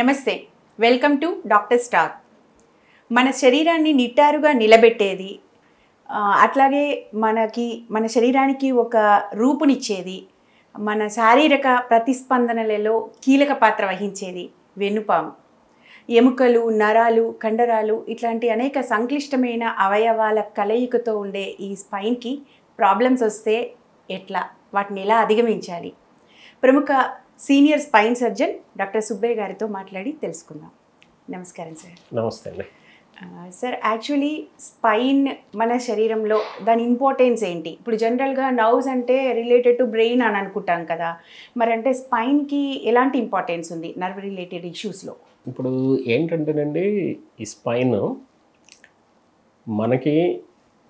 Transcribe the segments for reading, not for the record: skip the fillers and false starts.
నమస్తే, welcome to doctor star. మన శరీరాన్ని నిట్టారుగా నిలబెట్టేది, అట్లాగే మన శరీరానికి ఒక రూపునిచ్చేది, మన శారీరక ప్రతిస్పందనలలో కీలక పాత్ర వహించేది వెన్నుపాము. ఎముకలు, నరాలు, కండరాలు ఇట్లాంటి అనేక సంక్లిష్టమైన అవయవాల కలయికతో ఉండే ఈ స్పైన్కి ప్రాబ్లమ్స్ వస్తే ఎట్లా, వాటిని ఎలా అధిగమించాలి? ప్రముఖ senior spine surgeon doctor Subbaiah గారితో మాట్లాడి తెలుసుకుందాం. నమస్కారం సార్. నమస్తే అండి. సార్, యాక్చువల్లీ స్పైన్ మన శరీరంలో దాని ఇంపార్టెన్స్ ఏంటి? ఇప్పుడు జనరల్గా నర్వ్స్ అంటే రిలేటెడ్ టు బ్రెయిన్ అని అనుకుంటాం కదా, మరి అంటే స్పైన్కి ఎలాంటి ఇంపార్టెన్స్ ఉంది నర్వ్ రిలేటెడ్ ఇష్యూస్లో? ఇప్పుడు ఏంటంటేనండి, ఈ స్పైన్ మనకి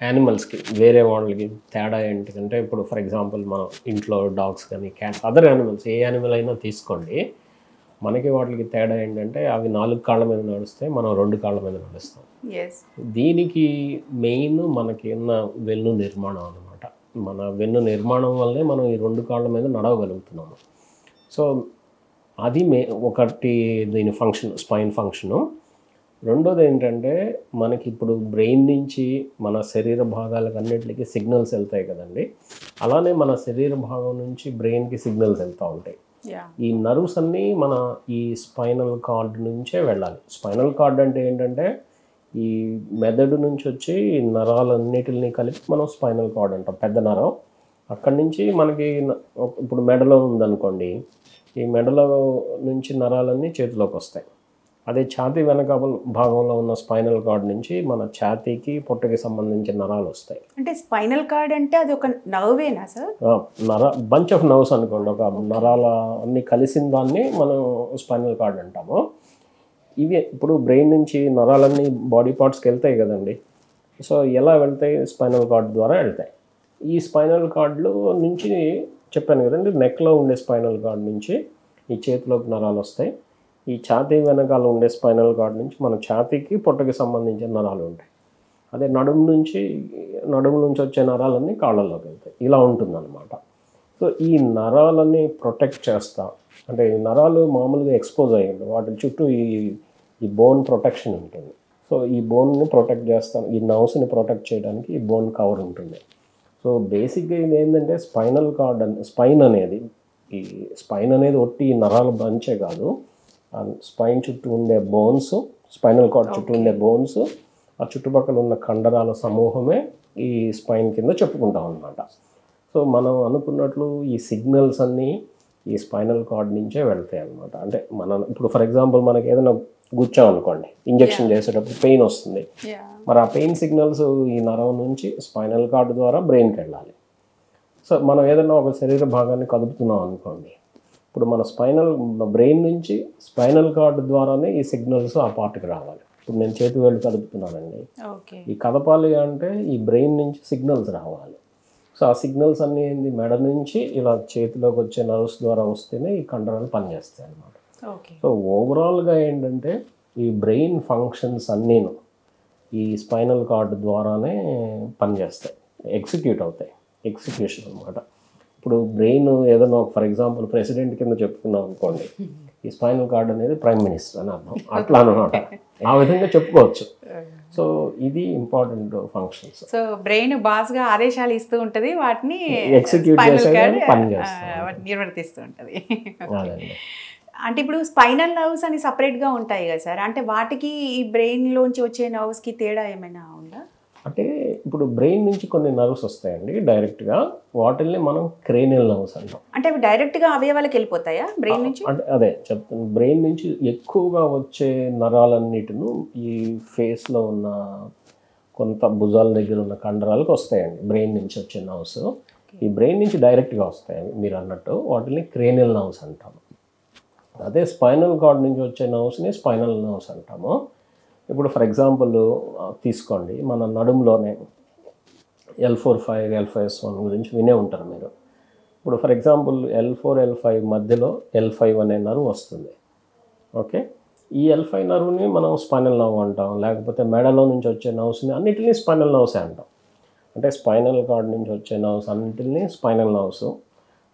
యానిమల్స్కి వేరే వాళ్ళకి తేడా ఏంటంటే, ఇప్పుడు ఫర్ ఎగ్జాంపుల్ మనం ఇంట్లో డాగ్స్ కానీ క్యాట్స్, అదర్ యానిమల్స్ ఏ యానిమల్ అయినా తీసుకోండి, మనకి వాటికి తేడా ఏంటంటే అవి 4 కాళ్ళ మీద నడుస్తాయి, మనం 2 కాళ్ళ మీద నడుస్తాం. దీనికి మెయిన్ మనకి ఉన్న వెన్ను నిర్మాణం అనమాట. మన వెన్ను నిర్మాణం వల్లే మనం ఈ 2 కాళ్ళ మీద నడవగలుగుతున్నాము. సో అది ఒకటి దీని ఫంక్షన్, స్పైన్ ఫంక్షను. రెండోది ఏంటంటే, మనకి ఇప్పుడు బ్రెయిన్ నుంచి మన శరీర భాగాలకు అన్నిటికీ సిగ్నల్స్ వెళ్తాయి కదండి, అలానే మన శరీర భాగం నుంచి బ్రెయిన్కి సిగ్నల్స్ వెళ్తూ ఉంటాయి. ఈ నర్వ్స్ అన్నీ మన ఈ స్పైనల్ కార్డ్ నుంచే వెళ్ళాలి. స్పైనల్ కార్డ్ అంటే ఏంటంటే, ఈ మెదడు నుంచి వచ్చి నరాలన్నిటిని కలిపి మనం స్పైనల్ కార్డ్ అంటాం, పెద్ద నరం. అక్కడి నుంచి మనకి ఇప్పుడు మెడలో ఉందనుకోండి, ఈ మెడలో నుంచి నరాలన్నీ చేతిలోకి వస్తాయి. అదే ఛాతీ వెనక భాగంలో ఉన్న స్పైనల్ కార్డ్ నుంచి మన ఛాతీకి పొట్టకి సంబంధించిన నరాలు వస్తాయి. అంటే స్పైనల్ కార్డ్ అంటే అది ఒక నర్వేనా సార్? బంచ్ ఆఫ్ నర్వ్స్ అనుకోండి, ఒక నరాల అన్ని కలిసిన దాన్ని మనం స్పైనల్ కార్డ్ అంటాము. ఇవి ఇప్పుడు బ్రెయిన్ నుంచి నరాలన్నీ బాడీ పార్ట్స్కి వెళ్తాయి కదండి. సో ఎలా వెళ్తాయి? స్పైనల్ కార్డ్ ద్వారా వెళ్తాయి. ఈ స్పైనల్ కార్డ్లో నుంచి చెప్పాను కదండి, నెక్లో ఉండే స్పైనల్ కార్డ్ నుంచి ఈ చేతిలోకి నరాలు వస్తాయి. ఈ ఛాతీ వెనకాల ఉండే స్పైనల్ కార్డ్ నుంచి మన ఛాతీకి పొట్టకి సంబంధించిన నరాలు ఉంటాయి. అదే నడుము నుంచి వచ్చే నరాలన్నీ కాళ్ళల్లోకి వెళ్తాయి. ఇలా ఉంటుందన్నమాట. సో ఈ నరాలన్నీ ప్రొటెక్ట్ చేస్తా, అంటే ఈ నరాలు మామూలుగా ఎక్స్పోజ్ అయ్యింది, వాటి చుట్టూ ఈ బోన్ ప్రొటెక్షన్ ఉంటుంది. సో ఈ బోన్ని ప్రొటెక్ట్ చేస్తాను, ఈ నర్వ్స్ని ప్రొటెక్ట్ చేయడానికి ఈ బోన్ కవర్ ఉంటుంది. సో బేసిక్గా ఇది ఏంటంటే, స్పైన్ అనేది ఒట్టి నరాల బంచే కాదు, స్పైన్ చుట్టూ ఉండే బోన్స్, స్పైనల్ కార్డ్ చుట్టూ ఉండే బోన్స్, ఆ చుట్టుపక్కల ఉన్న కండరాల సమూహమే ఈ స్పైన్ కింద చెప్పుకుంటాం అన్నమాట. సో మనం అనుకున్నట్లు ఈ సిగ్నల్స్ అన్నీ ఈ స్పైనల్ కార్డ్ నుంచే వెళ్తాయి అన్నమాట. అంటే ఇప్పుడు ఫర్ ఎగ్జాంపుల్ మనకి ఏదైనా గుచ్చామనుకోండి, ఇంజెక్షన్ చేసేటప్పుడు పెయిన్ వస్తుంది, మరి ఆ పెయిన్ సిగ్నల్స్ ఈ నరం నుంచి స్పైనల్ కార్డ్ ద్వారా బ్రెయిన్కి వెళ్ళాలి. సో మనం ఏదైనా ఒక శరీర భాగాన్ని కదుపుతున్నాం అనుకోండి, ఇప్పుడు మన బ్రెయిన్ నుంచి స్పైనల్ కార్డ్ ద్వారానే ఈ సిగ్నల్స్ ఆ పార్ట్కి రావాలి. ఇప్పుడు నేను చేతి వేళ్ళు కదుపుతున్నానండి, ఈ కదపాలి అంటే ఈ బ్రెయిన్ నుంచి సిగ్నల్స్ రావాలి. సో ఆ సిగ్నల్స్ అన్నీ ఏంది, మెడ నుంచి ఇలా చేతిలోకి వచ్చే నర్వ్స్ ద్వారా వస్తేనే ఈ కండరాలు పనిచేస్తాయి అన్నమాట. సో ఓవరాల్గా ఏంటంటే, ఈ బ్రెయిన్ ఫంక్షన్స్ అన్నీను ఈ స్పైనల్ కార్డ్ ద్వారానే పనిచేస్తాయి, ఎగ్జిక్యూట్ అవుతాయి, ఎగ్జిక్యూషన్ అనమాట. ఇప్పుడు బ్రెయిన్ ఏదైనా ఫర్ ఎగ్జాంపుల్ ప్రెసిడెంట్ కింద చెప్పుకున్నాం అనుకోండి, ఈ స్పైనల్ కార్డ్ అనేది ప్రైమ్ మినిస్టర్ అని అర్థం, అట్లా అనమాట. ఆ విధంగా చెప్పుకోవచ్చు. సో ఇది ఇంపార్టెంట్ ఫంక్షన్స్. సో బ్రెయిన్ బాస్గా ఆదేశాలు ఇస్తూ ఉంటుంది, వాటిని ఎగ్జిక్యూట్ చేసేది, పని చేస్తుంది, నిర్వర్తిస్తూ ఉంటుంది. అంటే ఇప్పుడు స్పైనల్ నర్వ్స్ అని సపరేట్గా ఉంటాయి కదా సార్, అంటే వాటికి ఈ బ్రెయిన్లోంచి వచ్చే నర్వ్స్కి తేడా ఏమైనా ఉందా? అంటే ఇప్పుడు బ్రెయిన్ నుంచి కొన్ని నర్వ్స్ వస్తాయండి డైరెక్ట్గా, వాటిల్ని మనం క్రేనియల్ నర్వ్స్ అంటాం. అంటే అవి డైరెక్ట్గా అవయవాలకు వెళ్ళిపోతాయా బ్రెయిన్ నుంచి? అంటే అదే చెప్తాను, బ్రెయిన్ నుంచి ఎక్కువగా వచ్చే నరాలన్నిటిను ఈ ఫేస్లో ఉన్న కొంత భుజాల దగ్గర ఉన్న కండరాలకు వస్తాయండి, బ్రెయిన్ నుంచి వచ్చే నర్వ్స్. ఈ బ్రెయిన్ నుంచి డైరెక్ట్గా వస్తాయి మీరు అన్నట్టు, వాటిని క్రేనియల్ నర్వ్స్ అంటాము. అదే స్పైనల్ కార్డ్ నుంచి వచ్చే నర్వ్స్ని స్పైనల్ నర్వ్స్ అంటాము. ఇప్పుడు ఫర్ ఎగ్జాంపుల్ తీసుకోండి, మన నడుములోనే L4-5, L5S1 గురించి వినే ఉంటారు మీరు. ఇప్పుడు ఫర్ ఎగ్జాంపుల్ L4, L5 మధ్యలో L5 అనే నర్వ్ వస్తుంది. ఓకే, ఈ L5 నర్వ్ని మనం స్పైనల్ నర్వ్ అంటాం, లేకపోతే మెడలో నుంచి వచ్చే నర్వ్స్ని అన్నిటినీ స్పైనల్ నర్వ్సే అంటాం. అంటే స్పైనల్ కార్డ్ నుంచి వచ్చే నర్వ్స్ అన్నిటిని స్పైనల్ నర్వ్స్,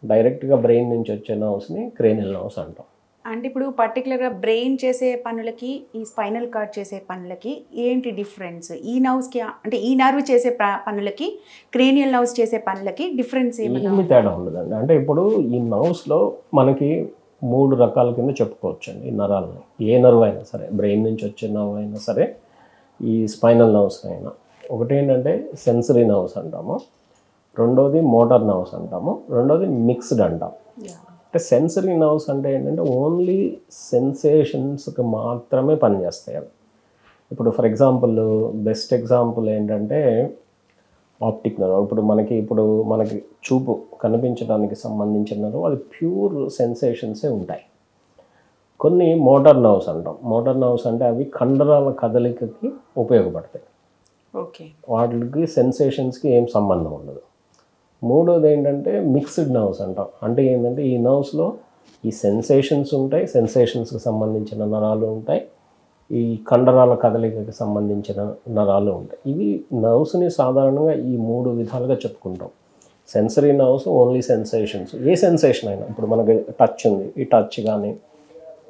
డైరెక్ట్గా బ్రెయిన్ నుంచి వచ్చే నర్వ్స్ని క్రేనియల్ నర్వ్స్ అంటాం. అంటే ఇప్పుడు పర్టికులర్గా బ్రెయిన్ చేసే పనులకి ఈ స్పైనల్ కార్డ్ చేసే పనులకి ఏంటి డిఫరెన్స్? ఈ నర్వ్స్కి అంటే ఈ నర్వ్ చేసే పనులకి క్రేనియల్ నర్వ్స్ చేసే పనులకి డిఫరెన్స్ ఏమైనా? ఏమి తేడా ఉండదండి. అంటే ఇప్పుడు ఈ నర్వ్స్లో మనకి 3 రకాల కింద చెప్పుకోవచ్చు అండి ఈ నరాలని. ఏ నర్వ్ అయినా సరే, బ్రెయిన్ నుంచి వచ్చే నర్వ్ అయినా సరే, ఈ స్పైనల్ నర్వ్స్ అయినా. ఒకటి ఏంటంటే సెన్సరీ నర్వ్స్ అంటాము, రెండోది మోటార్ నర్వ్స్ అంటాము, రెండోది మిక్స్డ్ అంటాం. అంటే సెన్సరీ నర్వ్స్ అంటే ఏంటంటే ఓన్లీ సెన్సేషన్స్కి మాత్రమే పనిచేస్తాయి అవి. ఇప్పుడు ఫర్ ఎగ్జాంపుల్, బెస్ట్ ఎగ్జాంపుల్ ఏంటంటే ఆప్టిక్ నర్వ్. ఇప్పుడు మనకి చూపు కనిపించడానికి సంబంధించిన నర్వ్, అది ప్యూర్ సెన్సేషన్సే ఉంటాయి. కొన్ని మోటార్ నర్వ్స్ అంటాం. మోటార్ నర్వ్స్ అంటే అవి కండరాల కదలికకి ఉపయోగపడతాయి. ఓకే. వాటికి సెన్సేషన్స్కి ఏం సంబంధం ఉండదు. మూడోది ఏంటంటే మిక్స్డ్ నర్వ్స్ అంటాం. అంటే ఏంటంటే ఈ నర్వ్స్లో ఈ సెన్సేషన్స్ ఉంటాయి, సెన్సేషన్స్కి సంబంధించిన నరాలు ఉంటాయి, ఈ కండరాల కదలికకి సంబంధించిన నరాలు ఉంటాయి. ఇవి నర్వ్స్ని సాధారణంగా ఈ 3 విధాలుగా చెప్పుకుంటాం. Sensory nerves only sensations, a sensation అయినా. ఇప్పుడు మనకి టచ్ ఉంది, ఈ టచ్ కానీ,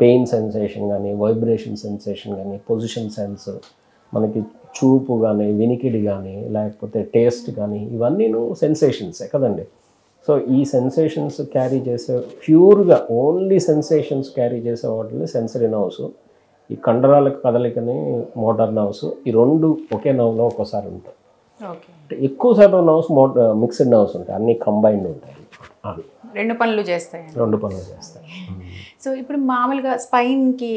పెయిన్ సెన్సేషన్ కానీ, వైబ్రేషన్ సెన్సేషన్ కానీ, పొజిషన్ సెన్స్, మనకి చూపు కానీ, వినికిడి కానీ, లేకపోతే టేస్ట్ కానీ, ఇవన్నీ సెన్సేషన్సే కదండి. సో ఈ సెన్సేషన్స్ క్యారీ చేసే, ప్యూర్గా ఓన్లీ సెన్సేషన్స్ క్యారీ చేసే వాటిని సెన్సరీ నర్వ్స్. ఈ కండరాల కదలికని మోటార్ నర్వ్స్. ఈ 2 ఒకే నర్వ్లో ఒక్కోసారి ఉంటాయి. అంటే ఎక్కువ శాతం నర్వ్స్ మిక్స్డ్ నర్వ్స్ ఉంటాయి, అన్నీ కంబైన్డ్ ఉంటాయి. అవి 2 పనులు చేస్తాయి. 2 పనులు చేస్తాయి. సో ఇప్పుడు మామూలుగా స్పైన్కి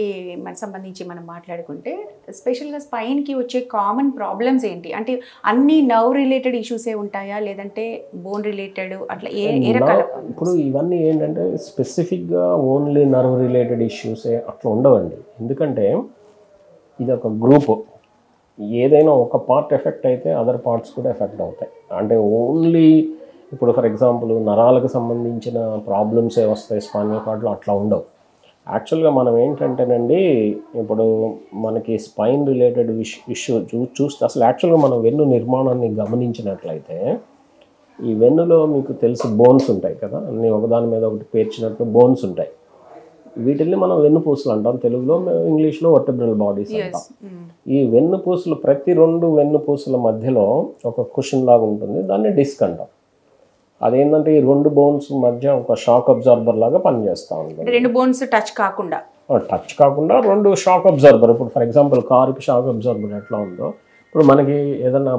సంబంధించి మనం మాట్లాడుకుంటే, స్పెషల్గా స్పైన్కి వచ్చే కామన్ ప్రాబ్లమ్స్ ఏంటి? అంటే అన్ని నర్వ్ రిలేటెడ్ ఇష్యూసే ఉంటాయా, లేదంటే బోన్ రిలేటెడ్ అట్లా ఏ రకాల? ఇప్పుడు ఇవన్నీ ఏంటంటే స్పెసిఫిక్గా ఓన్లీ నర్వ్ రిలేటెడ్ ఇష్యూసే అట్లా ఉండవండి. ఎందుకంటే ఇది ఒక గ్రూప్. ఏదైనా ఒక పార్ట్ ఎఫెక్ట్ అయితే అదర్ పార్ట్స్ కూడా ఎఫెక్ట్ అవుతాయి. అంటే ఓన్లీ ఇప్పుడు ఫర్ ఎగ్జాంపుల్ నరాలకు సంబంధించిన ప్రాబ్లమ్సే వస్తాయి స్పైనల్ కార్డ్లో, అట్లా ఉండవు. యాక్చువల్గా మనం ఏంటంటేనండి, ఇప్పుడు మనకి స్పైన్ రిలేటెడ్ ఇష్యూ చూస్తే అసలు యాక్చువల్గా మనం వెన్ను నిర్మాణాన్ని గమనించినట్లయితే, ఈ వెన్నులో మీకు తెలిసి బోన్స్ ఉంటాయి కదా, అన్నీ ఒకదాని మీద ఒకటి పేర్చినట్టు బోన్స్ ఉంటాయి. వీటిల్ని మనం వెన్నుపూసలు అంటాం తెలుగులో, ఇంగ్లీష్లో వర్టెబ్రల్ బాడీస్ అంటాం. ఈ వెన్నుపూసలు ప్రతి 2 వెన్నుపూసల మధ్యలో ఒక కుషన్ లాగా ఉంటుంది, దాన్ని డిస్క్ అంటాం. అదేంటంటే ఈ 2 బోన్స్ మధ్య ఒక షాక్ అబ్జార్బర్ లాగా పనిచేస్తూ ఉంటుంది. 2 బోన్స్ టచ్ కాకుండా 2 షాక్ అబ్జార్బర్. ఇప్పుడు ఫర్ ఎగ్జాంపుల్ కారుకి షాక్ అబ్జార్బర్ ఎట్లా ఉందో, ఇప్పుడు మనకి ఏదైనా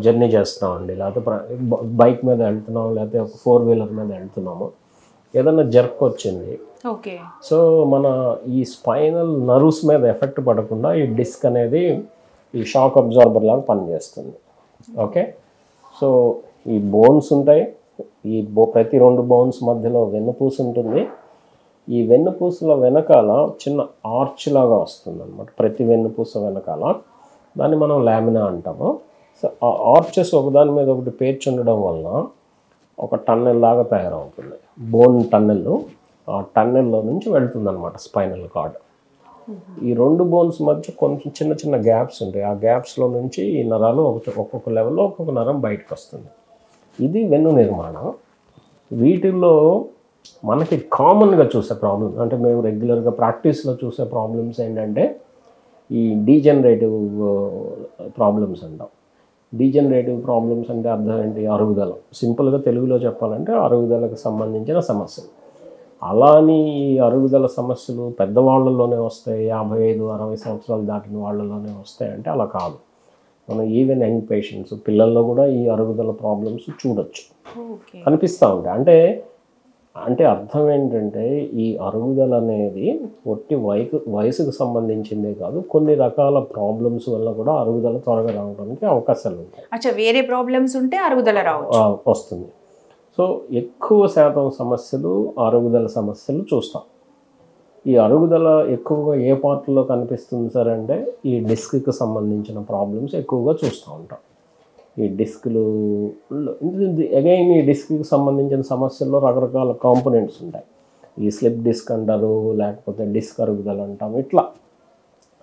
జర్నీ చేస్తున్నామండి, లేకపోతే బైక్ మీద వెళ్తున్నాం, లేకపోతే ఒక 4 వీలర్ మీద వెళ్తున్నాము, ఏదైనా జర్క్ వచ్చింది. ఓకే. సో మన ఈ స్పైనల్ నర్వ్స్ మీద ఎఫెక్ట్ పడకుండా ఈ డిస్క్ అనేది ఈ షాక్ అబ్జార్బర్ లాగా పనిచేస్తుంది. ఓకే. సో ఈ బోన్స్ ఉంటాయి, ఈ ప్రతి 2 బోన్స్ మధ్యలో వెన్నుపూస ఉంటుంది. ఈ వెన్నుపూసల వెనకాల చిన్న ఆర్చ్ లాగా వస్తుంది అనమాట, ప్రతి వెన్నుపూస వెనకాల. దాన్ని మనం లామినా అంటాము. సో ఆ ఆర్చెస్ ఒకదాని మీద ఒకటి పేర్చి ఉండడం వలన ఒక టన్నెల్ లాగా తయారవుతుంది, బోన్ టన్నెల్. ఆ టన్నెల్లో నుంచి వెళ్తుంది అనమాట స్పైనల్ కార్డ్. ఈ 2 బోన్స్ మధ్య కొంచెం చిన్న చిన్న గ్యాప్స్ ఉంటాయి. ఆ గ్యాప్స్లో నుంచి ఈ నరాలు ఒక్కొక్క లెవెల్లో ఒక్కొక్క నరం బయటకు వస్తుంది. ఇది వెన్ను నిర్మాణం. వీటిల్లో మనకి కామన్గా చూసే ప్రాబ్లమ్, అంటే మేము రెగ్యులర్గా ప్రాక్టీస్లో చూసే ప్రాబ్లమ్స్ ఏంటంటే ఈ డీజనరేటివ్ ప్రాబ్లమ్స్ అంటాం. డీజనరేటివ్ ప్రాబ్లమ్స్ అంటే అర్థం ఏంటి? అరుగుదల. సింపుల్గా తెలుగులో చెప్పాలంటే అరుగుదలకు సంబంధించిన సమస్యలు. అలాని ఈ అరుగుదల సమస్యలు పెద్దవాళ్ళలోనే వస్తాయి, 55-60 సంవత్సరాలు దాటిన వాళ్ళలోనే వస్తాయి అంటే అలా కాదు. మనం ఈవెన్ యంగ్ పేషెంట్స్, పిల్లల్లో కూడా ఈ అరుగుదల ప్రాబ్లమ్స్ చూడొచ్చు, కనిపిస్తూ ఉంటాయి. అంటే అర్థం ఏంటంటే ఈ అరుగుదల అనేది ఒట్టి వయసుకు సంబంధించిందే కాదు, కొన్ని రకాల ప్రాబ్లమ్స్ వల్ల కూడా అరుగుదల త్వరగా రావడానికి అవకాశాలు ఉంటాయి. అచ్చా, వేరే ప్రాబ్లమ్స్ ఉంటే అరుగుదల వస్తుంది. సో ఎక్కువ శాతం సమస్యలు అరుగుదల సమస్యలు చూస్తాం. ఈ అరుగుదల ఎక్కువగా ఏ పార్ట్లో కనిపిస్తుంది సార్ అంటే ఈ డిస్క్కి సంబంధించిన ప్రాబ్లమ్స్ ఎక్కువగా చూస్తూ ఉంటాం. ఈ డిస్క్లు అగైన్ ఈ డిస్క్కి సంబంధించిన సమస్యల్లో రకరకాల కాంపోనెంట్స్ ఉంటాయి. ఈ స్లిప్ డిస్క్ అంటారు, లేకపోతే డిస్క్ అరుగుదల అంటాం, ఇట్లా.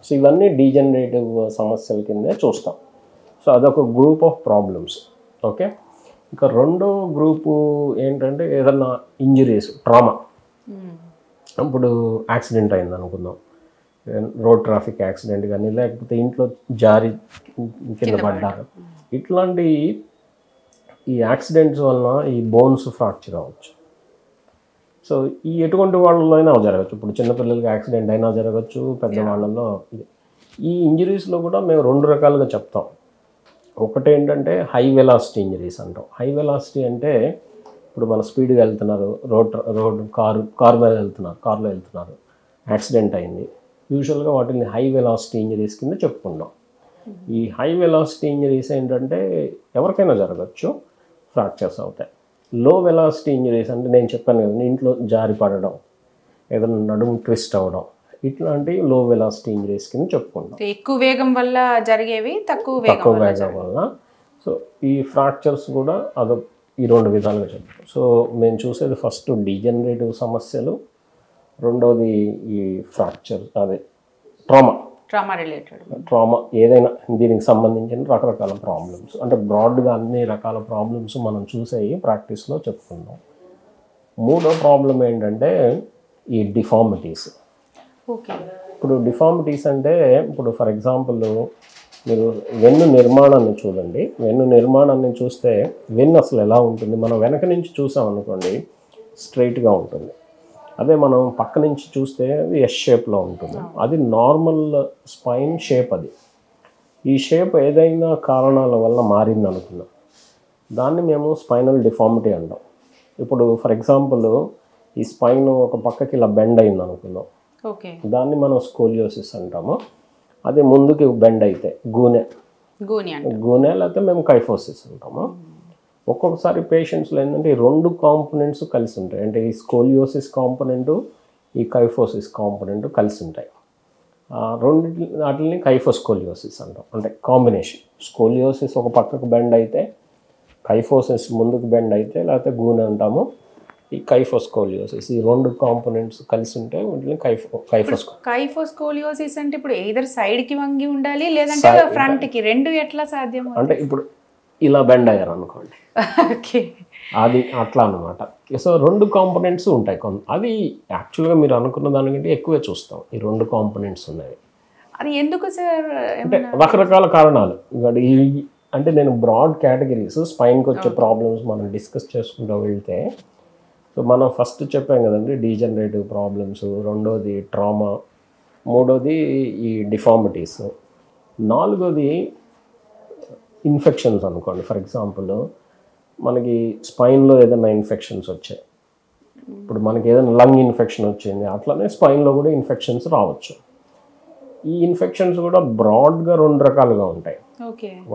సో ఇవన్నీ డీజనరేటివ్ సమస్యల కిందే చూస్తాం. సో అదొక గ్రూప్ ఆఫ్ ప్రాబ్లమ్స్. ఓకే. ఇక రెండో గ్రూపు ఏంటంటే ఏదన్నా ఇంజరీస్, ట్రామా. ఇప్పుడు యాక్సిడెంట్ అయింది అనుకుందాం, రోడ్ ట్రాఫిక్ యాక్సిడెంట్ కానీ లేకపోతే ఇంట్లో జారి కింద పడ్డారు, ఇట్లాంటి ఈ యాక్సిడెంట్స్ వలన ఈ బోన్స్ ఫ్రాక్చర్ అవ్వచ్చు. సో ఈ ఎటువంటి వాళ్ళలో అయినా జరగచ్చు. ఇప్పుడు చిన్నపిల్లలకి యాక్సిడెంట్ అయినా జరగచ్చు, పెద్దవాళ్ళలో. ఈ ఇంజరీస్లో కూడా మేము 2 రకాలుగా చెప్తాం. ఒకటి ఏంటంటే హై వెలాసిటీ ఇంజరీస్ అంటాం. హై వెలాసిటీ అంటే ఇప్పుడు మన స్పీడ్గా వెళ్తున్నారు, కారు మీద వెళ్తున్నారు, కార్లో వెళ్తున్నారు, యాక్సిడెంట్ అయింది. యూజువల్గా వాటిని హై వెలాసిటీ ఇంజరీస్ కింద చెప్పుకుంటాం. ఈ హై వెలాసిటీ ఇంజరీస్ ఏంటంటే ఎవరికైనా జరగచ్చు, ఫ్రాక్చర్స్ అవుతాయి. లో వెలాసిటీ ఇంజరీస్ అంటే నేను చెప్పాను కదా, ఇంట్లో జారి పడడం, ఏదైనా నడుము ట్విస్ట్ అవ్వడం, ఇట్లాంటి లో వెలాసిటీ ఇంజరీస్ కింద చెప్పుకుంటాం. ఎక్కువ వేగం వల్ల జరిగేవి, తక్కువ వేగం వల్ల. సో ఈ ఫ్రాక్చర్స్ కూడా ఈ 2 విధాలుగా చెప్తాం. సో మేము చూసేది ఫస్ట్ డీజనరేటివ్ సమస్యలు, రెండోది ఈ ఫ్రాక్చర్, అదే ట్రామా ఏదైనా దీనికి సంబంధించిన రకరకాల ప్రాబ్లమ్స్, అంటే బ్రాడ్గా అన్ని రకాల ప్రాబ్లమ్స్ మనం చూసేవి ప్రాక్టీస్లో చెప్పుకుందాం. మూడో ప్రాబ్లం ఏంటంటే ఈ డిఫార్మిటీస్. ఇప్పుడు డిఫార్మిటీస్ అంటే ఇప్పుడు ఫర్ ఎగ్జాంపుల్ మీరు వెన్ను నిర్మాణాన్ని చూడండి. వెన్ను నిర్మాణాన్ని చూస్తే వెన్ను అసలు ఎలా ఉంటుంది, మనం వెనక నుంచి చూసాం అనుకోండి స్ట్రైట్గా ఉంటుంది. అదే మనం పక్క నుంచి చూస్తే అది ఎస్ షేప్లో ఉంటుంది. అది నార్మల్ స్పైన్ షేప్. అది ఈ షేప్ ఏదైనా కారణాల వల్ల మారింది అనుకున్నాం, దాన్ని మేము స్పైనల్ డిఫార్మిటీ అంటాం. ఇప్పుడు ఫర్ ఎగ్జాంపుల్ ఈ స్పైన్ ఒక పక్కకి ఇలా బెండ్ అయింది అనుకుందాం, దాన్ని మనం స్కోలియోసిస్ అంటాము. అది ముందుకి బెండ్ అయితే గూనె లేకపోతే మేము కైఫోసిస్ అంటాము. ఒక్కొక్కసారి పేషెంట్స్లో ఏంటంటే ఈ 2 కాంపోనెంట్స్ కలిసి ఉంటాయి. అంటే ఈ స్కోలియోసిస్ కాంపోనెంటు, ఈ కైఫోసిస్ కాంపోనెంటు కలిసి ఉంటాయి. వాటిని కైఫోస్కోలియోసిస్ అంటాం. అంటే కాంబినేషన్. స్కోలియోసిస్ ఒక పక్కకు బెండ్ అయితే, కైఫోసిస్ ముందుకు బెండ్ అయితే, లేకపోతే గూనె అంటాము. ఈ కైఫోస్కోలియోసిస్ ఈ 2 కాంపోనెంట్స్ కలిసి ఉంటే వీటిని కైఫోస్కోలియోసిస్ అంటే ఇప్పుడు ఎయిదర్ సైడ్ కి వంగి ఉండాలి, లేదంటే ఫ్రంట్ కి, రెండు ఎట్లా సాధ్యం? అంటే ఇప్పుడు ఇలా బెండ్ అయ్యారు అనుకోండి, అది అట్లా అనమాట. సో 2 కాంపోనెంట్స్ ఉంటాయి. అది యాక్చువల్గా మీరు అనుకున్న దానికంటే ఎక్కువే చూస్తాం. ఈ 2 కాంపోనెంట్స్ ఉన్నాయి. అది ఎందుకు సార్? అంటే రకరకాల కారణాలు. అంటే నేను బ్రాడ్ కేటగిరీస్ స్పైన్కి వచ్చే ప్రాబ్లమ్స్ మనం డిస్కస్ చేసుకుంటూ వెళ్తే, సో మనం ఫస్ట్ చెప్పాం కదండి డీజనరేటివ్ ప్రాబ్లమ్స్, రెండోది ట్రామా, మూడోది ఈ డిఫార్మిటీస్, నాలుగోది ఇన్ఫెక్షన్స్ అనుకోండి. ఫర్ ఎగ్జాంపుల్ మనకి స్పైన్లో ఏదైనా ఇన్ఫెక్షన్స్ వచ్చాయి, ఇప్పుడు మనకి ఏదైనా లంగ్ ఇన్ఫెక్షన్ వచ్చింది, అట్లనే స్పైన్లో కూడా ఇన్ఫెక్షన్స్ రావచ్చు. ఈ ఇన్ఫెక్షన్స్ కూడా బ్రాడ్గా 2 రకాలుగా ఉంటాయి.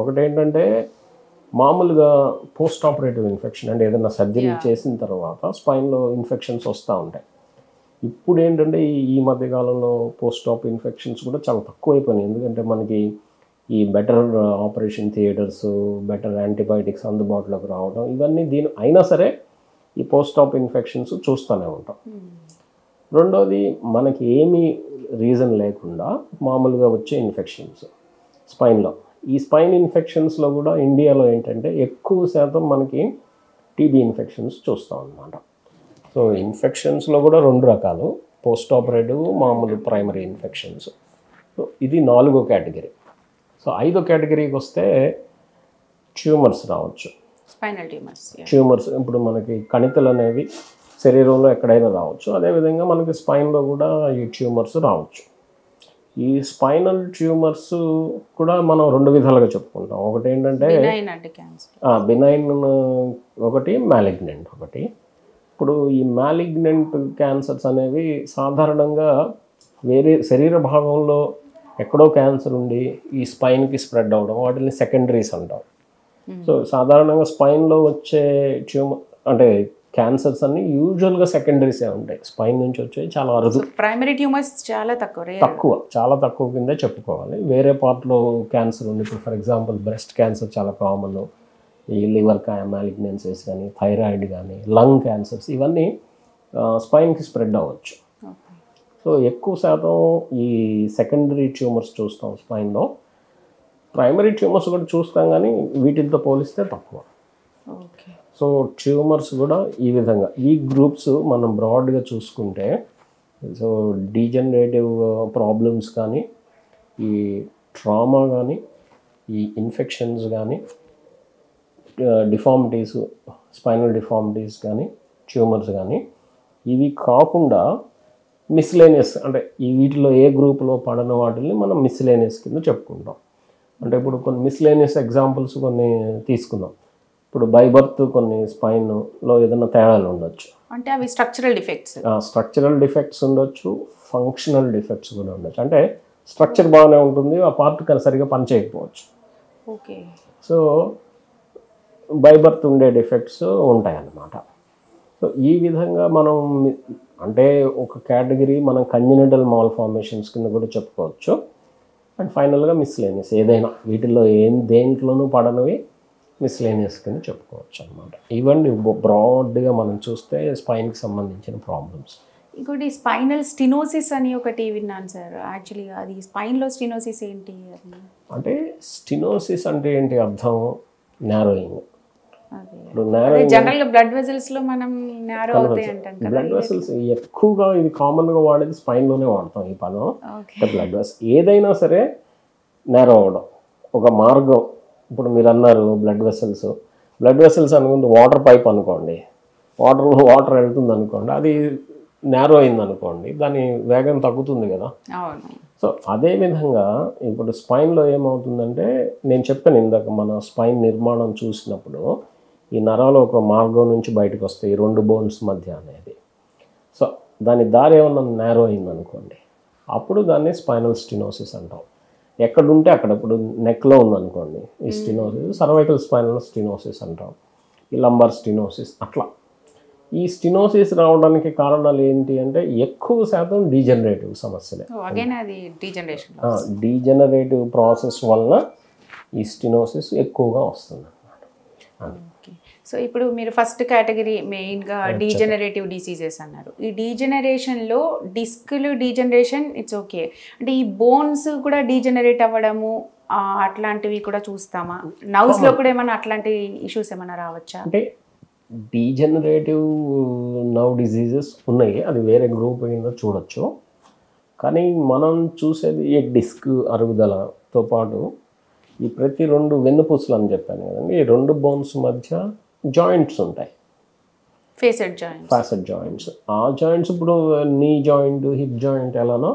ఒకటి ఏంటంటే మామూలుగా పోస్ట్ ఆపరేటివ్ ఇన్ఫెక్షన్, అంటే ఏదైనా సర్జరీ చేసిన తర్వాత స్పైన్లో ఇన్ఫెక్షన్స్ వస్తూ ఉంటాయి. ఇప్పుడు ఏంటంటే ఈ మధ్యకాలంలో పోస్ట్ ఆప్ ఇన్ఫెక్షన్స్ కూడా చాలా తక్కువైపోయినాయి. ఎందుకంటే మనకి ఈ better operation theatres, better antibiotics అందుబాటులోకి రావడం, ఇవన్నీ అయినా సరే ఈ పోస్ట్ ఆప్ ఇన్ఫెక్షన్స్ చూస్తూనే ఉంటాం. రెండోది మనకి ఏమీ రీజన్ లేకుండా మామూలుగా వచ్చే ఇన్ఫెక్షన్స్ స్పైన్లో. ఈ స్పైన్ ఇన్ఫెక్షన్స్లో కూడా ఇండియాలో ఏంటంటే ఎక్కువ శాతం మనకి టీబీ ఇన్ఫెక్షన్స్ చూస్తాం అన్నమాట. సో ఇన్ఫెక్షన్స్లో కూడా 2 రకాలు, పోస్ట్ ఆపరేటివ్, మామూలు ప్రైమరీ ఇన్ఫెక్షన్స్. సో ఇది 4వ కేటగిరీ. సో 5వ కేటగిరీకి వస్తే ట్యూమర్స్ రావచ్చు. స్పైనల్ ట్యూమర్స్ ఇప్పుడు మనకి కణితులు అనేవి శరీరంలో ఎక్కడైనా రావచ్చు. అదేవిధంగా మనకి స్పైన్లో కూడా ఈ ట్యూమర్స్ రావచ్చు. ఈ స్పైనల్ ట్యూమర్స్ కూడా మనం 2 విధాలుగా చెప్పుకుంటాం. ఒకటి ఏంటంటే బినైన్ ఒకటి, మ్యాలిగ్నెంట్ ఒకటి. ఇప్పుడు ఈ మ్యాలిగ్నెంట్ క్యాన్సర్స్ అనేవి సాధారణంగా వేరే శరీర భాగంలో ఎక్కడో క్యాన్సర్ ఉండి ఈ స్పైన్కి స్ప్రెడ్ అవ్వడం, వాటిని సెకండరీస్ అంటాం. సో సాధారణంగా స్పైన్లో వచ్చే ట్యూమర్ అంటే క్యాన్సర్స్ అన్ని యూజువల్గా సెకండరీసే ఉంటాయి. స్పైన్ నుంచి వచ్చేవి చాలా అరుదు. ప్రైమరీ ట్యూమర్స్ చాలా చాలా తక్కువ కిందే చెప్పుకోవాలి. వేరే పార్ట్లో క్యాన్సర్ ఉంది. ఇప్పుడు ఫర్ ఎగ్జాంపుల్ బ్రెస్ట్ క్యాన్సర్ చాలా కామన్, ఈ లివర్ మ్యాలిగ్నెన్సీస్ కానీ, థైరాయిడ్ కానీ, లంగ్ క్యాన్సర్స్, ఇవన్నీ స్పైన్కి స్ప్రెడ్ అవ్వచ్చు. సో ఎక్కువ శాతం ఈ సెకండరీ ట్యూమర్స్ చూస్తాం స్పైన్లో. ప్రైమరీ ట్యూమర్స్ కూడా చూస్తాం కానీ వీటితో పోలిస్తే తక్కువ. సో ట్యూమర్స్ కూడా ఈ విధంగా ఈ గ్రూప్స్ మనం బ్రాడ్గా చూసుకుంటే సో డీజనరేటివ్ ప్రాబ్లమ్స్ కానీ, ఈ ట్రామా కానీ, ఈ ఇన్ఫెక్షన్స్ కానీ, డిఫార్మిటీస్, స్పైనల్ డిఫార్మిటీస్ కానీ, ట్యూమర్స్ కానీ, ఇవి కాకుండా మిస్లేనియస్ అంటే ఈ వీటిలో ఏ గ్రూప్లో పడని వాటిని మనం మిస్లేనియస్ కింద చెప్పుకుంటాం. అంటే ఇప్పుడు కొన్ని మిస్లేనియస్ ఎగ్జాంపుల్స్ కొన్ని తీసుకుందాం. ఇప్పుడు బై బర్త్ కొన్ని స్పైన్లో ఏదైనా తేడాలు ఉండొచ్చు. అంటే అవి స్ట్రక్చరల్ డిఫెక్ట్స్. స్ట్రక్చరల్ డిఫెక్ట్స్ ఉండొచ్చు, ఫంక్షనల్ డిఫెక్ట్స్ కూడా ఉండొచ్చు. అంటే స్ట్రక్చర్ బాగానే ఉంటుంది, ఆ పార్ట్ సరిగా పనిచేయకపోవచ్చు. ఓకే. సో బై బర్త్ ఉండే డిఫెక్ట్స్ ఉంటాయన్నమాట. సో ఈ విధంగా మనం అంటే ఒక కేటగిరీ మనం కంజెనిటల్ మాల్ఫార్మేషన్స్ కింద కూడా చెప్పుకోవచ్చు. అండ్ ఫైనల్గా మిస్లేనియస్ ఏదైనా వీటిల్లో దేంట్లోనూ పడనివి మిస్లేనియస్ కింద చెప్పుకోవచ్చు అనమాట. ఇవన్నీ బ్రాడ్గా మనం చూస్తే స్పైన్కి సంబంధించిన ప్రాబ్లమ్స్. ఇంకోటి స్పైనల్ స్టినోసిస్ అని ఒకటి విన్నాను సార్. యాక్చువల్గా అది స్పైన్లో స్టినోసిస్ ఏంటి అది? అంటే స్టినోసిస్ అంటే ఏంటి అర్థం? నారోయింగ్. ఇప్పుడు జనరల్గా బ్లడ్ వెసల్స్లో మనం నారో అవుతాయి అంటాం కదా. బ్లడ్ వెసల్స్ ఎక్కువగా ఇది కామన్గా వాడేది స్పైన్లోనే వాడతాం ఈ పదం. బ్లడ్ వెసల్ ఏదైనా సరే నారో అవడం ఒక మార్గం. ఇప్పుడు మీరు అన్నారు బ్లడ్ వెసల్స్ అనుకుంటే వాటర్ పైప్ అనుకోండి, వాటర్ వెళ్తుంది అనుకోండి, అది నారో అయింది అనుకోండి, దాని వేగం తగ్గుతుంది కదా. సో అదేవిధంగా ఇప్పుడు స్పైన్లో ఏమవుతుందంటే, నేను చెప్పాను ఇందాక మన స్పైన్ నిర్మాణం చూసినప్పుడు ఈ నరాలు ఒక మార్గం నుంచి బయటకు వస్తాయి, ఈ రెండు బోన్స్ మధ్య అనేది. సో దాని దారి ఏమన్నా నారో అయింది అనుకోండి, అప్పుడు దాన్ని స్పైనల్ స్టినోసిస్ అంటాం. ఎక్కడుంటే అక్కడ, ఇప్పుడు నెక్లో ఉందనుకోండి ఈ స్టినోసిస్, సర్వైకల్ స్పైనల్ స్టినోసిస్ అంటాం, ఈ లంబర్ స్టినోసిస్. అట్లా ఈ స్టినోసిస్ రావడానికి కారణాలు ఏంటి అంటే ఎక్కువ శాతం డీజనరేటివ్ సమస్యలే. డీజనరేటివ్ ప్రాసెస్ వలన ఈ స్టినోసిస్ ఎక్కువగా వస్తుంది అన్నమాట. సో ఇప్పుడు మీరు ఫస్ట్ కేటగిరీ మెయిన్గా డీజనరేటివ్ డిసీజెస్ అన్నారు. ఈ డీజనరేషన్లో డిస్క్లు డీజనరేషన్ ఇట్స్ ఓకే, అంటే ఈ బోన్స్ కూడా డీజనరేట్ అవ్వడము అట్లాంటివి కూడా చూస్తామా? నర్వ్స్లో కూడా ఏమైనా అట్లాంటి ఇష్యూస్ ఏమైనా రావచ్చా? అంటే డీజనరేటివ్ నర్వ్ డిసీజెస్ ఉన్నాయి, అది వేరే గ్రూప్ కింద చూడొచ్చు. కానీ మనం చూసేది ఈ డిస్క్ అరుగుదలతో పాటు ఈ ప్రతి రెండు వెన్నుపూసలు అని చెప్పాను కదండి, ఈ రెండు బోన్స్ మధ్య జాయింట్స్ ఉంటాయి, ఫాసెట్ జాయింట్స్. ఆ జాయింట్స్ ఇప్పుడు నీ జాయింట్, హిప్ జాయింట్ ఎలానో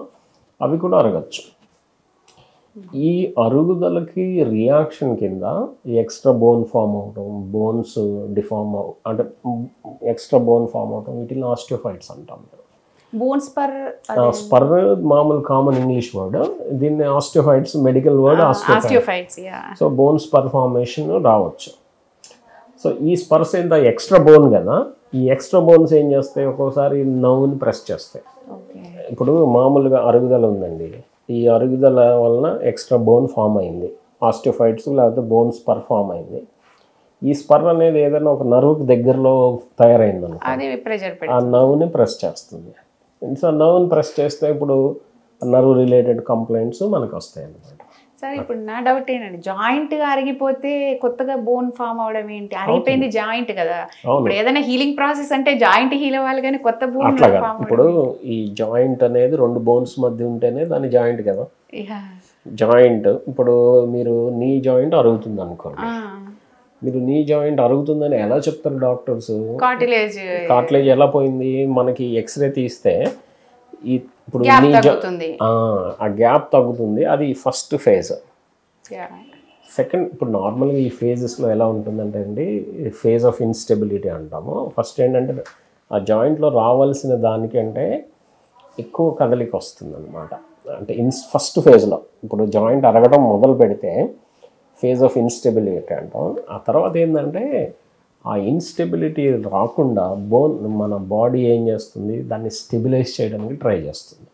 అవి కూడా అరగచ్చు. ఈ అరుగుదలకి రియాక్షన్ కింద ఎక్స్ట్రా బోన్ ఫామ్ అవటం, బోన్స్ డిఫార్మ్ అంటే ఎక్స్ట్రా బోన్ ఫామ్ అవటం, వీటిని ఆస్టియోఫైట్స్ అంటాం. స్పర్ మామూలు కామన్ ఇంగ్లీష్ వర్డ్, దీన్ని osteophytes medical word osteophytes. So bone spur formation రావచ్చు. సో ఈ స్పర్స్ ఏంట ఎక్స్ట్రా బోన్ కదా, ఈ ఎక్స్ట్రా బోన్స్ ఏం చేస్తాయి, ఒక్కోసారి నవ్వుని ప్రెస్ చేస్తాయి. ఇప్పుడు మామూలుగా అరుగుదల ఉందండి, ఈ అరుగుదల వలన ఎక్స్ట్రా బోన్ ఫామ్ అయింది, ఆస్టియోఫైట్స్ లేకపోతే బోన్ స్పర్ ఫామ్ అయింది. ఈ స్పర్ అనేది ఏదైనా ఒక నర్వ్కి దగ్గరలో తయారైంది అనుకో, ఆ నర్వ్ని ప్రెస్ చేస్తుంది. సో నర్వ్ని ప్రెస్ చేస్తే ఇప్పుడు నర్వ్ రిలేటెడ్ కంప్లైంట్స్ మనకు వస్తాయి అన్నమాట. సరే, ఇప్పుడు నా డౌట్ ఏంటంటే జాయింట్ అరిగిపోతే కొత్తగా బోన్ ఫామ్ అవడం ఏంటి? అరిగిపోయింది జాయింట్ కదా, ఇప్పుడు ఏదైనా హీలింగ్ ప్రాసెస్ అంటే జాయింట్ హీల్ అవ్వాలి కానీ కొత్త బోన్ అట్లా కదా. ఇప్పుడు ఈ జాయింట్ అనేది రెండు బోన్స్ మధ్య ఉంటేనే దాని జాయింట్ కదా. జాయింట్ ఇప్పుడు మీరు నీ జాయింట్ అరుగుతుంది అనుకోండి, మీరు నీ జాయింట్ అరుగుతుందని ఎలా చెప్తారు డాక్టర్స్? కార్టిలేజ్ ఎలా పోయింది మనకి ఎక్స్రే తీస్తే ఇప్పుడు ఆ గ్యాప్ తగ్గుతుంది, అది ఫస్ట్ ఫేజ్. సెకండ్, ఇప్పుడు నార్మల్గా ఈ ఫేజెస్లో ఎలా ఉంటుందంటే అండి, ఫేజ్ ఆఫ్ ఇన్స్టెబిలిటీ అంటాము. ఫస్ట్ ఏంటంటే ఆ జాయింట్లో రావాల్సిన దానికంటే ఎక్కువ కదలిక వస్తుంది అనమాట. అంటే ఫస్ట్ ఫేజ్లో ఇప్పుడు జాయింట్ అరగడం మొదలు పెడితే ఫేజ్ ఆఫ్ ఇన్స్టెబిలిటీ అంటాం. ఆ తర్వాత ఏంటంటే ఆ ఇన్స్టెబిలిటీ రాకుండా మన బాడీ ఏం చేస్తుంది, దాన్ని స్టెబిలైజ్ చేయడానికి ట్రై చేస్తుంది.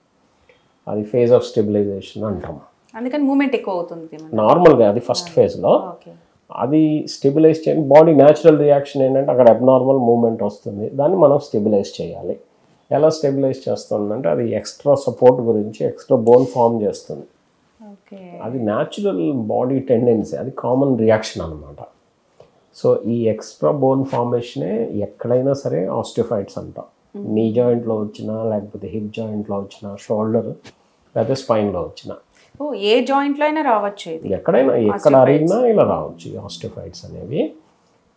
అది ఫేజ్ ఆఫ్ స్టెబిలైజేషన్ అంటాం. అందుకని మూమెంట్ ఎక్కువ అవుతుంది నార్మల్గా, అది ఫస్ట్ ఫేజ్లో. అది స్టెబిలైజ్ చేయండి, బాడీ న్యాచురల్ రియాక్షన్ ఏంటంటే అక్కడ అబ్నార్మల్ మూమెంట్ వస్తుంది, దాన్ని మనం స్టెబిలైజ్ చేయాలి. ఎలా స్టెబిలైజ్ చేస్తుందంటే అది ఎక్స్ట్రా సపోర్ట్ గురించి ఎక్స్ట్రా బోన్ ఫామ్ చేస్తుంది. అది న్యాచురల్ బాడీ టెండెన్సీ, అది కామన్ రియాక్షన్ అనమాట. సో ఈ ఎక్స్ట్రా బోన్ ఫార్మేషనే ఎక్కడైనా సరే ఆస్టియోఫైట్స్ అంటాం. నీ జాయింట్లో వచ్చినా, లేకపోతే హిప్ జాయింట్లో వచ్చినా, షోల్డర్ లేకపోతే స్పైన్లో వచ్చినా, ఓ ఏ జాయింట్లో అయినా రావచ్చు ఇది. ఎక్కడైనా ఎక్కడ అరిగినా ఇలా రావచ్చు ఈ ఆస్టియోఫైట్స్ అనేవి.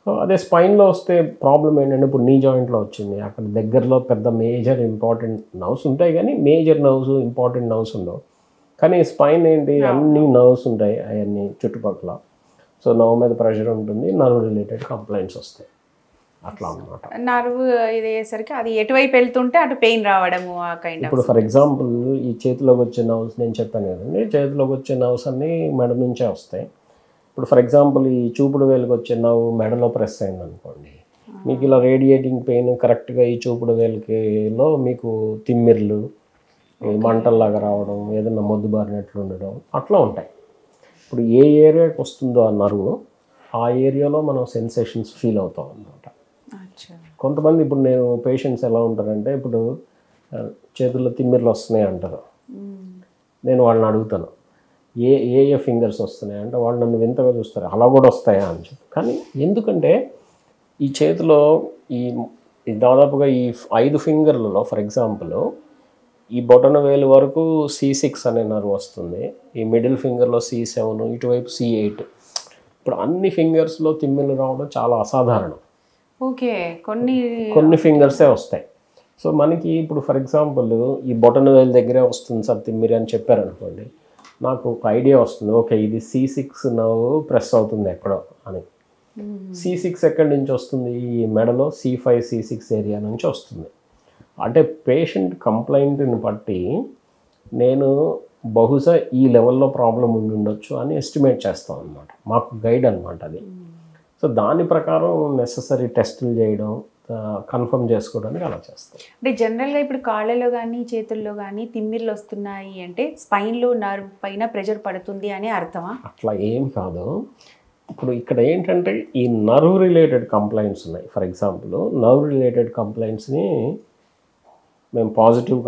సో అదే స్పైన్లో వస్తే ప్రాబ్లం ఏంటంటే, ఇప్పుడు నీ జాయింట్లో వచ్చింది, అక్కడ దగ్గరలో పెద్ద మేజర్ ఇంపార్టెంట్ నర్వ్స్ ఉంటాయి, కానీ మేజర్ నర్వ్స్ ఇంపార్టెంట్ నర్వ్స్ ఉండవు. కానీ స్పైన్ ఏంటి, అన్ని నర్వ్స్ ఉంటాయి అవన్నీ చుట్టుపక్కల. సో నర్వ్ మీద ప్రెషర్ ఉంటుంది, నర్వ్ రిలేటెడ్ కంప్లైంట్స్ వస్తాయి, అట్లా అన్నమాట. నర్వ్ ఇది అయ్యేసరికి అది ఎటువైపు వెళ్తుంటే అటు పెయిన్ రావడము ఆ కైండ్ ఆఫ్. ఇప్పుడు ఫర్ ఎగ్జాంపుల్ ఈ చేతిలోకి వచ్చే నర్వ్స్ నేను చెప్పాను కదండి, చేతిలోకి వచ్చే నర్వ్స్ అన్నీ మెడ నుంచే వస్తాయి. ఇప్పుడు ఫర్ ఎగ్జాంపుల్ ఈ చూపుడు వేలుకి వచ్చే నవ్వు మెడలో ప్రెస్ అయింది అనుకోండి, మీకు ఇలా రేడియేటింగ్ పెయిన్ కరెక్ట్గా ఈ చూపుడు వేలికిలో మీకు తిమ్మిర్లు, మంటల్లాగా రావడం, ఏదైనా మొద్దుబారినట్లు ఉండడం అట్లా ఉంటాయి. ఇప్పుడు ఏ ఏరియాకి వస్తుందో ఆ నర్వ్, ఆ ఏరియాలో మనం సెన్సేషన్స్ ఫీల్ అవుతాం అన్నమాట. కొంతమంది ఇప్పుడు నేను పేషెంట్స్ ఎలా ఉంటారంటే, ఇప్పుడు చేతుల్లో తిమ్మిర్లు వస్తున్నాయి అంటారు, నేను వాళ్ళని అడుగుతాను ఏ ఏ ఏ ఫింగర్స్ వస్తున్నాయి అంటే, వాళ్ళు నన్ను వింతగా చూస్తారు, అలా కూడా వస్తాయా అని చెప్పి. కానీ ఎందుకంటే ఈ చేతిలో ఈ దాదాపుగా ఈ 5 ఫింగర్లలో ఫర్ ఎగ్జాంపుల్ ఈ బొటన వేలు వరకు C6 అనే నర్వ్ వస్తుంది, ఈ మిడిల్ ఫింగర్లో C7, ఇటువైపు C8. ఇప్పుడు అన్ని ఫింగర్స్లో తిమ్మిర్లు రావడం చాలా అసాధారణం. ఓకే, కొన్ని ఫింగర్సే వస్తాయి. సో మనకి ఇప్పుడు ఫర్ ఎగ్జాంపుల్ ఈ బొటన వేలు దగ్గరే వస్తుంది సార్ తిమ్మిరి అని చెప్పారనుకోండి, నాకు ఒక ఐడియా వస్తుంది, ఓకే ఇది C6 నర్వ్ ప్రెస్ అవుతుంది ఎక్కడో అని. C6 ఎక్కడి నుంచి వస్తుంది, ఈ మెడలో C5 C6 ఏరియా నుంచి వస్తుంది. అంటే పేషెంట్ కంప్లైంట్ని బట్టి నేను బహుశా ఈ లెవెల్లో ప్రాబ్లం ఉండి ఉండొచ్చు అని ఎస్టిమేట్ చేస్తాం అనమాట, మాకు గైడ్ అనమాట అది. సో దాని ప్రకారం నెససరీ టెస్టులు చేయడం, కన్ఫర్మ్ చేసుకోవడానికి అలా చేస్తాం. అంటే జనరల్గా ఇప్పుడు కాళ్ళలో కానీ చేతుల్లో కానీ తిమ్మిర్లు వస్తున్నాయి అంటే స్పైన్లో నర్వ్ పైన ప్రెషర్ పడుతుంది అని అర్థమా? అట్లా ఏం కాదు. ఇప్పుడు ఇక్కడ ఏంటంటే ఈ నర్వ్ రిలేటెడ్ కంప్లైంట్స్ ఉన్నాయి. ఫర్ ఎగ్జాంపుల్ నర్వ్ రిలేటెడ్ కంప్లైంట్స్ని మేము positive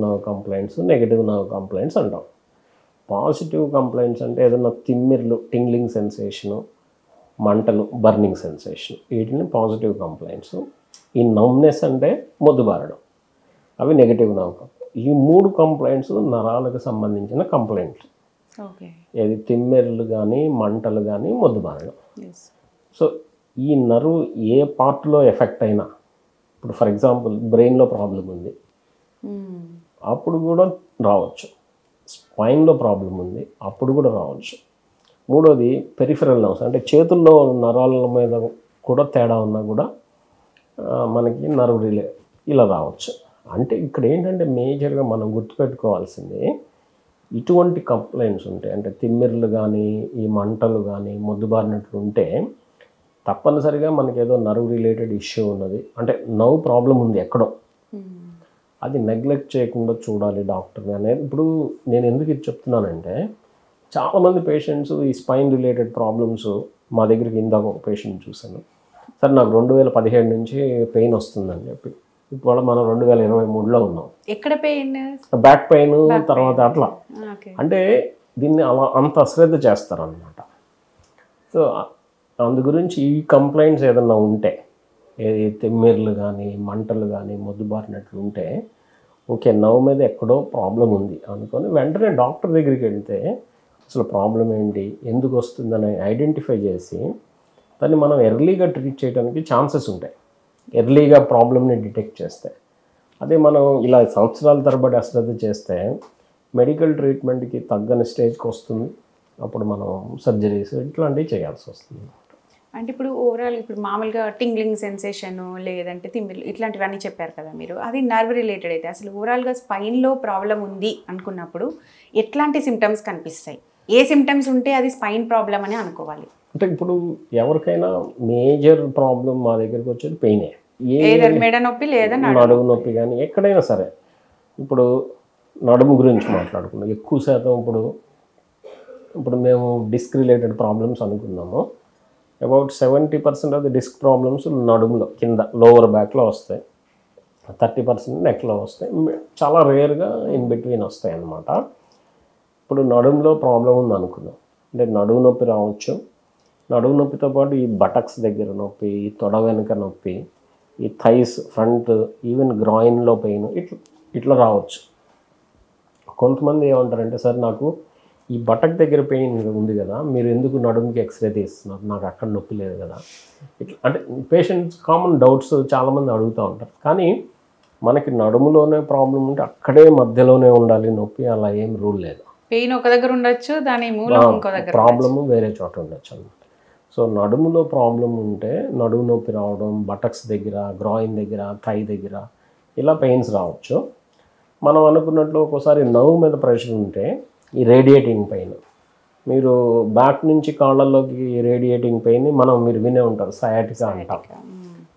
nerve complaints, negative nerve complaints అంటాం. పాజిటివ్ కంప్లైంట్స్ అంటే ఏదైనా తిమ్మిర్లు, టింగ్లింగ్ సెన్సేషను, మంటలు, బర్నింగ్ సెన్సేషన్, వీటిని పాజిటివ్ కంప్లైంట్స్. ఈ నమ్నెస్ అంటే మొద్దుబారడం, అవి నెగిటివ్ నర్వ్. ఈ 3 కంప్లైంట్స్ నరాలకు సంబంధించిన కంప్లైంట్స్. ఏది తిమ్మెర్లు కానీ, మంటలు కానీ, మొద్దుబారడం. సో ఈ నర్వ్ ఏ పార్ట్లో ఎఫెక్ట్ అయినా, ఇప్పుడు ఫర్ ఎగ్జాంపుల్ బ్రెయిన్లో ప్రాబ్లం ఉంది అప్పుడు కూడా రావచ్చు, స్పైన్లో ప్రాబ్లం ఉంది అప్పుడు కూడా రావచ్చు. మూడోది పెరిఫెరల్ నర్వ్స్ అంటే చేతుల్లో నరాల మీద కూడా తేడా ఉన్నా కూడా మనకి నర్వ్ రిలే ఇలా రావచ్చు. అంటే ఇక్కడ ఏంటంటే మేజర్గా మనం గుర్తుపెట్టుకోవాల్సింది, ఇటువంటి కంప్లైంట్స్ ఉంటాయి అంటే తిమ్మిర్లు కానీ, ఈ మంటలు కానీ, మొద్దుబారినట్లు ఉంటే తప్పనిసరిగా మనకి ఏదో నర్వ్ రిలేటెడ్ ఇష్యూ ఉన్నది, అంటే నర్వ్ ప్రాబ్లం ఉంది ఎక్కడో, అది నెగ్లెక్ట్ చేయకుండా చూడాలి డాక్టర్ అనేది. ఇప్పుడు నేను ఎందుకు ఇది చెప్తున్నానంటే, చాలామంది పేషెంట్స్ ఈ స్పైన్ రిలేటెడ్ ప్రాబ్లమ్స్ మా దగ్గరికి, ఇందాక ఒక పేషెంట్ చూశాను, సార్ నాకు 2017 నుంచి పెయిన్ వస్తుందని చెప్పి, ఇప్పుడు మనం 2023లో ఉన్నాం. ఎక్కడ పెయిన్? బ్యాక్ పెయిన్, తర్వాత అట్లా. అంటే దీన్ని అలా అంత అశ్రద్ధ చేస్తారనమాట. సో అందు గురించి ఈ కంప్లైంట్స్ ఏదన్నా ఉంటే, తిమ్మిర్లు కానీ, మంటలు కానీ, మొద్దుబారినట్లు ఉంటే, ఓకే నర్వ్ మీద ఎక్కడో ప్రాబ్లం ఉంది అనుకొని వెంటనే డాక్టర్ దగ్గరికి వెళ్తే అసలు ప్రాబ్లం ఏంటి, ఎందుకు వస్తుందని ఐడెంటిఫై చేసి దాన్ని మనం ఎర్లీగా ట్రీట్ చేయడానికి ఛాన్సెస్ ఉంటాయి, ఎర్లీగా ప్రాబ్లమ్ని డిటెక్ట్ చేస్తే. అదే మనం ఇలా సంవత్సరాల తరబడి అశ్రద్ధ చేస్తే మెడికల్ ట్రీట్మెంట్కి తగ్గని స్టేజ్కి వస్తుంది, అప్పుడు మనం సర్జరీస్ ఇట్లాంటివి చేయాల్సి వస్తుంది. అంటే ఇప్పుడు ఓవరాల్ ఇప్పుడు మామూలుగా టింగ్లింగ్ సెన్సేషన్ లేదంటే తిమ్మిర్లు ఇట్లాంటివన్నీ చెప్పారు కదా మీరు, అది నర్వ్ రిలేటెడ్ అయితే అసలు ఓవరాల్గా స్పైన్లో ప్రాబ్లం ఉంది అనుకున్నప్పుడు ఎట్లాంటి సిమ్టమ్స్ కనిపిస్తాయి, ఏ సిమ్టమ్స్ ఉంటే అది స్పైన్ ప్రాబ్లం అని అనుకోవాలి? అంటే ఇప్పుడు ఎవరికైనా మేజర్ ప్రాబ్లం మా దగ్గరికి వచ్చేది పెయినే, మెడ నొప్పి లేదా నడుము నొప్పి కానీ ఎక్కడైనా సరే. ఇప్పుడు నడుము గురించి మాట్లాడుకున్నాం ఎక్కువ శాతం. ఇప్పుడు మేము డిస్క్ రిలేటెడ్ ప్రాబ్లమ్స్ అనుకున్నాము, about 70% of the disc problems నడుములో కింద లోవర్ బ్యాక్లో వస్తాయి, 30% నెక్లో వస్తాయి, చాలా రేర్గా ఇన్ బిట్వీన్ వస్తాయి అన్నమాట. ఇప్పుడు నడుములో ప్రాబ్లం ఉంది అనుకుందాం, అంటే నడుము నొప్పి రావచ్చు, నడుము నొప్పితో పాటు ఈ బటక్స్ దగ్గర నొప్పి, ఈ తొడ వెనుక నొప్పి, ఈ థైస్ ఫ్రంట్, ఈవెన్ గ్రాయిన్లో పెయిన్ ఇట్లా రావచ్చు. కొంతమంది ఏమంటారంటే, సార్ నాకు ఈ బటక్ దగ్గర పెయిన్ ఉంది కదా, మీరు ఎందుకు నడుముకి ఎక్స్రే తీస్తున్నారు, నాకు అక్కడ నొప్పి లేదు కదా, ఇట్లా అంటే పేషెంట్స్ కామన్ డౌట్స్ చాలామంది అడుగుతూ ఉంటారు. కానీ మనకి నడుములోనే ప్రాబ్లం ఉంటే అక్కడే మధ్యలోనే ఉండాలి నొప్పి, అలా ఏం రూల్ లేదు. పెయిన్ ఒక దగ్గర ఉండొచ్చు, దాని మూలం ఇంకో దగ్గర, ప్రాబ్లము వేరే చోట ఉండొచ్చు అనమాట. సో నడుములో ప్రాబ్లం ఉంటే నడుము నొప్పి రావడం, బటక్స్ దగ్గర, గ్రాయిన్ దగ్గర, థై దగ్గర ఇలా పెయిన్స్ రావచ్చు. మనం అనుకున్నట్లు ఒక్కోసారి నవ్వు మీద ప్రెషర్ ఉంటే ఈ రేడియేటింగ్ పెయిన్, మీరు బ్యాక్ నుంచి కాళ్ళల్లోకి రేడియేటింగ్ పెయిన్ మీరు వినే ఉంటారు, సయాటికా అంటాం.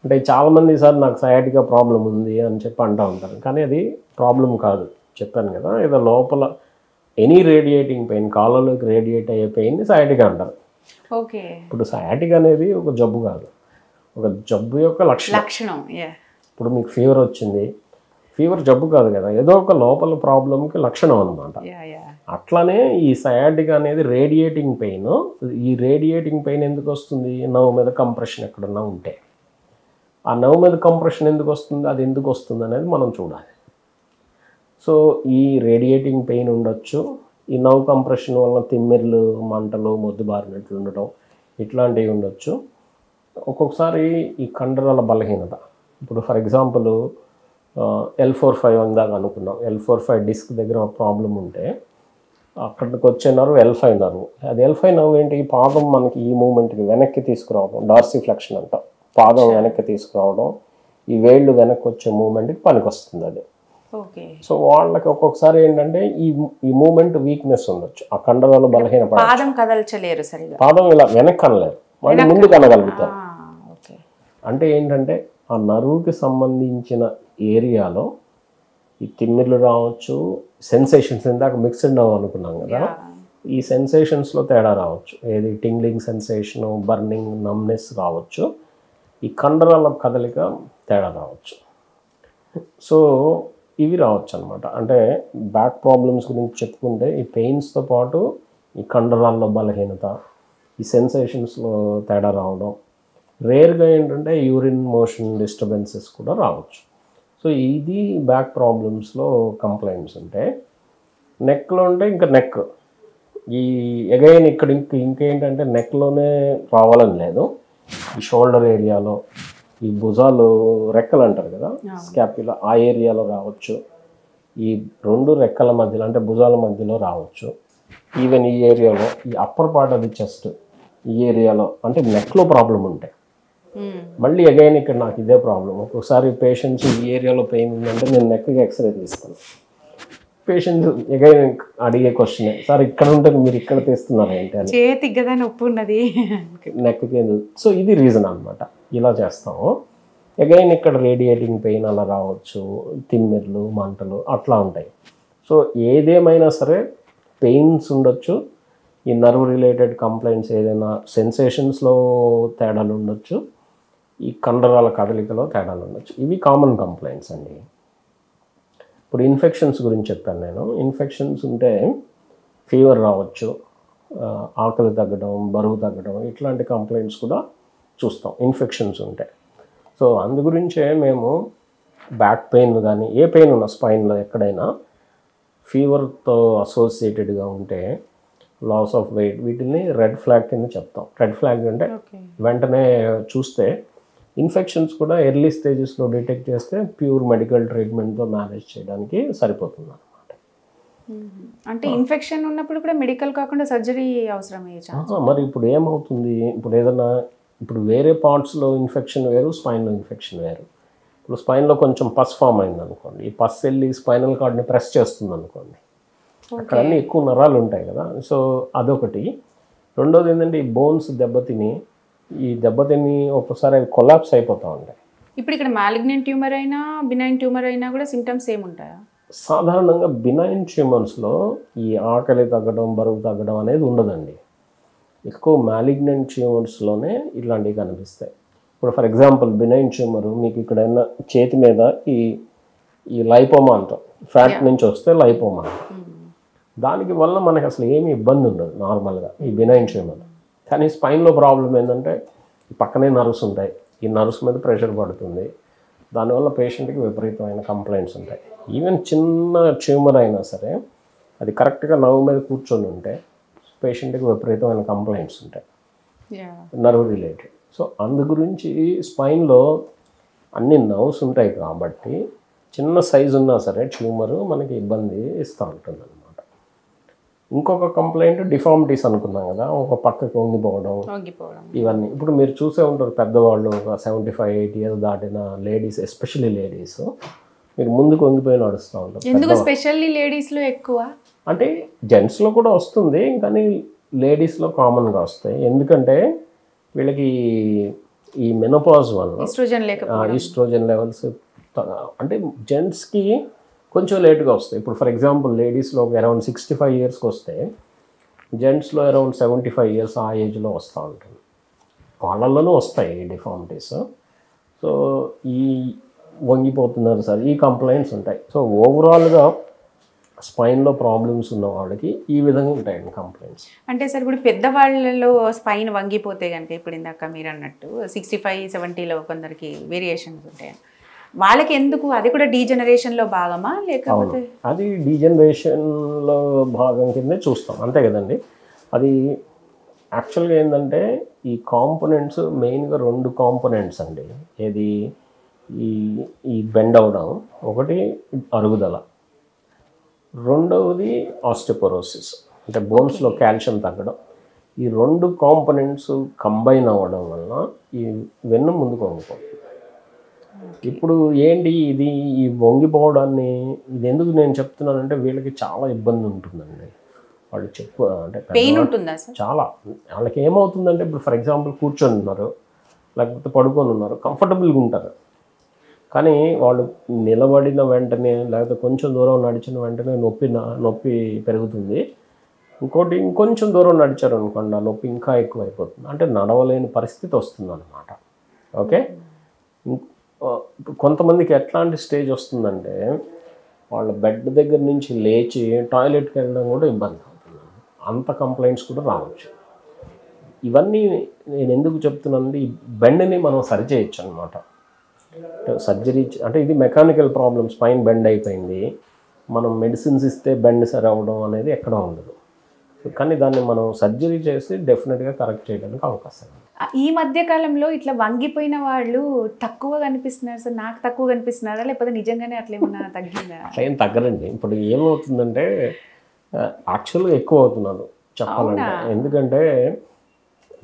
అంటే చాలామంది సార్ నాకు సయాటికా ప్రాబ్లం ఉంది అని చెప్పి అంటూ ఉంటారు. కానీ అది ప్రాబ్లం కాదు, చెప్పాను కదా, ఏదో లోపల ఎనీ రేడియేటింగ్ పెయిన్, కాళ్ళలోకి రేడియేట్ అయ్యే పెయిన్ని సయాటికా అంటారు. ఓకే. ఇప్పుడు సయాటికా అనేది ఒక జబ్బు కాదు, ఒక జబ్బు యొక్క లక్షణం. ఇప్పుడు మీకు ఫీవర్ వచ్చింది, ఫీవర్ జబ్బు కాదు కదా, ఏదో ఒక లోపల ప్రాబ్లంకి లక్షణం అనమాట. అట్లానే ఈ సయాటికా అనేది రేడియేటింగ్ పెయిన్. ఈ రేడియేటింగ్ పెయిన్ ఎందుకు వస్తుంది? నవ్వు మీద కంప్రెషన్ ఎక్కడన్నా ఉంటే. ఆ నవ్వు మీద కంప్రెషన్ ఎందుకు వస్తుంది, అది ఎందుకు వస్తుంది అనేది మనం చూడాలి. సో ఈ రేడియేటింగ్ పెయిన్ ఉండొచ్చు, ఈ నవ్వు కంప్రెషన్ వల్ల తిమ్మిర్లు, మంటలు, మొద్దుబారినట్లు ఉండటం ఇట్లాంటివి ఉండొచ్చు. ఒక్కొక్కసారి ఈ కండరాల బలహీనత, ఇప్పుడు ఫర్ ఎగ్జాంపుల్ L4-5 అందాక అనుకున్నాం, L4-5 డిస్క్ దగ్గర ప్రాబ్లం ఉంటే అక్కడికి వచ్చే నర్వ్ L5 నర్వ్. అది L5 నర్వ్ ఏంటి, పాదం మనకి ఈ మూమెంట్కి వెనక్కి తీసుకురావడం, డార్సిఫ్లెక్షన్ అంటాం. పాదం వెనక్కి తీసుకురావడం, ఈ వేళ్ళు వెనక్కి వచ్చే మూమెంట్కి పనికి వస్తుంది అది. సో వాళ్ళకి ఒక్కొక్కసారి ఏంటంటే ఈ మూమెంట్ వీక్నెస్ ఉండొచ్చు, ఆ కండరాలు బలహీన పాదం కదల్చలేరు సరిగా, పాదం ఇలా వెనక్కి అనలేరు, మళ్ళీ ముందు కనగలుగుతారు. అంటే ఏంటంటే ఆ నరువుకి సంబంధించిన ఏరియాలో ఈ తిమ్మిర్లు రావచ్చు, సెన్సేషన్స్ ఇందాక మిక్స్డ్ నవ్వు అనుకున్నాం కదా, ఈ సెన్సేషన్స్లో తేడా రావచ్చు. ఏది టింగ్లింగ్ సెన్సేషను, బర్నింగ్, నమ్నెస్ రావచ్చు, ఈ కండరాల కదలిక తేడా రావచ్చు. సో ఇవి రావచ్చు అనమాట. అంటే బ్యాక్ ప్రాబ్లమ్స్ గురించి చెప్పుకుంటే ఈ పెయిన్స్తో పాటు ఈ కండరాల్లో బలహీనత, ఈ సెన్సేషన్స్లో తేడా రావడం, రేర్గా ఏంటంటే యూరిన్ మోషన్ డిస్టర్బెన్సెస్ కూడా రావచ్చు. సో ఇది బ్యాక్ ప్రాబ్లమ్స్లో కంప్లైంట్స్ ఉంటే. నెక్లో ఉంటే ఇంకా నెక్, ఈ అగైన్ ఇక్కడ ఇంకేంటంటే నెక్లోనే రావాలని లేదు, ఈ షోల్డర్ ఏరియాలో, ఈ భుజాలు రెక్కలు అంటారు కదా, స్కాప్యులా, ఆ ఏరియాలో రావచ్చు, ఈ రెండు రెక్కల మధ్యలో అంటే భుజాల మధ్యలో రావచ్చు, ఈవెన్ ఈ ఏరియాలో, ఈ upper part of the chest ఈ ఏరియాలో, అంటే నెక్లో ప్రాబ్లం ఉంటాయి. మళ్ళీ అగైన్ ఇక్కడ నాకు ఇదే ప్రాబ్లం. ఒక్కొక్కసారి పేషెంట్స్ ఈ ఏరియాలో పెయిన్ ఉందంటే నేను నెక్కి ఎక్స్రే తీస్తాను. పేషెంట్స్ అగైన్ అడిగే క్వశ్చన్, సార్ ఇక్కడ ఉంటే మీరు ఇక్కడ తీస్తున్నారు ఏంటి అని, చేతికి కదా నొప్పి ఉన్నది నెక్కి. సో ఇది రీజన్ అనమాట, ఇలా చేస్తాము. అగైన్ ఇక్కడ రేడియేటింగ్ పెయిన్ అలా రావచ్చు, తిమ్మిర్లు, మంటలు అట్లా ఉంటాయి. సో ఏదేమైనా సరే పెయిన్స్ ఉండొచ్చు, ఈ నర్వ్ రిలేటెడ్ కంప్లైంట్స్ ఏదైనా సెన్సేషన్స్లో తేడాలు ఉండొచ్చు, ఈ కండరాల కదలికలో తేడాలు ఉండొచ్చు. ఇవి కామన్ కంప్లైంట్స్ అండి. ఇప్పుడు ఇన్ఫెక్షన్స్ గురించి చెప్పాను నేను. ఇన్ఫెక్షన్స్ ఉంటే ఫీవర్ రావచ్చు, ఆకలి తగ్గడం, బరువు తగ్గడం, ఇట్లాంటి కంప్లైంట్స్ కూడా చూస్తాం ఇన్ఫెక్షన్స్ ఉంటే. సో అందు గురించే మేము బ్యాక్ పెయిన్ కానీ ఏ పెయిన్ ఉన్నా స్పైన్లో ఎక్కడైనా ఫీవర్తో అసోసియేటెడ్గా ఉంటే, లాస్ ఆఫ్ వెయిట్, వీటిని రెడ్ ఫ్లాగ్ కింద చెప్తాం. రెడ్ ఫ్లాగ్ అంటే వెంటనే చూస్తే ఇన్ఫెక్షన్స్ కూడా ఎర్లీ స్టేజెస్లో డిటెక్ట్ చేస్తే ప్యూర్ మెడికల్ ట్రీట్మెంట్తో మేనేజ్ చేయడానికి సరిపోతుంది అనమాట. అంటే ఇన్ఫెక్షన్ ఉన్నప్పుడు కూడా మెడికల్ కాకుండా సర్జరీ అవసరం. మరి ఇప్పుడు ఏమవుతుంది, ఇప్పుడు ఏదైనా ఇప్పుడు వేరే పార్ట్స్లో ఇన్ఫెక్షన్ వేరు, స్పైన్లో ఇన్ఫెక్షన్ వేరు. ఇప్పుడు స్పైన్లో కొంచెం పస్ ఫామ్ అయింది అనుకోండి, ఈ పస్ వెళ్ళి స్పైనల్ కార్డ్ని ప్రెస్ చేస్తుంది అనుకోండి, అక్కడ అన్నీ ఎక్కువ నరాలు ఉంటాయి కదా. సో అదొకటి. రెండోది ఏంటంటే ఈ బోన్స్ దెబ్బతిని ఒక్కోసారి అవి కొలాప్స్ అయిపోతూ ఉంటాయి. ఇప్పుడు ఇక్కడ మాలిగ్నెంట్ ట్యూమర్ అయినా బినైన్ ట్యూమర్ అయినా కూడా సిమ్టమ్స్ ఏమి ఉంటాయా? సాధారణంగా బినైన్ ట్యూమర్స్లో ఈ ఆకలి తగ్గడం, బరువు తగ్గడం అనేది ఉండదండి. ఎక్కువ మాలిగ్నెంట్ ట్యూమర్స్లోనే ఇలాంటివి కనిపిస్తాయి. ఇప్పుడు ఫర్ ఎగ్జాంపుల్ బినైన్ ట్యూమర్ మీకు ఇక్కడైనా చేతి మీద ఈ లైపోమా అంటాం, ఫ్యాట్ నుంచి వస్తే లైపోమా, దానికి వల్ల మనకి అసలు ఏమీ ఇబ్బంది ఉండదు నార్మల్గా ఈ బినైన్ ట్యూమర్. కానీ స్పైన్లో ప్రాబ్లం ఏంటంటే పక్కనే నర్వ్స్ ఉంటాయి, ఈ నర్వ్స్ మీద ప్రెషర్ పడుతుంది, దానివల్ల పేషెంట్కి విపరీతమైన కంప్లైంట్స్ ఉంటాయి. ఈవెన్ చిన్న ట్యూమర్ అయినా సరే అది కరెక్ట్గా నర్వ్ మీద కూర్చొని ఉంటే పేషెంట్కి విపరీతమైన కంప్లైంట్స్ ఉంటాయి నర్వ్ రిలేటెడ్. సో అందు గురించి స్పైన్లో అన్ని నర్వ్స్ ఉంటాయి కాబట్టి చిన్న సైజు ఉన్నా సరే ట్యూమరు మనకి ఇబ్బంది ఇస్తూ ఉంటుంది అనమాట. ఇంకొక కంప్లైంట్ డిఫార్మిటీస్ అనుకున్నాం కదా, ఒక పక్కకు వంగిపోవడం ఇవన్నీ. ఇప్పుడు మీరు చూసే ఉంటారు పెద్దవాళ్ళు, ఒక 75-80 years దాటిన లేడీస్, ఎస్పెషల్లీ లేడీస్ మీరు ముందుకు వంగిపోయి నడుస్తూ ఉంటారు. ఎందుకు స్పెషల్లీ లేడీస్లో ఎక్కువ? అంటే జెంట్స్లో కూడా వస్తుంది, కానీ లేడీస్లో కామన్గా వస్తాయి. ఎందుకంటే వీళ్ళకి ఈ మెనోపాజ్ వల్ల ఈస్ట్రోజన్ లెవెల్స్ అంటే జెంట్స్కి కొంచెం లేట్గా వస్తాయి. ఇప్పుడు ఫర్ ఎగ్జాంపుల్ లేడీస్లో అరౌండ్ 65 yearsకి వస్తే జెంట్స్లో అరౌండ్ 75 years ఆ ఏజ్లో వస్తూ ఉంటుంది. వాళ్ళల్లోనూ వస్తాయి డిఫార్మిటీస్. సో ఈ వంగిపోతున్నారు సార్, ఈ కంప్లైంట్స్ ఉంటాయి. సో ఓవరాల్గా స్పైన్లో ప్రాబ్లమ్స్ ఉన్న వాళ్ళకి ఈ విధంగా ఉంటాయండి కంప్లైంట్స్. అంటే సార్ ఇప్పుడు పెద్దవాళ్ళలో స్పైన్ వంగిపోతే కనుక, ఇప్పుడు ఇందాక మీరు అన్నట్టు 65-70లో కొందరికి వేరియేషన్స్ ఉంటాయి, వాళ్ళకి ఎందుకు? అది కూడా డీజనరేషన్లో భాగమా లేకపోతే? అది డీజనరేషన్లో భాగం కిందే చూస్తాం, అంతే కదండి. అది యాక్చువల్గా ఏంటంటే ఈ కాంపోనెంట్స్ మెయిన్గా 2 కాంపోనెంట్స్ అండి. ఏది ఈ బెండ్ అవడం ఒకటి, అరుగుదల రెండవది, ఆస్టియోపోరోసిస్ అంటే బోన్స్లో కాల్షియం తగ్గడం. ఈ 2 కాంపోనెంట్స్ కంబైన్ అవ్వడం వల్ల ఈ వెన్ను ముందుకు వంగిపోతుంది. ఇప్పుడు ఏంటి ఇది, ఈ వంగిపోవడాన్ని ఇది ఎందుకు నేను చెప్తున్నానంటే వీళ్ళకి చాలా ఇబ్బంది ఉంటుందండి. వాళ్ళు అంటే పెయిన్ ఉంటుందా సార్? చాలా. వాళ్ళకి ఏమవుతుందంటే ఇప్పుడు ఫర్ ఎగ్జాంపుల్ కూర్చొని ఉన్నారు లేకపోతే పడుకొని ఉన్నారు, కంఫర్టబుల్గా ఉంటారు, కానీ వాళ్ళు నిలబడిన వెంటనే లేకపోతే కొంచెం దూరం నడిచిన వెంటనే నొప్పి పెరుగుతుంది. ఇంకోటి ఇంకొంచెం దూరం నడిచారు అనుకోండి, ఆ నొప్పి ఇంకా ఎక్కువ అయిపోతుంది. అంటే నడవలేని పరిస్థితి వస్తుంది అన్నమాట. ఓకే, కొంతమందికి ఎట్లాంటి స్టేజ్ వస్తుందంటే వాళ్ళ బెడ్ దగ్గర నుంచి లేచి టాయిలెట్కి వెళ్ళడం కూడా ఇబ్బంది అవుతుంది. అంత కంప్లైంట్స్ కూడా రావచ్చు. ఇవన్నీ నేను ఎందుకు చెప్తున్నానంటే ఈ బెండ్ని మనం సరి చేయొచ్చు అనమాట. సర్జరీ అంటే ఇది మెకానికల్ ప్రాబ్లమ్, స్పైన్ బెండ్ అయిపోయింది, మనం మెడిసిన్స్ ఇస్తే బెండ్ సరి అవ్వడం అనేది ఎక్కడ ఉండదు. కానీ దాన్ని మనం సర్జరీ చేసి డెఫినెట్గా కరెక్ట్ చేయడానికి అవకాశం ఉంది. ఈ మధ్య కాలంలో ఇట్లా వంగిపోయిన వాళ్ళు తక్కువ కనిపిస్తున్నారు సార్. నాకు తక్కువ కనిపిస్తున్నారా లేకపోతే నిజంగానే అట్లా ఏమన్నా తగ్గిందా? అట్లా ఏం తగ్గరండి. ఇప్పుడు ఏమవుతుందంటే యాక్చువల్గా ఎక్కువ అవుతున్నారు చెప్పాలంటే. ఎందుకంటే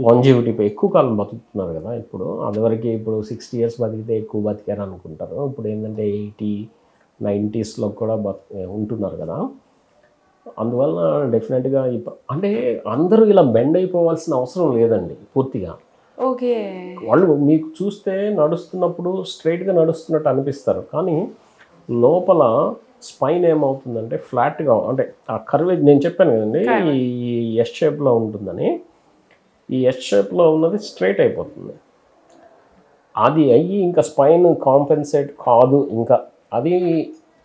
లాంజివిటీ ఎక్కువ కాలం బతుకుతున్నారు కదా. ఇప్పుడు అదివరకు ఇప్పుడు 60 years బతికితే ఎక్కువ బతికారు అనుకుంటారు. ఇప్పుడు ఏంటంటే 80, 90sలో కూడా ఉంటున్నారు కదా. అందువల్ల డెఫినెట్గా అంటే అందరూ ఇలా బెండ్ అయిపోవాల్సిన అవసరం లేదండి పూర్తిగా. ఓకే, వాళ్ళు మీకు చూస్తే నడుస్తున్నప్పుడు స్ట్రైట్గా నడుస్తున్నట్టు అనిపిస్తారు, కానీ లోపల స్పైన్ ఏమవుతుందంటే ఫ్లాట్గా, అంటే ఆ కర్వేజ్ నేను చెప్పాను కదండి ఈ ఎస్ షేప్లో ఉంటుందని. ఈ ఎస్ షేప్లో ఉన్నది స్ట్రైట్ అయిపోతుంది. అది అయ్యి ఇంకా స్పైన్ కాంపెన్సేట్ కాదు, ఇంకా అది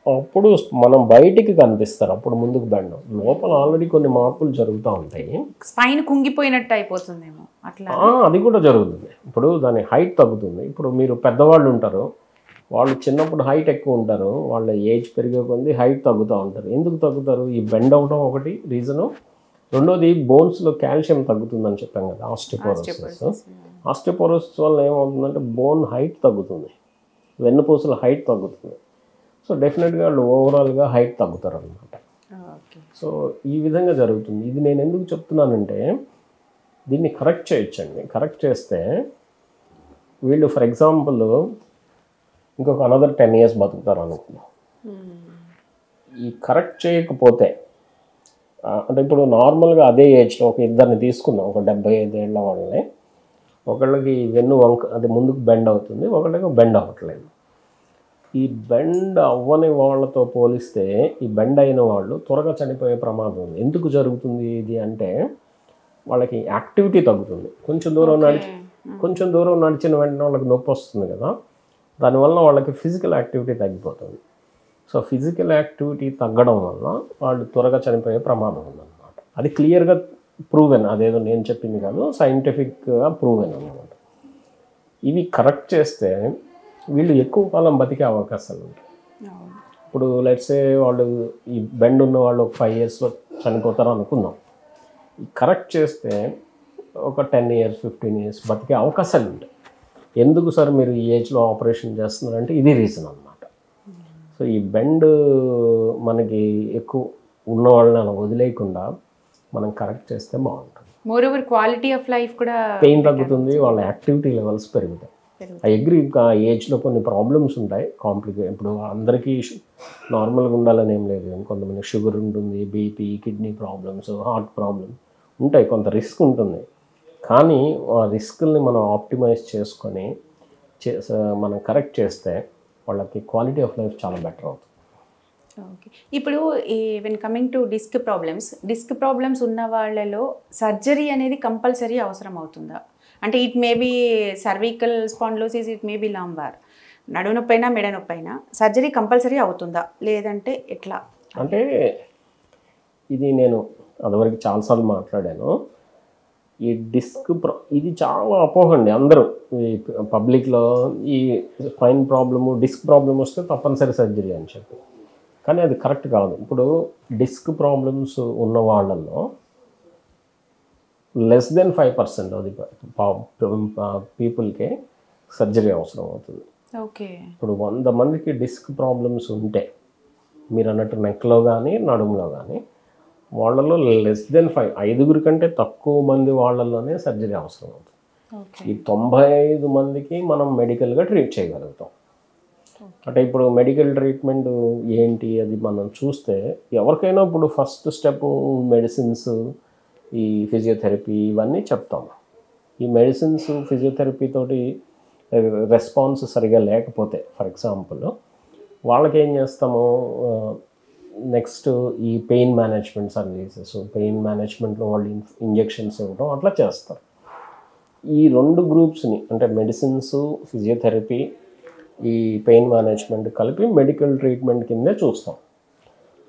అప్పుడు మనం బయటికి కనిపిస్తారు, అప్పుడు ముందుకు బెండ్. లోపల ఆల్రెడీ కొన్ని మార్పులు జరుగుతూ ఉంటాయి, స్పైన్ కుంగిపోయినట్టు అయిపోతుందేమో అట్లా. అది కూడా జరుగుతుంది. ఇప్పుడు దాని హైట్ తగ్గుతుంది. ఇప్పుడు మీరు పెద్దవాళ్ళు ఉంటారు, వాళ్ళు చిన్నప్పుడు హైట్ ఎక్కువ ఉంటారు, వాళ్ళ ఏజ్ పెరిగే కొద్ది హైట్ తగ్గుతూ ఉంటారు. ఎందుకు తగ్గుతారు? ఈ బెండ్ అవడం ఒకటి రీజను. రెండోది బోన్స్లో కాల్షియం తగ్గుతుందని చెప్పాం కదా, ఆస్టియోపోరోసిస్. ఆస్టియోపోరోసిస్ వల్ల ఏమవుతుందంటే బోన్ హైట్ తగ్గుతుంది, వెన్నుపూసల హైట్ తగ్గుతుంది. సో డెఫినెట్గా వాళ్ళు ఓవరాల్గా హైట్ తగ్గుతారు అన్నమాట. సో ఈ విధంగా జరుగుతుంది. ఇది నేను ఎందుకు చెప్తున్నానంటే దీన్ని కరెక్ట్ చేయొచ్చండి. కరెక్ట్ చేస్తే వీళ్ళు ఫర్ ఎగ్జాంపుల్ ఇంకొక అనదర్ 10 years బతుకుతారు అనుకున్నాం. ఈ కరెక్ట్ చేయకపోతే అంటే ఇప్పుడు నార్మల్గా అదే ఏజ్లో ఒక ఇద్దరిని తీసుకున్నాం, ఒక 75 ఏళ్ళ వాళ్ళని. ఒకళ్ళకి వెన్ను వంక అది ముందుకు బెండ్ అవుతుంది, ఒకళ్ళకి బెండ్ అవ్వట్లేదు. ఈ బెండ్ అవ్వని వాళ్ళతో పోలిస్తే ఈ బెండ్ అయిన వాళ్ళు త్వరగా చనిపోయే ప్రమాదం ఉంది. ఎందుకు జరుగుతుంది ఇది అంటే వాళ్ళకి యాక్టివిటీ తగ్గుతుంది. కొంచెం దూరం నడిచిన వెంటనే వాళ్ళకి నొప్పి వస్తుంది కదా, దానివల్ల వాళ్ళకి ఫిజికల్ యాక్టివిటీ తగ్గిపోతుంది. సో ఫిజికల్ యాక్టివిటీ తగ్గడం వల్ల వాళ్ళు త్వరగా చనిపోయే ప్రమాదం ఉందన్నమాట. అది క్లియర్గా ప్రూవెన్, అదేదో నేను చెప్పింది కాదు, సైంటిఫిక్గా ప్రూవెన్ అన్నమాట. ఇవి కరెక్ట్ చేస్తే వీళ్ళు ఎక్కువ కాలం బతికే అవకాశాలు ఉంటాయి. ఇప్పుడు లెట్సే వాళ్ళు ఈ బెండ్ ఉన్న వాళ్ళు ఒక 5 yearsలో చనిపోతారు అనుకుందాం. కరెక్ట్ చేస్తే ఒక 10 years 15 years బతికే అవకాశాలు ఉంటాయి. ఎందుకు సార్ మీరు ఈ ఏజ్లో ఆపరేషన్ చేస్తున్నారంటే ఇది రీజన్ అనమాట. సో ఈ బెండ్ మనకి ఎక్కువ ఉన్న వాళ్ళని అలా వదిలేయకుండా మనం కరెక్ట్ చేస్తే బాగుంటుంది. More over quality of life కూడా, పెయిన్ తగ్గుతుంది, వాళ్ళ యాక్టివిటీ లెవెల్స్ పెరుగుతాయి. ఐ అగ్రీ, ఆ ఏజ్లో కొన్ని ప్రాబ్లమ్స్ ఉంటాయి, కాంప్లికేట్. ఇప్పుడు అందరికీ నార్మల్గా ఉండాలని ఏం లేదు. కొంతమంది షుగర్ ఉంటుంది, BP, kidney problems, heart problem ఉంటాయి, కొంత రిస్క్ ఉంటుంది. కానీ ఆ రిస్క్ని మనం ఆప్టిమైజ్ చేసుకొని మనం కరెక్ట్ చేస్తే వాళ్ళకి క్వాలిటీ ఆఫ్ లైఫ్ చాలా బెటర్ అవుతుంది. ఓకే. ఇప్పుడు when coming to disc problems ఉన్న వాళ్ళలో సర్జరీ అనేది కంపల్సరీ అవసరం అవుతుందా? అంటే it may be cervical spondylosis, it may be lumbar, నడుము నొప్పైనా మెడ నొప్పైనా సర్జరీ కంపల్సరీ అవుతుందా, లేదంటే ఎట్లా? అంటే ఇది నేను అదివరకు చాలాసార్లు మాట్లాడాను. ఈ డిస్క్ ఇది చాలా అపోహండి. అందరూ ఈ పబ్లిక్లో ఈ స్పైన్ ప్రాబ్లము, డిస్క్ ప్రాబ్లమ్ వస్తే తప్పనిసరి సర్జరీ అని చెప్పి, కానీ అది కరెక్ట్ కాదు. ఇప్పుడు డిస్క్ ప్రాబ్లమ్స్ ఉన్న వాళ్ళల్లో less than 5% అది పీపుల్కే సర్జరీ అవసరం అవుతుంది. ఓకే. ఇప్పుడు 100 మందికి డిస్క్ ప్రాబ్లమ్స్ ఉంటే, మీరు అన్నట్టు నెక్లో కానీ నడుములో కానీ, వాళ్ళలో less than 5 కంటే తక్కువ మంది వాళ్ళల్లోనే సర్జరీ అవసరం అవుతుంది. ఈ 95 మందికి మనం మెడికల్గా ట్రీట్ చేయగలుగుతాం. అంటే ఇప్పుడు మెడికల్ ట్రీట్మెంట్ ఏంటి అది మనం చూస్తే, ఎవరికైనా ఇప్పుడు ఫస్ట్ స్టెప్ మెడిసిన్స్, ఈ ఫిజియోథెరపీ ఇవన్నీ చెప్తాం. ఈ మెడిసిన్స్ ఫిజియోథెరపీ తోటి రెస్పాన్స్ సరిగా లేకపోతే, ఫర్ ఎగ్జాంపుల్ వాళ్ళకి ఏం చేస్తాము, నెక్స్ట్ ఈ పెయిన్ మేనేజ్మెంట్ సర్వీసెస్, పెయిన్ మేనేజ్మెంట్లో వాళ్ళు ఇంజెక్షన్స్ ఇవ్వడం అట్లా చేస్తారు. ఈ 2 గ్రూప్స్ని, అంటే మెడిసిన్స్, ఫిజియోథెరపీ, ఈ పెయిన్ మేనేజ్మెంట్ కలిపి మెడికల్ ట్రీట్మెంట్ కిందే చూస్తాం.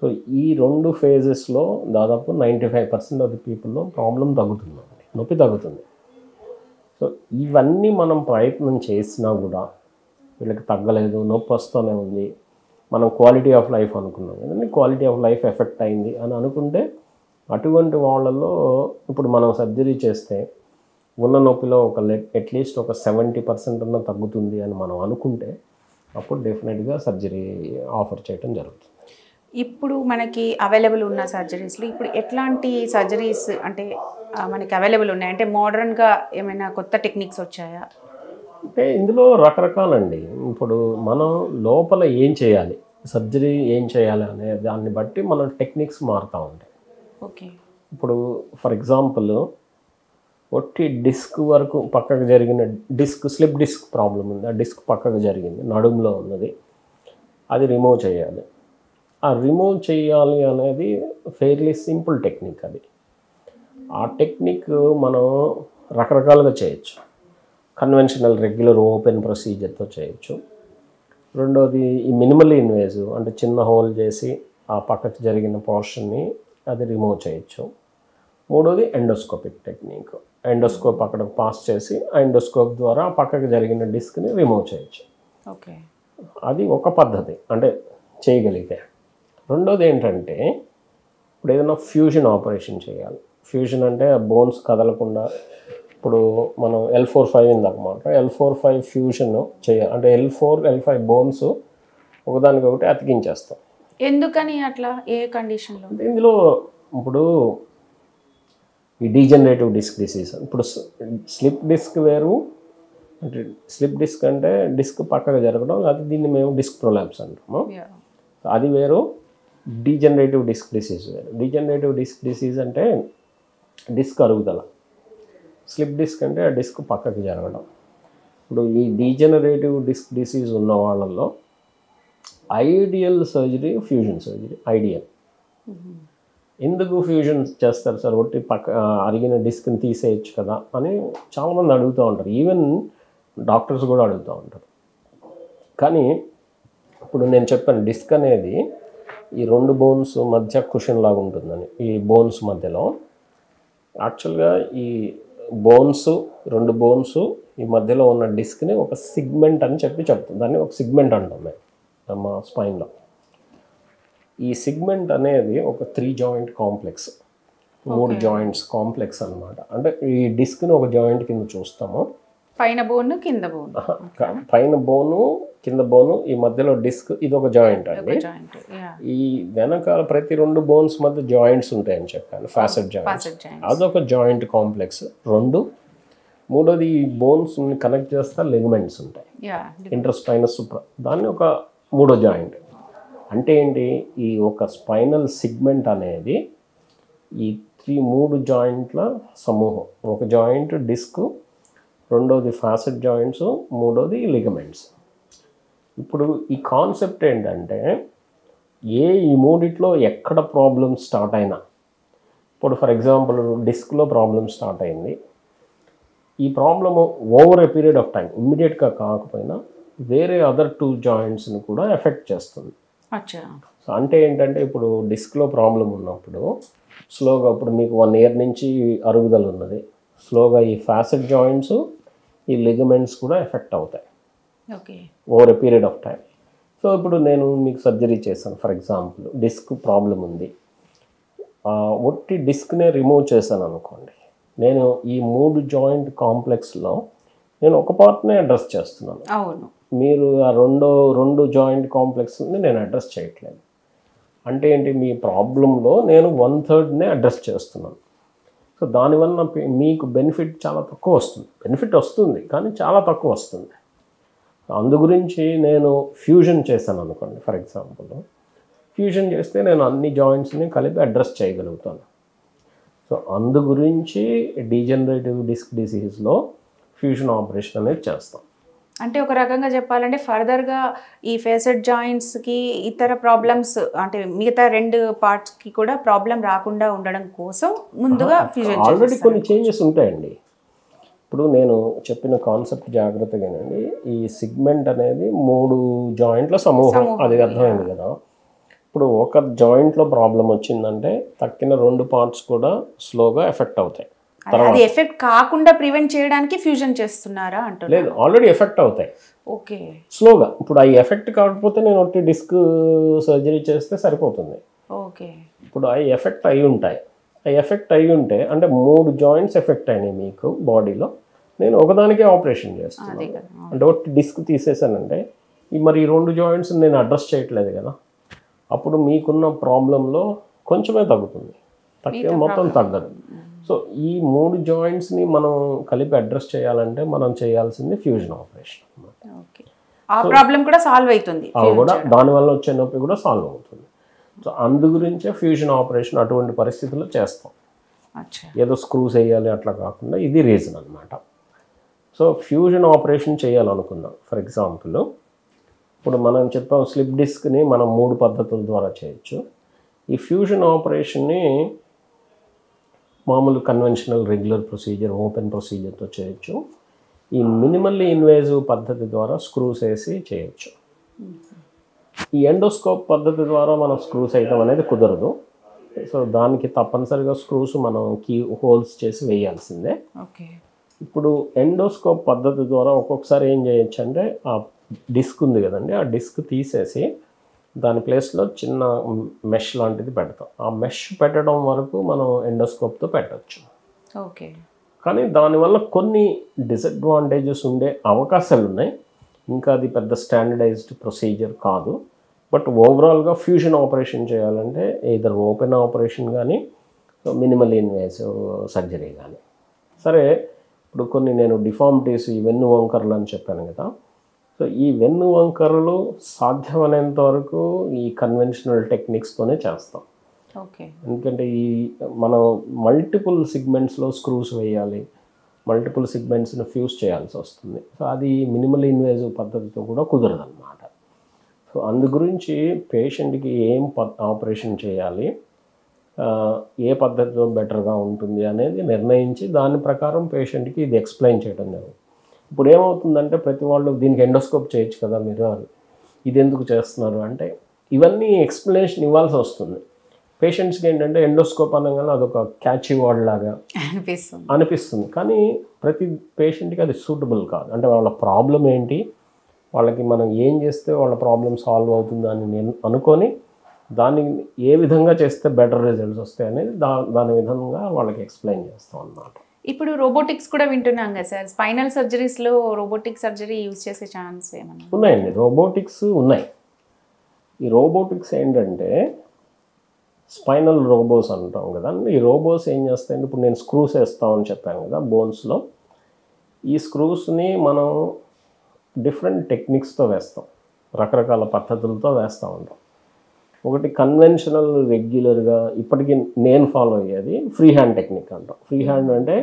సో ఈ 2 ఫేజెస్లో దాదాపు 95% ఆఫ్ ది పీపుల్లో ప్రాబ్లం తగ్గుతుందండి, నొప్పి తగ్గుతుంది. సో ఇవన్నీ మనం ప్రయత్నం చేసినా కూడా వీళ్ళకి తగ్గలేదు, నొప్పి వస్తూనే ఉంది, మనం క్వాలిటీ ఆఫ్ లైఫ్ అనుకున్నాం కదండి, క్వాలిటీ ఆఫ్ లైఫ్ ఎఫెక్ట్ అయింది అని అనుకుంటే, అటువంటి వాళ్ళల్లో ఇప్పుడు మనం సర్జరీ చేస్తే ఉన్న నొప్పిలో అట్లీస్ట్ ఒక 70% అన్న తగ్గుతుంది అని మనం అనుకుంటే, అప్పుడు డెఫినెట్గా సర్జరీ ఆఫర్ చేయడం జరుగుతుంది. ఇప్పుడు మనకి అవైలబుల్ ఉన్న సర్జరీస్లో ఇప్పుడు ఎట్లాంటి సర్జరీస్ అంటే మనకి అవైలబుల్ ఉన్నాయి? అంటే మోడర్న్గా ఏమైనా కొత్త టెక్నిక్స్ వచ్చాయా? అంటే ఇందులో రకరకాలండి. ఇప్పుడు మనం లోపల ఏం చేయాలి, సర్జరీ ఏం చేయాలి అనే దాన్ని బట్టి మన టెక్నిక్స్ మారుతూ ఉంటాయి. ఓకే. ఇప్పుడు ఫర్ ఎగ్జాంపుల్ ఒట్టి డిస్క్ వరకు పక్కకు జరిగిన స్లిప్ డిస్క్ ప్రాబ్లం ఉంది, ఆ డిస్క్ పక్కకు జరిగింది, నడుములో ఉన్నది, అది రిమూవ్ చేయాలి. ఆ రిమూవ్ చేయాలి అనేది ఫెయిర్లీ సింపుల్ టెక్నిక్. అది ఆ టెక్నిక్ మనం రకరకాలుగా చేయొచ్చు. కన్వెన్షనల్ రెగ్యులర్ ఓపెన్ ప్రొసీజర్తో చేయొచ్చు. రెండోది ఈ మినిమల్లీ ఇన్వేజివ్, అంటే చిన్న హోల్ చేసి ఆ పక్కకు జరిగిన పోర్షన్ని అది రిమూవ్ చేయొచ్చు. మూడోది ఎండోస్కోపిక్ టెక్నిక్, ఎండోస్కోప్ అక్కడికి పాస్ చేసి ఆ ఎండోస్కోప్ ద్వారా పక్కకు జరిగిన డిస్క్ని రిమూవ్ చేయొచ్చు. ఓకే. అది ఒక పద్ధతి, అంటే చేయగలిగితే. రెండోది ఏంటంటే, ఇప్పుడు ఏదైనా ఫ్యూజన్ ఆపరేషన్ చేయాలి. ఫ్యూజన్ అంటే బోన్స్ కదలకుండా, ఇప్పుడు మనం L4-5 ఇందాకమాట L4-5 ఫ్యూజన్ చేయాలి అంటే L4-L5 బోన్స్ ఒకదానికొకటి అతికించేస్తాం. ఎందుకని అట్లా? ఏ కండిషన్లో? ఇందులో ఇప్పుడు ఈ డీజనరేటివ్ డిస్క్ డిసీజ్, ఇప్పుడు స్లిప్ డిస్క్ వేరు, అంటే స్లిప్ డిస్క్ అంటే డిస్క్ పక్కగా జరగడం, అది దీన్ని మేము డిస్క్ ప్రొలాప్స్ అంటాము, అది వేరు. డీజనరేటివ్ డిస్క్ డిసీజ్ వేరు. డీజనరేటివ్ డిస్క్ డిసీజ్ అంటే డిస్క్ అరుగుదల, స్లిప్ డిస్క్ అంటే ఆ డిస్క్ పక్కకి జరగడం. ఇప్పుడు ఈ డీజనరేటివ్ డిస్క్ డిసీజ్ ఉన్న వాళ్ళల్లో ideal surgery fusion surgery ideal. ఎందుకు ఫ్యూజన్ చేస్తారు సార్, ఒట్టి అరిగిన డిస్క్ని తీసేయచ్చు కదా అని చాలామంది అడుగుతూ ఉంటారు. ఈవెన్ డాక్టర్స్ కూడా అడుగుతూ ఉంటారు. కానీ ఇప్పుడు నేను చెప్పాను, డిస్క్ అనేది ఈ 2 బోన్స్ మధ్య కుషన్ లాగా ఉంటుందని. ఈ బోన్స్ మధ్యలో యాక్చువల్గా ఈ బోన్స్ 2 బోన్స్ ఈ మధ్యలో ఉన్న డిస్క్ని ఒక సిగ్మెంట్ అని చెప్తుంది. దాన్ని ఒక సిగ్మెంట్ అంటాం మేము మా స్పైన్లో. ఈ సిగ్మెంట్ అనేది ఒక 3 జాయింట్ కాంప్లెక్స్, 3 జాయింట్స్ కాంప్లెక్స్ అనమాట. అంటే ఈ డిస్క్ని ఒక జాయింట్ కింద చూస్తాము. పైన బోన్ కింద బోన్, పైన బోను కింద బోను, ఈ మధ్యలో డిస్క్, ఇది ఒక జాయింట్ అండి. ఈ వెనకాల ప్రతి 2 బోన్స్ మధ్య జాయింట్స్ ఉంటాయని చెప్పాను, ఫాసెట్ జాయింట్స్. అదొక జాయింట్ కాంప్లెక్స్ 2. మూడోది ఈ బోన్స్ కనెక్ట్ చేస్తే లిగమెంట్స్ ఉంటాయి, ఇంటర్స్పైనస్ సూప్రా, దాన్ని ఒక 3వ జాయింట్. అంటే ఏంటి, ఈ ఒక స్పైనల్ సిగ్మెంట్ అనేది ఈ 3 జాయింట్ల సమూహం. ఒక జాయింట్ డిస్క్, రెండోది ఫాసెట్ జాయింట్స్, మూడోది లిగమెంట్స్. ఇప్పుడు ఈ కాన్సెప్ట్ ఏంటంటే ఈ మూడిట్లో ఎక్కడ ప్రాబ్లమ్ స్టార్ట్ అయినా, ఇప్పుడు ఫర్ ఎగ్జాంపుల్ డిస్క్లో ప్రాబ్లమ్ స్టార్ట్ అయింది, ఈ problem over a period of time ఇమ్మీడియట్గా కాకపోయినా వేరే అదర్ 2 జాయింట్స్ని కూడా ఎఫెక్ట్ చేస్తుంది. సో అంటే ఏంటంటే ఇప్పుడు డిస్క్లో ప్రాబ్లం ఉన్నప్పుడు స్లోగా, ఇప్పుడు మీకు 1 year నుంచి అరుగుదల ఉన్నది, స్లోగా ఈ ఫాసెట్ జాయింట్స్, ఈ లిగమెంట్స్ కూడా ఎఫెక్ట్ అవుతాయి over a period of time. So ఇప్పుడు నేను మీకు సర్జరీ చేశాను, ఫర్ ఎగ్జాంపుల్ డిస్క్ ప్రాబ్లం ఉంది, ఒట్టి డిస్క్నే రిమూవ్ చేశాను అనుకోండి, నేను ఈ 3 జాయింట్ కాంప్లెక్స్లో నేను ఒక పార్ట్నే అడ్రస్ చేస్తున్నాను. అవును, మీరు ఆ రెండు జాయింట్ కాంప్లెక్స్ని నేను అడ్రస్ చేయట్లేదు. అంటే ఏంటి, మీ ప్రాబ్లంలో నేను 1/3నే అడ్రస్ చేస్తున్నాను. సో దానివల్ల మీకు బెనిఫిట్ చాలా తక్కువ వస్తుంది. బెనిఫిట్ వస్తుంది కానీ చాలా తక్కువ వస్తుంది. అందు గురించి నేను ఫ్యూజన్ చేశాను అనుకోండి, ఫర్ ఎగ్జాంపుల్ ఫ్యూజన్ చేస్తే నేను అన్ని జాయింట్స్ని కలిపి అడ్రస్ చేయగలుగుతాను. సో అందు గురించి డీజనరేటివ్ డిస్క్ డిసీజ్లో ఫ్యూజన్ ఆపరేషన్ అనేది చేస్తాం. అంటే ఒక రకంగా చెప్పాలంటే ఫర్దర్గా ఈ ఫేసెట్ జాయింట్స్కి ఇతర ప్రాబ్లమ్స్, అంటే మిగతా 2 పార్ట్స్కి కూడా ప్రాబ్లం రాకుండా ఉండడం కోసం ముందుగా ఫ్యూజన్ ఆల్రెడీ కొన్ని చేంజెస్ ఉంటాయండి. ఇప్పుడు నేను చెప్పిన కాన్సెప్ట్ జాగ్రత్తగానండి. ఈ సిగ్మెంట్ అనేది 3 జాయింట్ల సమూహం, అది అర్థమైంది కదా. ఇప్పుడు ఒక జాయింట్లో ప్రాబ్లం వచ్చిందంటే తక్కిన 2 పార్ట్స్ కూడా స్లోగా ఎఫెక్ట్ అవుతాయి. అది ఎఫెక్ట్ కాకుండా ప్రివెంట్ చేయడానికి ఫ్యూజన్ చేస్తున్నారా అంటారు? లేదు, ఆల్రెడీ ఎఫెక్ట్ అవుతాయి ఓకే స్లోగా. ఇప్పుడు అవి ఎఫెక్ట్ కాకపోతే నేను ఒకటి డిస్క్ సర్జరీ చేస్తే సరిపోతుంది. ఓకే, ఇప్పుడు అవి ఎఫెక్ట్ అయి ఉంటాయి. అవి ఎఫెక్ట్ అయి ఉంటే అంటే 3 జాయింట్స్ ఎఫెక్ట్ అయినాయి మీకు బాడీలో, నేను ఒకదానికే ఆపరేషన్ చేస్తాను. అంటే ఒకటి డిస్క్ తీసేసానంటే మరి ఈ 2 జాయింట్స్ నేను అడ్రస్ చేయట్లేదు కదా, అప్పుడు మీకున్న ప్రాబ్లంలో కొంచెమే తగ్గుతుంది, మొత్తం తగ్గదు. సో ఈ 3 జాయింట్స్ని మనం కలిపి అడ్రస్ చేయాలంటే మనం చేయాల్సింది ఫ్యూజన్ ఆపరేషన్ అన్నమాట. ఆ ప్రాబ్లం కూడా సాల్వ్ అవుతుంది, కూడా దానివల్ల వచ్చే నొప్పి కూడా సాల్వ్ అవుతుంది. సో అందు గురించే ఫ్యూజన్ ఆపరేషన్ అటువంటి పరిస్థితుల్లో చేస్తాం. ఏదో స్క్రూస్ వేయాలి అట్లా కాకుండా ఇది రీజన్ అనమాట. సో ఫ్యూజన్ ఆపరేషన్ చేయాలనుకుందాం, ఫర్ ఎగ్జాంపుల్ ఇప్పుడు మనం చెప్పాం స్లిప్ డిస్క్ని మనం 3 పద్ధతుల ద్వారా చేయొచ్చు. ఈ ఫ్యూజన్ ఆపరేషన్ని మామూలు కన్వెన్షనల్ రెగ్యులర్ ప్రొసీజర్, ఓపెన్ ప్రొసీజర్తో చేయొచ్చు. ఈ మినిమల్లీ ఇన్వేజివ్ పద్ధతి ద్వారా స్క్రూస్ వేసి చేయొచ్చు. ఈ ఎండోస్కోప్ పద్ధతి ద్వారా మనం స్క్రూస్ వేయటం అనేది కుదరదు. సో దానికి తప్పనిసరిగా స్క్రూస్ మనం కీ హోల్స్ చేసి వేయాల్సిందే. ఇప్పుడు ఎండోస్కోప్ పద్ధతి ద్వారా ఒక్కొక్కసారి ఏం చేయొచ్చు అంటే ఆ డిస్క్ ఉంది కదండి, ఆ డిస్క్ తీసేసి దాని ప్లేస్లో చిన్న మెష్ లాంటిది పెడతాం. ఆ మెష్ పెట్టడం వరకు మనం ఎండోస్కోప్తో పెట్టచ్చు. ఓకే, కానీ దానివల్ల కొన్ని డిసడ్వాంటేజెస్ ఉండే అవకాశాలు ఉన్నాయి. ఇంకా అది పెద్ద స్టాండర్డైజ్డ్ ప్రొసీజర్ కాదు. బట్ ఓవరాల్గా ఫ్యూజన్ ఆపరేషన్ చేయాలంటే ఏదర్ ఓపెన్ ఆపరేషన్ కానీ మినిమల్ ఇన్వేసివ్ సర్జరీ కానీ. సరే, ఇప్పుడు కొన్ని నేను డిఫార్మిటీస్, ఈ వెన్ను వంకర్లు అని చెప్పాను కదా. సో ఈ వెన్ను వంకరలు సాధ్యమైనంత వరకు ఈ కన్వెన్షనల్ టెక్నిక్స్తోనే చేస్తాం. ఓకే, ఎందుకంటే ఈ మనం మల్టిపుల్ సిగ్మెంట్స్లో స్క్రూస్ వేయాలి, మల్టిపుల్ సిగ్మెంట్స్ని ఫ్యూజ్ చేయాల్సి వస్తుంది. సో అది మినిమల్ ఇన్వేజివ్ పద్ధతితో కూడా కుదరదు అన్నమాట. సో అందు గురించి పేషెంట్కి ఏం ఆపరేషన్ చేయాలి, ఏ పద్ధతిలో బెటర్గా ఉంటుంది అనేది నిర్ణయించి దాని ప్రకారం పేషెంట్కి ఇది ఎక్స్ప్లెయిన్ చేయడం జరుగుతుంది. ఇప్పుడు ఏమవుతుందంటే ప్రతి వాళ్ళు దీనికి ఎండోస్కోప్ చేయొచ్చు కదా మీరు, ఇది ఎందుకు చేస్తున్నారు అంటే ఇవన్నీ ఎక్స్ప్లెనేషన్ ఇవ్వాల్సి వస్తుంది. పేషెంట్స్కి ఏంటంటే ఎండోస్కోప్ అనగానే అదొక క్యాచీ వర్డ్ లాగా అనిపిస్తుంది. కానీ ప్రతి పేషెంట్కి అది సూటబుల్ కాదు. అంటే వాళ్ళ ప్రాబ్లం ఏంటి, వాళ్ళకి మనం ఏం చేస్తే వాళ్ళ ప్రాబ్లం సాల్వ్ అవుతుంది అని నేను అనుకొని దాన్ని ఏ విధంగా చేస్తే బెటర్ రిజల్ట్స్ వస్తాయి అనేది దాని విధంగా వాళ్ళకి ఎక్స్ప్లెయిన్ చేస్తాం అన్నమాట. ఇప్పుడు రోబోటిక్స్ కూడా వింటున్నాం కదా సార్, స్పైనల్ సర్జరీస్లో రోబోటిక్ సర్జరీ యూజ్ చేసే ఛాన్స్ ఏమన్నా ఉన్నాయండి? రోబోటిక్స్ ఉన్నాయి. ఈ రోబోటిక్స్ ఏంటంటే స్పైనల్ రోబోస్ అంటాం కదా. ఈ రోబోస్ ఏం చేస్తాయంటే, ఇప్పుడు నేను స్క్రూస్ వేస్తామని చెప్పాను కదా బోన్స్లో, ఈ స్క్రూస్ని మనం డిఫరెంట్ టెక్నిక్స్తో వేస్తాం, రకరకాల పద్ధతులతో వేస్తూ ఉంటాం. ఒకటి కన్వెన్షనల్ రెగ్యులర్గా ఇప్పటికీ నేను ఫాలో అయ్యేది ఫ్రీ హ్యాండ్ టెక్నిక్ అంటాం. ఫ్రీ హ్యాండ్ అంటే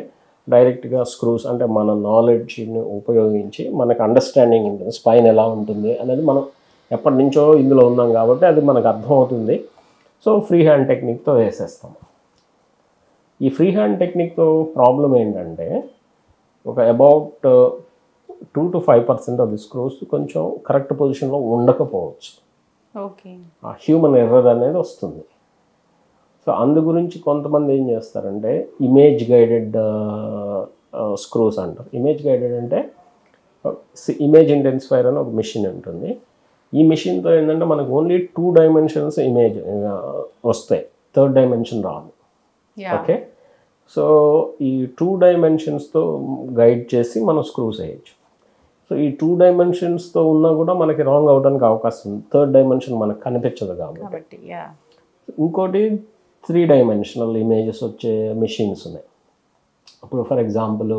డైరెక్ట్గా స్క్రూస్, అంటే మన నాలెడ్జ్ని ఉపయోగించి మనకు అండర్స్టాండింగ్ ఉంటుంది స్పైన్ ఎలా ఉంటుంది అనేది. మనం ఎప్పటి నుంచో ఇందులో ఉన్నాం కాబట్టి అది మనకు అర్థమవుతుంది. సో ఫ్రీ హ్యాండ్ టెక్నిక్తో వేసేస్తాం. ఈ ఫ్రీ హ్యాండ్ టెక్నిక్తో ప్రాబ్లం ఏంటంటే, ఒక about 2 to 5% of the screws కొంచెం కరెక్ట్ పొజిషన్లో ఉండకపోవచ్చు. ఓకే, ఆ హ్యూమన్ ఎర్రర్ అనేది వస్తుంది. సో అందు గురించి కొంతమంది ఏం చేస్తారంటే ఇమేజ్ గైడెడ్ స్క్రూస్ అంటారు. ఇమేజ్ గైడెడ్ అంటే ఇమేజ్ ఇంటెన్సిఫైర్ అని ఒక మిషన్ ఉంటుంది. ఈ మిషన్తో ఏంటంటే మనకు ఓన్లీ 2 dimensions ఇమేజ్ వస్తాయి, 3rd dimension రాదు. ఓకే, సో ఈ 2 dimensionsతో గైడ్ చేసి మనం స్క్రూస్ వేయచ్చు. సో ఈ 2 dimensionsతో ఉన్నా కూడా మనకి రాంగ్ అవడానికి అవకాశం ఉంది, 3rd dimension మనకు కనిపించదు కాబట్టి. ఇంకోటి 3 dimensional ఇమేజెస్ వచ్చే మిషన్స్ ఉన్నాయి. ఇప్పుడు ఫర్ ఎగ్జాంపుల్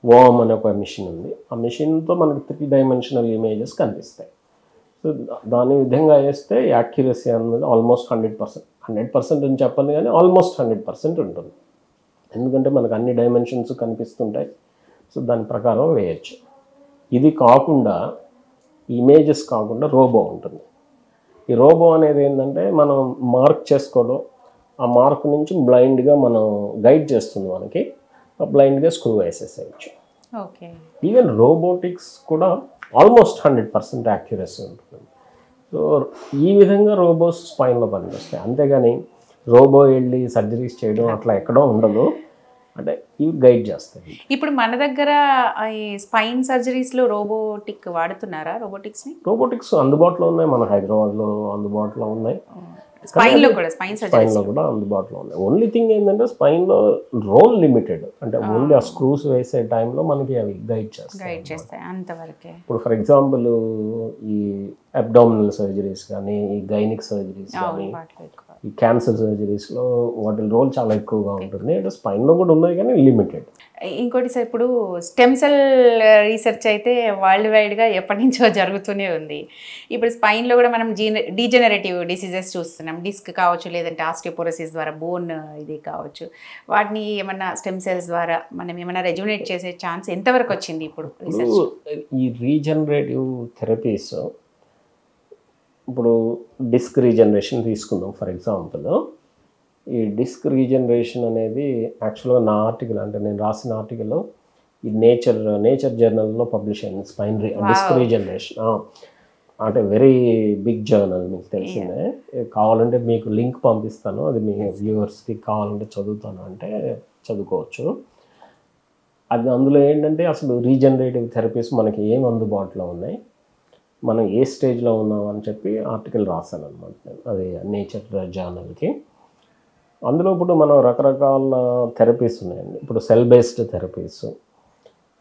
వామ్ అనే ఒక మిషన్ ఉంది. ఆ మిషన్తో మనకి 3 dimensional ఇమేజెస్ కనిపిస్తాయి. సో దాని విధంగా వేస్తే యాక్యురసీ అనేది ఆల్మోస్ట్ 100% అని చెప్పండి, కానీ ఆల్మోస్ట్ 100% ఉంటుంది. ఎందుకంటే మనకు అన్ని డైమెన్షన్స్ కనిపిస్తుంటాయి. సో దాని ప్రకారం వేయచ్చు. ఇది కాకుండా ఇమేజెస్ కాకుండా రోబో ఉంటుంది. ఈ రోబో అనేది ఏంటంటే మనం మార్క్ చేసుకోవడం, ఆ మార్క్ నుంచి బ్లైండ్గా మనం గైడ్ చేస్తుంది మనకి, బ్లైండ్గా స్క్రూ వేసేసేయచ్చు. ఓకే, ఈవెన్ రోబోటిక్స్ కూడా ఆల్మోస్ట్ 100% యాక్యురసీ ఉంటుంది. సో ఈ విధంగా రోబోస్ స్పైన్లో పనిచేస్తాయి. అంతేగాని రోబో వెళ్ళి సర్జరీస్ చేయడం అట్లా ఎక్కడో ఉండదు, అంటే ఇవి గైడ్ చేస్తాయి. ఇప్పుడు మన దగ్గర ఈ స్పైన్ సర్జరీస్లో రోబోటిక్ వాడుతున్నారా? రోబోటిక్స్ అందుబాటులో ఉన్నాయి, మన హైదరాబాద్లో అందుబాటులో ఉన్నాయి, స్పైన్లో కూడా అందుబాటులో ఉన్నాయి. ఓన్లీ థింగ్ ఏంటంటే స్పైన్లో రోల్ లిమిటెడ్, అంటే ఓన్లీ ఆ స్క్రూస్ వేసే టైంలో మనకి అవి గైడ్ చేస్తాయి అంతవరకే. ఇప్పుడు ఫర్ ఎగ్జాంపుల్ ఈ అబ్డామినల్ సర్జరీస్ కానీ, ఈ గైనిక్ సర్జరీస్ కానీ, ఈ క్యాన్సర్ సర్జరీస్లో వాటి రోల్ చాలా ఎక్కువగా ఉంటుంది. అంటే స్పైన్లో కూడా ఉన్నాయి కానీ లిమిటెడ్. ఇంకోటి సార్, ఇప్పుడు స్టెమ్ సెల్ రీసెర్చ్ అయితే వరల్డ్ వైడ్గా ఎప్పటి నుంచో జరుగుతూనే ఉంది. ఇప్పుడు స్పైన్లో కూడా మనం డీజెనరేటివ్ డిసీజెస్ చూస్తున్నాం, డిస్క్ కావచ్చు, లేదంటే ఆస్టియోపోరోసిస్ ద్వారా బోన్ ఇది కావచ్చు. వాటిని ఏమన్నా స్టెమ్ సెల్స్ ద్వారా మనం ఏమైనా రెజ్యునేట్ చేసే ఛాన్స్ ఎంతవరకు వచ్చింది ఇప్పుడు రీసెర్చ్? ఈ రీజనరేటివ్ థెరపీస్, ఇప్పుడు డిస్క్ రీజనరేషన్ తీసుకుందాం ఫర్ ఎగ్జాంపుల్. ఈ డిస్క్ రీజనరేషన్ అనేది యాక్చువల్గా నా ఆర్టికల్, అంటే నేను రాసిన ఆర్టికల్ ఈ నేచర్ జర్నల్లో పబ్లిష్ అయింది. స్పైన్ డిస్క్ రీజనరేషన్ అంటే వెరీ బిగ్ జర్నల్, మీకు తెలిసిందే. కావాలంటే మీకు లింక్ పంపిస్తాను, అది మీ వ్యూవర్స్కి కావాలంటే చదువుతాను అంటే చదువుకోవచ్చు. అది అందులో ఏంటంటే అసలు రీజనరేటివ్ థెరపీస్ మనకి ఏం అందుబాటులో ఉన్నాయి, మనం ఏ స్టేజ్లో ఉన్నాం అని చెప్పి ఆర్టికల్ రాశాను అనమాట నేను, అది నేచర్ జర్నల్కి. అందులో ఇప్పుడు మనం రకరకాల థెరపీస్ ఉన్నాయండి. ఇప్పుడు సెల్ బేస్డ్ థెరపీస్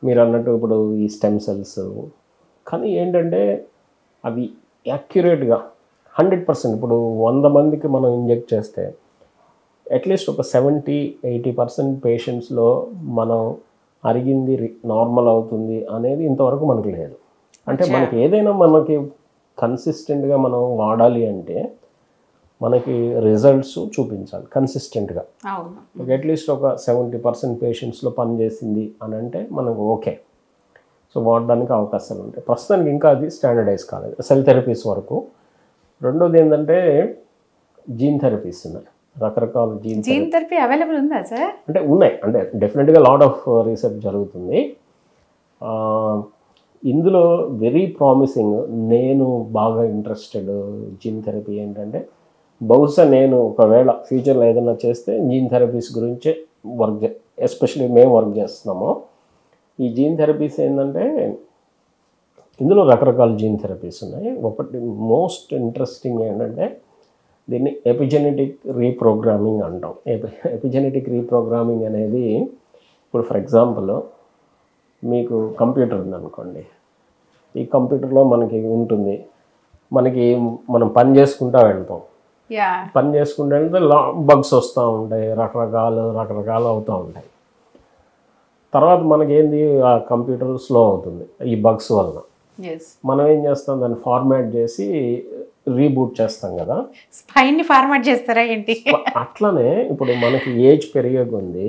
మీరు అన్నట్టు, ఇప్పుడు ఈ స్టెమ్ సెల్స్. కానీ ఏంటంటే అవి యాక్యురేట్గా 100%, ఇప్పుడు 100 మందికి మనం ఇంజెక్ట్ చేస్తే అట్లీస్ట్ ఒక 70-80% పేషెంట్స్లో మనం అరిగింది నార్మల్ అవుతుంది అనేది ఇంతవరకు మనకు లేదు. అంటే మనకి ఏదైనా మనకి కన్సిస్టెంట్గా మనం వాడాలి అంటే మనకి రిజల్ట్స్ చూపించాలి కన్సిస్టెంట్గా. అట్లీస్ట్ ఒక 70% పేషెంట్స్లో పనిచేసింది అని అంటే మనకు ఓకే, సో వాడడానికి అవకాశాలు ఉంటాయి. ప్రస్తుతానికి ఇంకా అది స్టాండర్డైజ్ కాలేదు సెల్ థెరపీస్ వరకు. రెండోది ఏంటంటే జీన్ థెరపీస్ ఉన్నాయి, రకరకాల జీన్ థెరపీ అవైలబుల్ ఉందా సార్? అంటే ఉన్నాయి, అంటే డెఫినెట్గా లాట్ ఆఫ్ రీసెర్చ్ జరుగుతుంది. ఇందులో వెరీ ప్రామిసింగ్, నేను బాగా ఇంట్రెస్టెడ్ జీన్ థెరపీ ఏంటంటే బహుశా నేను ఒకవేళ ఫ్యూచర్లో ఏదైనా చేస్తే జీన్ థెరపీస్ గురించే ఎస్పెషల్లీ మేము వర్క్ చేస్తున్నాము. ఈ జీన్ థెరపీస్ ఏంటంటే ఇందులో రకరకాల జీన్ థెరపీస్ ఉన్నాయి. ఒకటి మోస్ట్ ఇంట్రెస్టింగ్ ఏంటంటే దీన్ని ఎపిజెనెటిక్ రీప్రోగ్రామింగ్ అంటాం. ఎపిజెనెటిక్ రీప్రోగ్రామింగ్ అనేది ఇప్పుడు ఫర్ ఎగ్జాంపుల్ మీకు కంప్యూటర్ ఉందనుకోండి. ఈ కంప్యూటర్లో మనకి ఉంటుంది, మనం పని చేసుకుంటూ వెళ్తాం. పని చేసుకుంటూ వెళ్తే బగ్స్ వస్తూ ఉంటాయి, రకరకాలు అవుతూ ఉంటాయి. తర్వాత మనకేంది ఆ కంప్యూటర్ స్లో అవుతుంది ఈ బగ్స్ వలన. మనం ఏం చేస్తాం, దాన్ని ఫార్మాట్ చేసి రీబూట్ చేస్తాం కదా. స్పైన్ని ఫార్మాట్ చేస్తారా ఏంటి? అట్లనే ఇప్పుడు మనకి ఏజ్ పెరిగే కొంది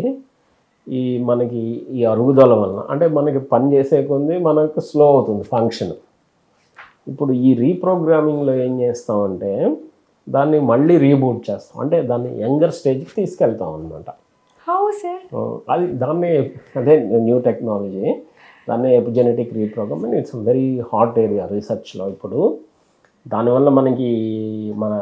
మనకి ఈ అరుగుదల వలన అంటే మనకి పని చేసే కొంది మనకు స్లో అవుతుంది ఫంక్షన్. ఇప్పుడు ఈ రీప్రోగ్రామింగ్లో ఏం చేస్తామంటే దాన్ని మళ్ళీ రీబూట్ చేస్తాం, అంటే దాన్ని యంగర్ స్టేజ్కి తీసుకెళ్తాం అనమాట. అది అదే న్యూ టెక్నాలజీ, దాన్ని epigenetic reprogramming. It's very hot area రీసెర్చ్లో. ఇప్పుడు దానివల్ల మనకి మన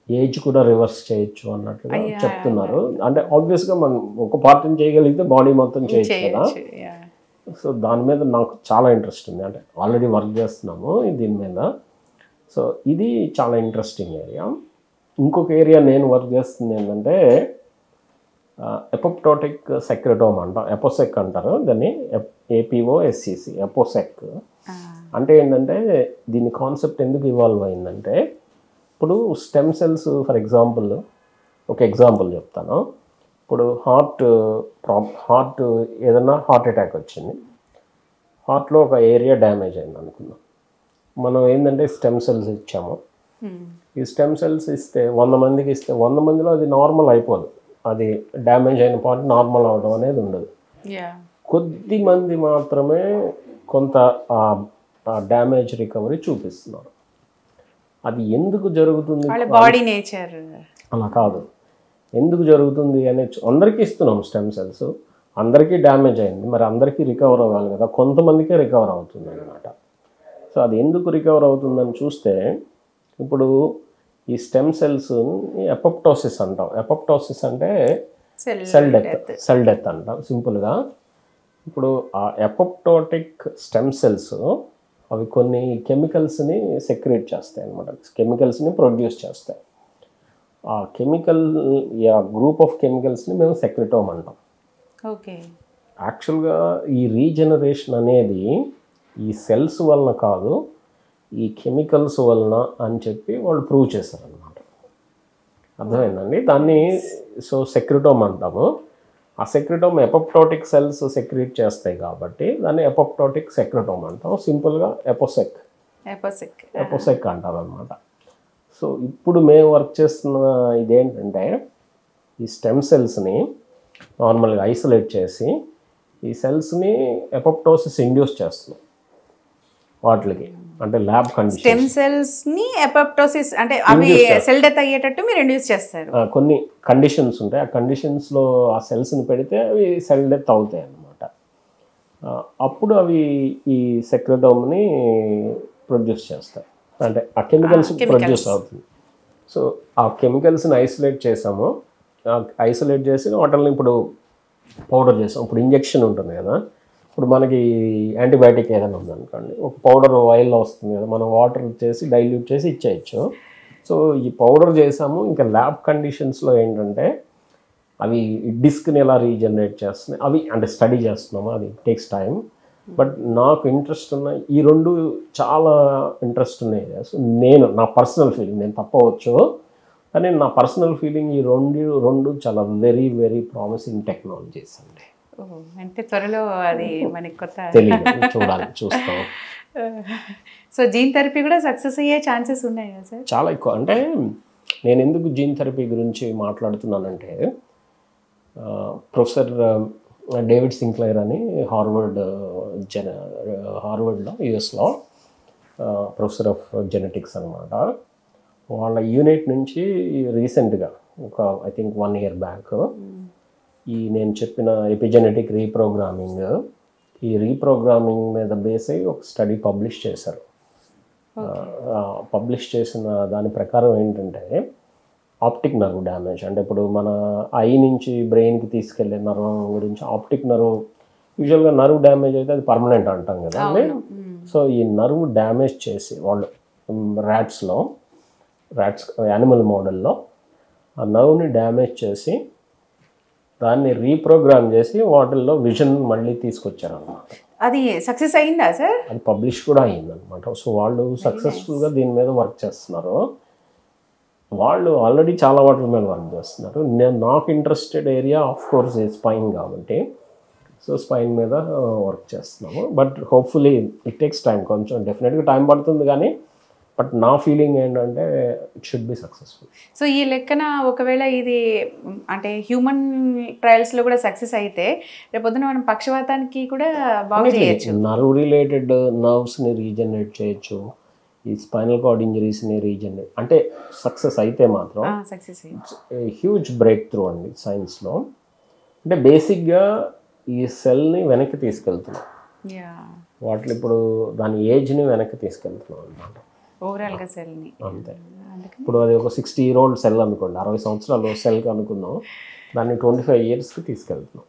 ఏజ్ కూడా రివర్స్ చేయొచ్చు అన్నట్టుగా చెప్తున్నారు. అంటే ఆబ్వియస్గా మనం ఒక పార్ట్ని చేయగలిగితే బాడీ మొత్తం చేయొచ్చు కదా. సో దాని మీద నాకు చాలా ఇంట్రెస్ట్ ఉంది, అంటే ఆల్రెడీ వర్క్ చేస్తున్నాము దీని మీద. సో ఇది చాలా ఇంట్రెస్టింగ్ ఏరియా. ఇంకొక ఏరియా నేను వర్క్ చేస్తుంది ఏంటంటే ఎపోప్టోటిక్ సెక్రెటోమ్ అంటాం, ఎపోసెక్ అంటారు దాన్ని, APOSCC ఎపోసెక్. అంటే ఏంటంటే దీని కాన్సెప్ట్ ఎందుకు ఇవాల్వ్ అయిందంటే ఇప్పుడు స్టెమ్ సెల్స్ ఫర్ ఎగ్జాంపుల్ ఒక ఎగ్జాంపుల్ చెప్తాను. ఇప్పుడు హార్ట్ ఏదైనా హార్ట్ అటాక్ వచ్చింది, హార్ట్లో ఒక ఏరియా డ్యామేజ్ అయింది అనుకుందాం. మనం ఏంటంటే స్టెమ్ సెల్స్ ఇచ్చాము. ఈ స్టెమ్ సెల్స్ ఇస్తే 100 మందికి ఇస్తే 100 మందిలో అది నార్మల్ అయిపోదు, అది డ్యామేజ్ అయిన పార్ట్ నార్మల్ అవడం అనేది ఉండదు. కొద్ది మంది మాత్రమే కొంత డ్యామేజ్ రికవరీ చూపిస్తున్నారు. అది ఎందుకు జరుగుతుంది, బాడీ నేచర్ అలా కాదు, ఎందుకు జరుగుతుంది అనే అందరికీ ఇస్తున్నాం స్టెమ్ సెల్స్, అందరికీ డ్యామేజ్ అయింది, మరి అందరికీ రికవర్ అవ్వాలి కదా, కొంతమందికే రికవర్ అవుతుంది అన్నమాట. సో అది ఎందుకు రికవర్ అవుతుందని చూస్తే ఇప్పుడు ఈ స్టెమ్ సెల్స్ ఎపోప్టోసిస్ అంటాం. ఎపోప్టోసిస్ అంటే సెల్ డెత్ అంటాం సింపుల్గా. ఇప్పుడు ఆ ఎపోప్టోటిక్ స్టెమ్ సెల్స్ అవి కొన్ని కెమికల్స్ని సెక్రేట్ చేస్తాయి అన్నమాట, కెమికల్స్ని ప్రొడ్యూస్ చేస్తాయి. ఆ కెమికల్ గ్రూప్ ఆఫ్ కెమికల్స్ని మేము సెక్రెటోమ్ అంటాం. ఓకే. యాక్చువల్గా ఈ రీజనరేషన్ అనేది ఈ సెల్స్ వలన కాదు, ఈ కెమికల్స్ వలన అని చెప్పి వాళ్ళు ప్రూవ్ చేశారనమాట. అర్థమైందండి? దాన్ని సో సెక్రెటోమ్ అంటాము. ఆ సెక్రెటోమ్ ఎపోప్టోటిక్ సెల్స్ సెక్రెట్ చేస్తాయి కాబట్టి దాన్ని ఎపోప్టోటిక్ సెక్రెటోమ్ అంటాం. సింపుల్గా ఎపోసెక్ అంటారు అనమాట. సో ఇప్పుడు మేము వర్క్ చేస్తున్న ఇదేంటంటే ఈ స్టెమ్ సెల్స్ని నార్మల్గా ఐసోలేట్ చేసి ఈ సెల్స్ని ఎపోప్టోసిస్ ఇండ్యూస్ చేస్తున్నాం వాటికి, అంటే ల్యాబ్ కండిషన్. స్టెమ్ సెల్స్ ని ఎపోప్టోసిస్ అంటే అవి సెల్ డెత్ అయ్యేటట్టు మీరు ఇండ్యూస్ చేస్తారు. కొన్ని కండిషన్స్ ఉంటాయి, ఆ కండిషన్స్లో ఆ సెల్స్ని పెడితే అవి సెల్ డెత్ అవుతాయి అన్నమాట. అప్పుడు అవి ఈ సెక్రెటోమ్ని ప్రొడ్యూస్ చేస్తాయి, అంటే ఆ కెమికల్స్ ప్రొడ్యూస్ అవుతుంది. సో ఆ కెమికల్స్ని ఐసోలేట్ చేసాము, ఐసోలేట్ చేసి వాటిని ఇప్పుడు పౌడర్ చేసాం. ఇప్పుడు ఇంజెక్షన్ ఉంటుంది కదా, ఇప్పుడు మనకి యాంటీబయాటిక్ ఏదైనా ఉందనుకోండి, ఒక పౌడర్ ఆయిల్లో వస్తుంది కదా, మనం వాటర్ చేసి డైల్యూట్ చేసి ఇచ్చేయచ్చు. సో ఈ పౌడర్ చేసాము. ఇంకా ల్యాబ్ కండిషన్స్లో ఏంటంటే అవి డిస్క్ని ఎలా రీజనరేట్ చేస్తున్నాయి అవి అంటే స్టడీ చేస్తున్నాము, అది టేక్స్ టైం. బట్ నాకు ఇంట్రెస్ట్ ఉన్న ఈ రెండు చాలా ఇంట్రెస్ట్ ఉన్నాయి. సో నా పర్సనల్ ఫీలింగ్, నేను తప్పవచ్చు కానీ నా పర్సనల్ ఫీలింగ్ ఈ రెండు చాలా వెరీ వెరీ ప్రామిసింగ్ టెక్నాలజీస్ అండి. అంటే త్వరలో అది మనకి కొత్త చూస్తాం. సో జీన్ థెరపీ కూడా సక్సెస్ అయ్యే ఛాన్సెస్ ఉన్నాయి కదా సార్? చాలా ఎక్కువ. అంటే నేను ఎందుకు జీన్ థెరపీ గురించి మాట్లాడుతున్నానంటే ప్రొఫెసర్ డేవిడ్ సింక్లైర్ అని హార్వర్డ్లో యుఎస్లో ప్రొఫెసర్ ఆఫ్ జెనెటిక్స్ అనమాట. వాళ్ళ యూనిట్ నుంచి రీసెంట్గా ఒక ఐ థింక్ 1 year బ్యాక్ ఈ నేను చెప్పిన ఎపిజెనెటిక్ రీప్రోగ్రామింగ్ మీద బేస్ అయ్యి ఒక స్టడీ పబ్లిష్ చేశారు. పబ్లిష్ చేసిన దాని ప్రకారం ఏంటంటే ఆప్టిక్ నర్వ్ డ్యామేజ్, అంటే ఇప్పుడు మన ఐ నుంచి బ్రెయిన్కి తీసుకెళ్లే నర్వ్ గురించి ఆప్టిక్ నర్వ్, యూజువల్గా నర్వ్ డ్యామేజ్ అయితే అది పర్మనెంట్ అంటాం కదా అండి. సో ఈ నర్వ్ డ్యామేజ్ చేసి వాళ్ళు ర్యాట్స్ యానిమల్ మోడల్లో ఆ నర్వ్ని డ్యామేజ్ చేసి దాన్ని రీప్రోగ్రామ్ చేసి వాటిల్లో విజన్ మళ్ళీ తీసుకొచ్చారనమాట. అది సక్సెస్ అయిందా సార్? అది పబ్లిష్ కూడా అయిందనమాట. సో వాళ్ళు సక్సెస్ఫుల్గా దీని మీద వర్క్ చేస్తున్నారు. వాళ్ళు ఆల్రెడీ చాలా వాటి మీద వర్క్ చేస్తున్నారు. నాకు interested area of course spine కాబట్టి సో స్పైన్ మీద వర్క్ చేస్తున్నాము. But hopefully it takes time, కొంచెం డెఫినెట్గా టైం పడుతుంది కానీ బట్ నా ఫీలింగ్ ఏంటంటే it should be successful. So ఈ లెక్కన ఒకవేళ ఇది అంటే హ్యూమన్ ట్రయల్స్లో కూడా సక్సెస్ అయితే రేపొద్దున మనం పక్షవాతానికి కూడా బాగా చేయొచ్చు. నర్వ్ రిలేటెడ్ నర్వ్స్ని రీజనరేట్ చేయొచ్చు, ఈ స్పైనల్ కార్డ్ ఇంజరీస్ని రీజనరేట్, అంటే సక్సెస్ అయితే మాత్రం సక్సెస్ హ్యూజ్ బ్రేక్ త్రూ అండి సైన్స్లో. అంటే బేసిక్గా ఈ సెల్ని వెనక్కి తీసుకెళ్తున్నాం, వాటిని ఇప్పుడు దాని ఏజ్ని వెనక్కి తీసుకెళ్తున్నాం అన్నమాట ఓవరాల్గా సెల్ని. అంతే. ఇప్పుడు అది ఒక 60 year old సెల్ అనుకోండి, 60 సంవత్సరాలు సెల్కి అనుకుందాం, దాన్ని 25 yearsకి తీసుకెళ్తున్నాం.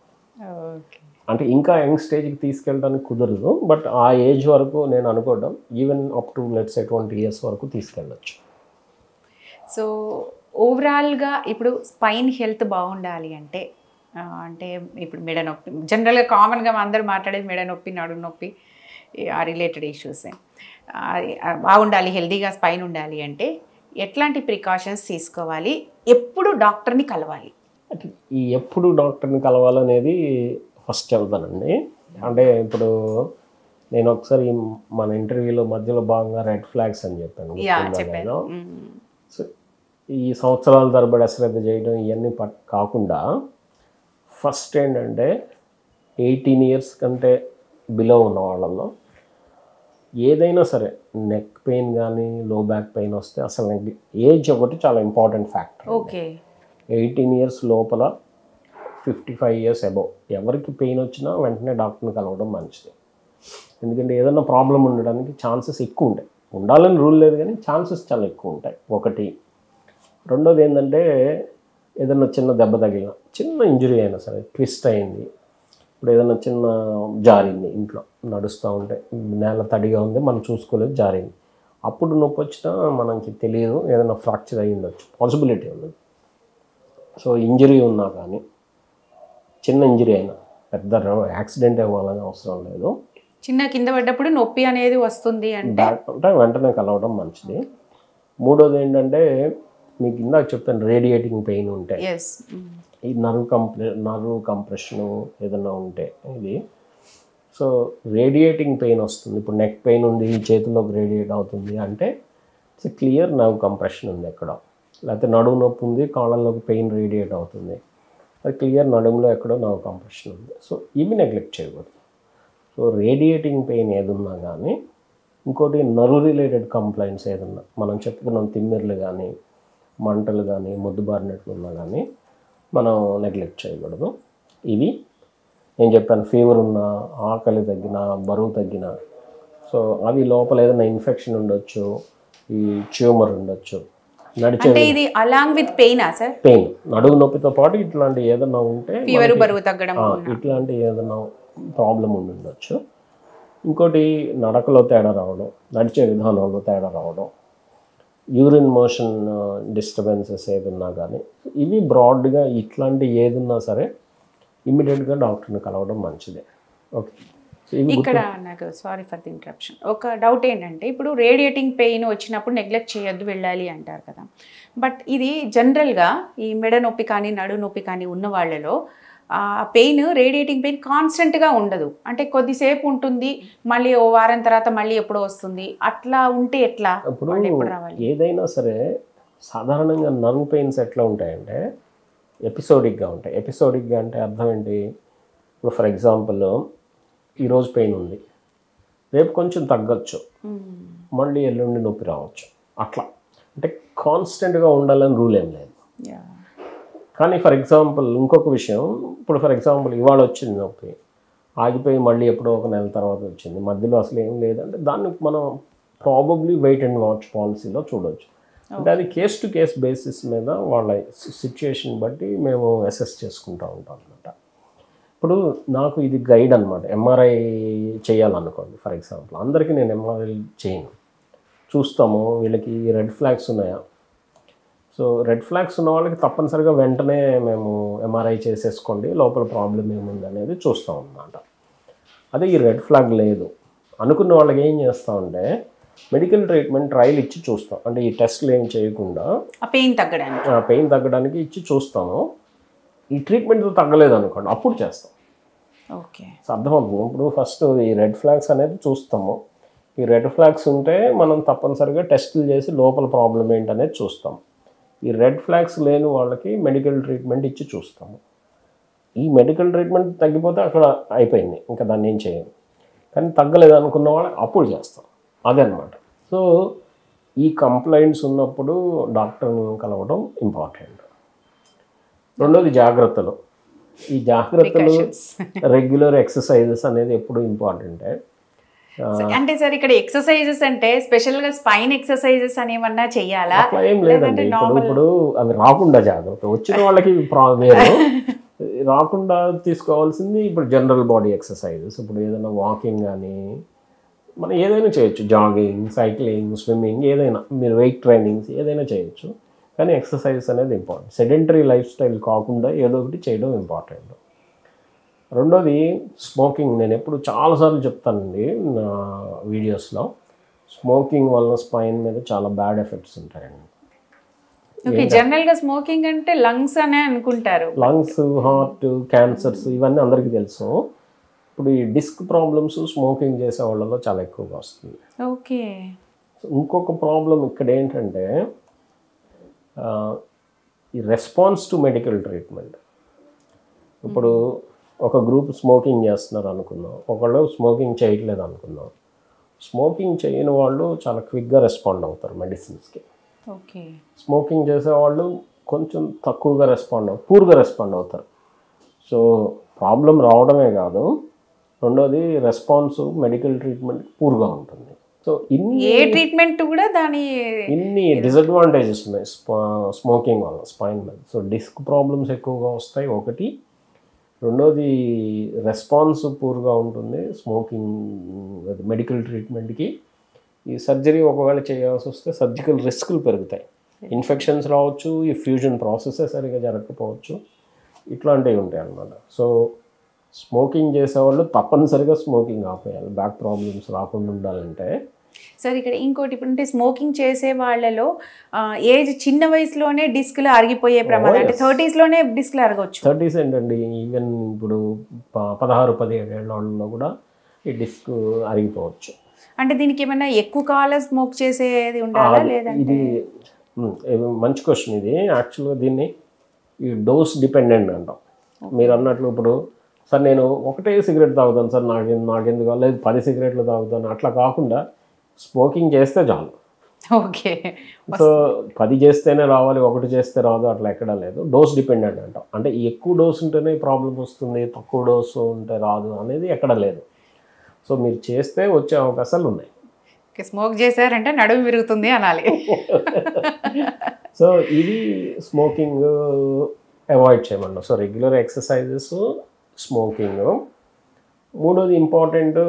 అంటే ఇంకా యంగ్ స్టేజ్కి తీసుకెళ్ళడానికి కుదరదు, బట్ ఆ ఏజ్ వరకు నేను అనుకోవడం even up to let's 20 years వరకు తీసుకెళ్ళచ్చు. సో ఓవరాల్గా ఇప్పుడు స్పైన్ హెల్త్ బాగుండాలి అంటే అంటే ఇప్పుడు మెడ నొప్పి జనరల్గా కామన్గా అందరూ మాట్లాడేది మెడ నొప్పి, నడుము నొప్పి, ఆ రిలేటెడ్ ఇష్యూస్ బాగుండాలి, హెల్తీగా స్పైన్ ఉండాలి అంటే ఎట్లాంటి ప్రికాషన్స్ తీసుకోవాలి, ఎప్పుడు డాక్టర్ని కలవాలి? ఈ ఎప్పుడు డాక్టర్ని కలవాలనేది ఫస్ట్ చెబుతానండి. అంటే ఇప్పుడు నేను ఒకసారి మన ఇంటర్వ్యూలో మధ్యలో భాగంగా రెడ్ ఫ్లాగ్స్ అని చెప్పాను. సో ఈ సంవత్సరాల తరబడి అశ్రద్ధ చేయడం ఇవన్నీ కాకుండా ఫస్ట్ ఏంటంటే 18 years కంటే బిలో ఉన్న వాళ్ళల్లో ఏదైనా సరే నెక్ పెయిన్ కానీ లో బ్యాక్ పెయిన్ వస్తే అసలు ఏజ్ ఒకటి చాలా ఇంపార్టెంట్ ఫ్యాక్టర్. ఓకే, 18 years లోపల 55 years అబౌవ్ ఎవరికి పెయిన్ వచ్చినా వెంటనే డాక్టర్ని కలవడం మంచిది. ఎందుకంటే ఏదైనా ప్రాబ్లం ఉండడానికి ఛాన్సెస్ ఎక్కువ ఉంటాయి, ఉండాలని రూల్ లేదు కానీ ఛాన్సెస్ చాలా ఎక్కువ ఉంటాయి ఒకటి. రెండోది ఏంటంటే ఏదైనా చిన్న దెబ్బ తగిలిన, చిన్న ఇంజరీ అయినా సరే, ట్విస్ట్ అయింది, ఇప్పుడు ఏదైనా చిన్న జారింది, ఇంట్లో నడుస్తూ ఉంటే నేల తడిగా ఉంది మనం చూసుకోలేదు జారింది, అప్పుడు నొప్పి వచ్చినా మనకి తెలియదు, ఏదైనా ఫ్రాక్చర్ అయ్యి ఉండొచ్చు, పాసిబిలిటీ ఉంది. సో ఇంజరీ ఉన్నా కానీ చిన్న ఇంజరీ అయినా, పెద్ద యాక్సిడెంట్ అవ్వాలని అవసరం లేదు, చిన్న కింద పడ్డప్పుడు నొప్పి అనేది వస్తుంది అంటే వెంటనే కలవడం మంచిది. మూడోది ఏంటంటే మీకు ఇందాక చెప్పాను రేడియేటింగ్ పెయిన్ ఉంటే, ఈ నర్వ్ కంప్రెషను ఏదైనా ఉంటే ఇది, సో రేడియేటింగ్ పెయిన్ వస్తుంది. ఇప్పుడు నెక్ పెయిన్ ఉంది, చేతుల్లోకి రేడియేట్ అవుతుంది అంటే ఇట్స్ క్లియర్ నర్వ్ కంప్రెషన్ ఉంది ఎక్కడ. లేకపోతే నడుము నొప్పి ఉంది, కాళ్ళల్లోకి పెయిన్ రేడియేట్ అవుతుంది, అది క్లియర్ నడుములో ఎక్కడో నర్వ్ కంప్రెషన్ ఉంది. సో ఇవి నెగ్లెక్ట్ చేయకూడదు. సో రేడియేటింగ్ పెయిన్ ఏదున్నా కానీ, ఇంకోటి నర్వ్ రిలేటెడ్ కంప్లైంట్స్ ఏదన్నా మనం చెప్పుకున్నాం, తిమ్మిర్లు కానీ మంటలు కానీ మొద్దుబారినట్లు ఉన్నా కానీ మనం నెగ్లెక్ట్ చేయకూడదు. ఇవి నేను చెప్పాను, ఫీవర్ ఉన్న, ఆకలి తగ్గిన, బరువు తగ్గిన, సో అవి లోపల ఏదైనా ఇన్ఫెక్షన్ ఉండొచ్చు, ఈ ట్యూమర్ ఉండొచ్చు, నడిచే ఇది అలాంగ్ విత్ పెయిన్ పెయిన్ నడుము నొప్పితో పాటు ఇట్లాంటి ఏదైనా ఉంటే ఫీవర్, బరువు తగ్గడం, ఇట్లాంటి ఏదైనా ప్రాబ్లం ఉండొచ్చు. ఇంకోటి నడకలో తేడా రావడం, నడిచే విధానంలో తేడా రావడం, యూరిన్ మోషన్ డిస్టర్బెన్సెస్ ఏదున్నా కానీ, ఇవి బ్రాడ్గా ఇట్లాంటి ఏదున్నా సరే ఇమ్మీడియట్గా డాక్టర్ని కలవడం మంచిదే. ఓకే, ఇక్కడ నాకు సారీ ఫర్ ది ఇంటరప్షన్, ఒక డౌట్ ఏంటంటే ఇప్పుడు రేడియేటింగ్ పెయిన్ వచ్చినప్పుడు నెగ్లెక్ట్ చేయొద్దు, వెళ్ళాలి అంటారు కదా, బట్ ఇది జనరల్గా ఈ మెడ నొప్పి కానీ నడు నొప్పి కానీ ఉన్న వాళ్ళలో ఆ పెయిన్, రేడియేటింగ్ పెయిన్ కాన్స్టెంట్గా ఉండదు, అంటే కొద్దిసేపు ఉంటుంది, మళ్ళీ ఓ వారం తర్వాత మళ్ళీ ఎప్పుడో వస్తుంది, అట్లా ఉంటే ఎట్లా? ఇప్పుడు ఏదైనా సరే సాధారణంగా నర్వ్ పెయిన్స్ ఎట్లా ఉంటాయంటే ఎపిసోడిక్గా ఉంటాయి. ఎపిసోడిక్గా అంటే అర్థం ఏంటి? ఇప్పుడు ఫర్ ఎగ్జాంపుల్ ఈరోజు పెయిన్ ఉంది, రేపు కొంచెం తగ్గచ్చు, మళ్ళీ ఎల్లుండి నొప్పి రావచ్చు, అట్లా. అంటే కాన్స్టెంట్గా ఉండాలని రూల్ ఏం లేదు. కానీ ఫర్ ఎగ్జాంపుల్ ఇంకొక విషయం, ఇప్పుడు ఫర్ ఎగ్జాంపుల్ ఇవాళ వచ్చింది నొప్పి, ఆగిపోయి మళ్ళీ ఎప్పుడో ఒక నెల తర్వాత వచ్చింది, మధ్యలో అసలు ఏం లేదంటే దాన్ని మనం ప్రాబబ్లీ వెయిట్ అండ్ వాచ్ పాలసీలో చూడవచ్చు. అంటే అది కేస్ టు కేస్ బేసిస్ మీద వాళ్ళ సిచ్యుయేషన్ బట్టి మేము అసెస్ చేసుకుంటూ ఉంటాం అనమాట. ఇప్పుడు నాకు ఇది గైడ్ అనమాట. ఎంఆర్ఐ చేయాలనుకోండి ఫర్ ఎగ్జాంపుల్, అందరికీ నేను ఎంఆర్ఐ చేయను. చూస్తాము వీళ్ళకి రెడ్ ఫ్లాగ్స్ ఉన్నాయా. సో రెడ్ ఫ్లాగ్స్ ఉన్న వాళ్ళకి తప్పనిసరిగా వెంటనే మేము ఎంఆర్ఐ చేసేసుకోండి, లోపల ప్రాబ్లం ఏముంది అనేది చూస్తాం అన్నమాట. అదే ఈ రెడ్ ఫ్లాగ్ లేదు అనుకున్న వాళ్ళకి ఏం చేస్తామంటే మెడికల్ ట్రీట్మెంట్ ట్రయల్ ఇచ్చి చూస్తాం. అంటే ఈ టెస్ట్లు ఏం చేయకుండా పెయిన్ తగ్గడానికి ఇచ్చి చూస్తాము. ఈ ట్రీట్మెంట్ తగ్గలేదు అనుకోండి, అప్పుడు చేస్తాం. ఓకే, అర్థమవుతుంది. ఇప్పుడు ఫస్ట్ ఈ రెడ్ ఫ్లాగ్స్ అనేది చూస్తాము. ఈ రెడ్ ఫ్లాగ్స్ ఉంటే మనం తప్పనిసరిగా టెస్టులు చేసి లోపల ప్రాబ్లం ఏంటనేది చూస్తాం. ఈ రెడ్ ఫ్లాగ్స్ లేని వాళ్ళకి మెడికల్ ట్రీట్మెంట్ ఇచ్చి చూస్తాము. ఈ మెడికల్ ట్రీట్మెంట్ తగ్గిపోతే అక్కడ అయిపోయింది, ఇంకా దాన్ని ఏం చేయము. కానీ తగ్గలేదు అనుకున్న వాళ్ళకి అప్పుడు చేస్తాం. అదే అనమాట. సో ఈ కంప్లైంట్స్ ఉన్నప్పుడు డాక్టర్ని కలవడం ఇంపార్టెంట్. రెండోది జాగ్రత్తలు. ఈ జాగ్రత్తలు రెగ్యులర్ ఎక్సర్సైజెస్ అనేది ఎప్పుడు ఇంపార్టెంటే. అంటే సార్ ఇక్కడ ఎక్సర్సైజెస్ అంటే స్పెషల్గా స్పైన్ ఎక్సర్సైజెస్ అనేమన్నా చెయ్యాలా? అట్లా ఏం లేదండి. ఇప్పుడు అవి రాకుండా జాగ్రత్త, వచ్చిన వాళ్ళకి వేరు, రాకుండా తీసుకోవాల్సింది ఇప్పుడు జనరల్ బాడీ ఎక్సర్సైజెస్. ఇప్పుడు ఏదైనా వాకింగ్ కానీ మనం ఏదైనా చేయొచ్చు, జాగింగ్, సైక్లింగ్, స్విమ్మింగ్, ఏదైనా మీరు వెయిట్ ట్రైనింగ్స్ ఏదైనా చేయొచ్చు. కానీ ఎక్సర్సైజ్ అనేది ఇంపార్టెంట్. సెడెంటరీ లైఫ్ స్టైల్ కాకుండా ఏదో ఒకటి చేయడం ఇంపార్టెంట్. రెండోది స్మోకింగ్. నేను ఎప్పుడు చాలాసార్లు చెప్తానండి నా వీడియోస్లో, స్మోకింగ్ వల్ల స్పైన్ మీద చాలా బ్యాడ్ ఎఫెక్ట్స్ ఉంటాయండి. ఓకే, జనరల్గా స్మోకింగ్ అంటే లంగ్స్ అనే అనుకుంటారు. లంగ్స్, హార్ట్, క్యాన్సర్స్ ఇవన్నీ అందరికీ తెలుసు. ఇప్పుడు ఈ డిస్క్ ప్రాబ్లమ్స్ స్మోకింగ్ చేసే వాళ్ళలో చాలా ఎక్కువగా వస్తుంది. ఓకే, ఇంకొక ప్రాబ్లం ఇక్కడ ఏంటంటే ఈ రెస్పాన్స్ టు మెడికల్ ట్రీట్మెంట్. ఇప్పుడు ఒక గ్రూప్ స్మోకింగ్ చేస్తున్నారు అనుకుందాం, ఒకళ్ళు స్మోకింగ్ చేయట్లేదు అనుకుందాం. స్మోకింగ్ చేయని వాళ్ళు చాలా క్విక్గా రెస్పాండ్ అవుతారు మెడిసిన్స్కి. ఓకే, స్మోకింగ్ చేసేవాళ్ళు కొంచెం తక్కువగా పూర్గా రెస్పాండ్ అవుతారు. సో ప్రాబ్లం రావడమే కాదు, రెండోది రెస్పాన్స్ మెడికల్ ట్రీట్మెంట్ పూర్గా ఉంటుంది. సో ఏ ట్రీట్మెంట్ కూడా ఇన్ని డిసడ్వాంటేజెస్ ఉన్నాయి స్మోకింగ్ వల్ల స్పైన్ మీద. సో డిస్క్ ప్రాబ్లమ్స్ ఎక్కువగా వస్తాయి ఒకటి, రెండోది రెస్పాన్స్ పూర్గా ఉంటుంది స్మోకింగ్ మెడికల్ ట్రీట్మెంట్కి. ఈ సర్జరీ ఒకవేళ చేయాల్సి వస్తే సర్జికల్ రిస్కులు పెరుగుతాయి, ఇన్ఫెక్షన్స్ రావచ్చు, ఈ ఫ్యూజన్ ప్రాసెసే సరిగా జరగకపోవచ్చు, ఇట్లాంటివి ఉంటాయి అన్నమాట. సో స్మోకింగ్ చేసేవాళ్ళు తప్పనిసరిగా స్మోకింగ్ ఆపేయాలి బ్యాక్ ప్రాబ్లమ్స్ రాకుండా ఉండాలంటే. సార్ ఇక్కడ ఇంకోటి, ఇప్పుడు అంటే స్మోకింగ్ చేసే వాళ్ళలో ఏజ్ చిన్న వయసులోనే డిస్క్లు అరిగిపోయే ప్రమాదం, అంటే 30s లోనే డిస్క్లు అరగవచ్చు. 30s ఏంటండి, ఈవెన్ ఇప్పుడు 16-17 ఏళ్ళ వాళ్ళలో కూడా ఈ డిస్క్ అరిగిపోవచ్చు. అంటే దీనికి ఏమైనా ఎక్కువ కాలం స్మోక్ చేసేది ఉండాలా లేదంటే? ఇది మంచి క్వశ్చన్. ఇది యాక్చువల్గా దీన్ని ఈ డోస్ డిపెండెంట్ అంటాం. మీరు అన్నట్లు ఇప్పుడు సార్ నేను ఒకటే సిగరెట్ తాగుతాను సార్, నాకెందుకు లేదు 10 సిగరెట్లు తాగుతాను, అట్లా కాకుండా స్మోకింగ్ చేస్తే చాలు. ఓకే, సో 10 చేస్తేనే రావాలి, 1 చేస్తే రాదు, అట్లా ఎక్కడా లేదు. డోస్ డిపెండెంట్ అంటాం. అంటే ఎక్కువ డోస్ ఉంటేనే ప్రాబ్లం వస్తుంది, తక్కువ డోసు ఉంటే రాదు అనేది ఎక్కడ లేదు. సో మీరు చేస్తే వచ్చే అవకాశాలు ఉన్నాయి. స్మోక్ చేశారంటే నడుము విరుగుతుంది అనాలి. సో ఇది స్మోకింగ్ అవాయిడ్ చేయమన్నా. So regular exercises, smoking. మూడోది ఇంపార్టెంట్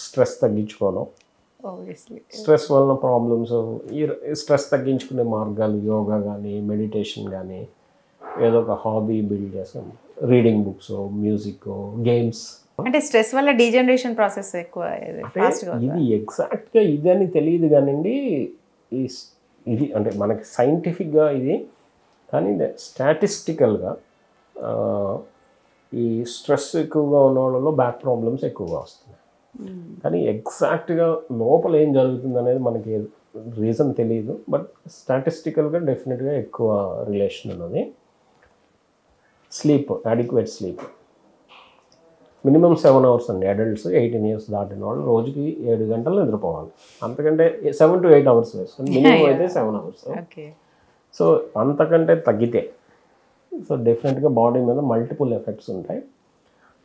స్ట్రెస్ తగ్గించుకోవడం. స్ట్రెస్ వలన ప్రాబ్లమ్స్, ఈ స్ట్రెస్ తగ్గించుకునే మార్గాలు యోగా కానీ, మెడిటేషన్ కానీ, ఏదో ఒక హాబీ బిల్డ్ చేసాం, రీడింగ్ బుక్స్, మ్యూజిక్, గేమ్స్. అంటే స్ట్రెస్ వల్ల డీజనరేషన్ ప్రాసెస్ ఎక్కువ. ఇది ఎగ్జాక్ట్గా ఇది అని తెలియదు కానివ్వండి, ఇది అంటే మనకి సైంటిఫిక్గా ఇది, కానీ స్టాటిస్టికల్గా ఈ స్ట్రెస్ ఎక్కువగా ఉన్న వాళ్ళలో బ్యాక్ ప్రాబ్లమ్స్ ఎక్కువగా వస్తున్నాయి. కానీ ఎగ్జాక్ట్గా లోపల ఏం జరుగుతుంది అనేది మనకి రీజన్ తెలియదు, బట్ స్టాటిస్టికల్గా డెఫినెట్గా ఎక్కువ రిలేషన్ ఉన్నది. Sleep, adequate sleep, minimum 7 hours అండి. అడల్ట్స్ 18 years దాటిన వాళ్ళు రోజుకి 7 గంటలు నిద్రపోవాలి. అంతకంటే 7 to 8 hours వేసుకోండి, మినిమం అయితే 7 hours. సో అంతకంటే తగ్గితే సో డెఫినెట్గా బాడీ మీద మల్టిపుల్ ఎఫెక్ట్స్ ఉంటాయి.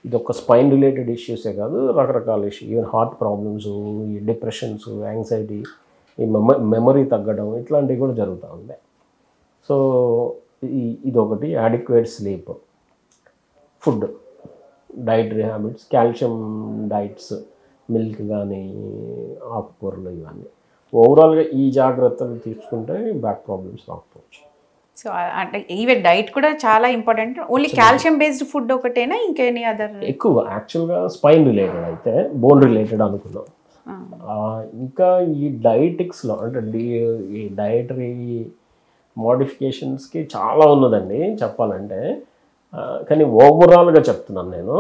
ఇది ఒక స్పైన్ రిలేటెడ్ ఇష్యూసే కాదు, రకరకాల ఇష్యూ, ఈవెన్ హార్ట్ ప్రాబ్లమ్స్, ఈ డిప్రెషన్స్, యాంగ్జైటీ, ఈ మెమరీ తగ్గడం ఇట్లాంటివి కూడా జరుగుతూ ఉంటాయి. సో ఇదొకటి. Adequate sleep, food, dietary habits, calcium diets, milk కానీ ఆకుకూరలు ఇవన్నీ. ఓవరాల్గా ఈ జాగ్రత్తలు తీసుకుంటే బ్యాక్ ప్రాబ్లమ్స్ రాకపోవచ్చు. సో అంటే ఈవెన్ డైట్ కూడా చాలా important. Only calcium based food ఒకటేనా, ఇంకేనీ అదర్? ఎక్కువ యాక్చువల్గా స్పైన్ రిలేటెడ్ అయితే బోన్ రిలేటెడ్ అనుకున్నాం. ఇంకా ఈ డైటిక్స్లో అంటే ఈ డైటరీ మోడిఫికేషన్స్కి చాలా ఉన్నదండి చెప్పాలంటే. కానీ ఓవరాల్గా చెప్తున్నాను నేను.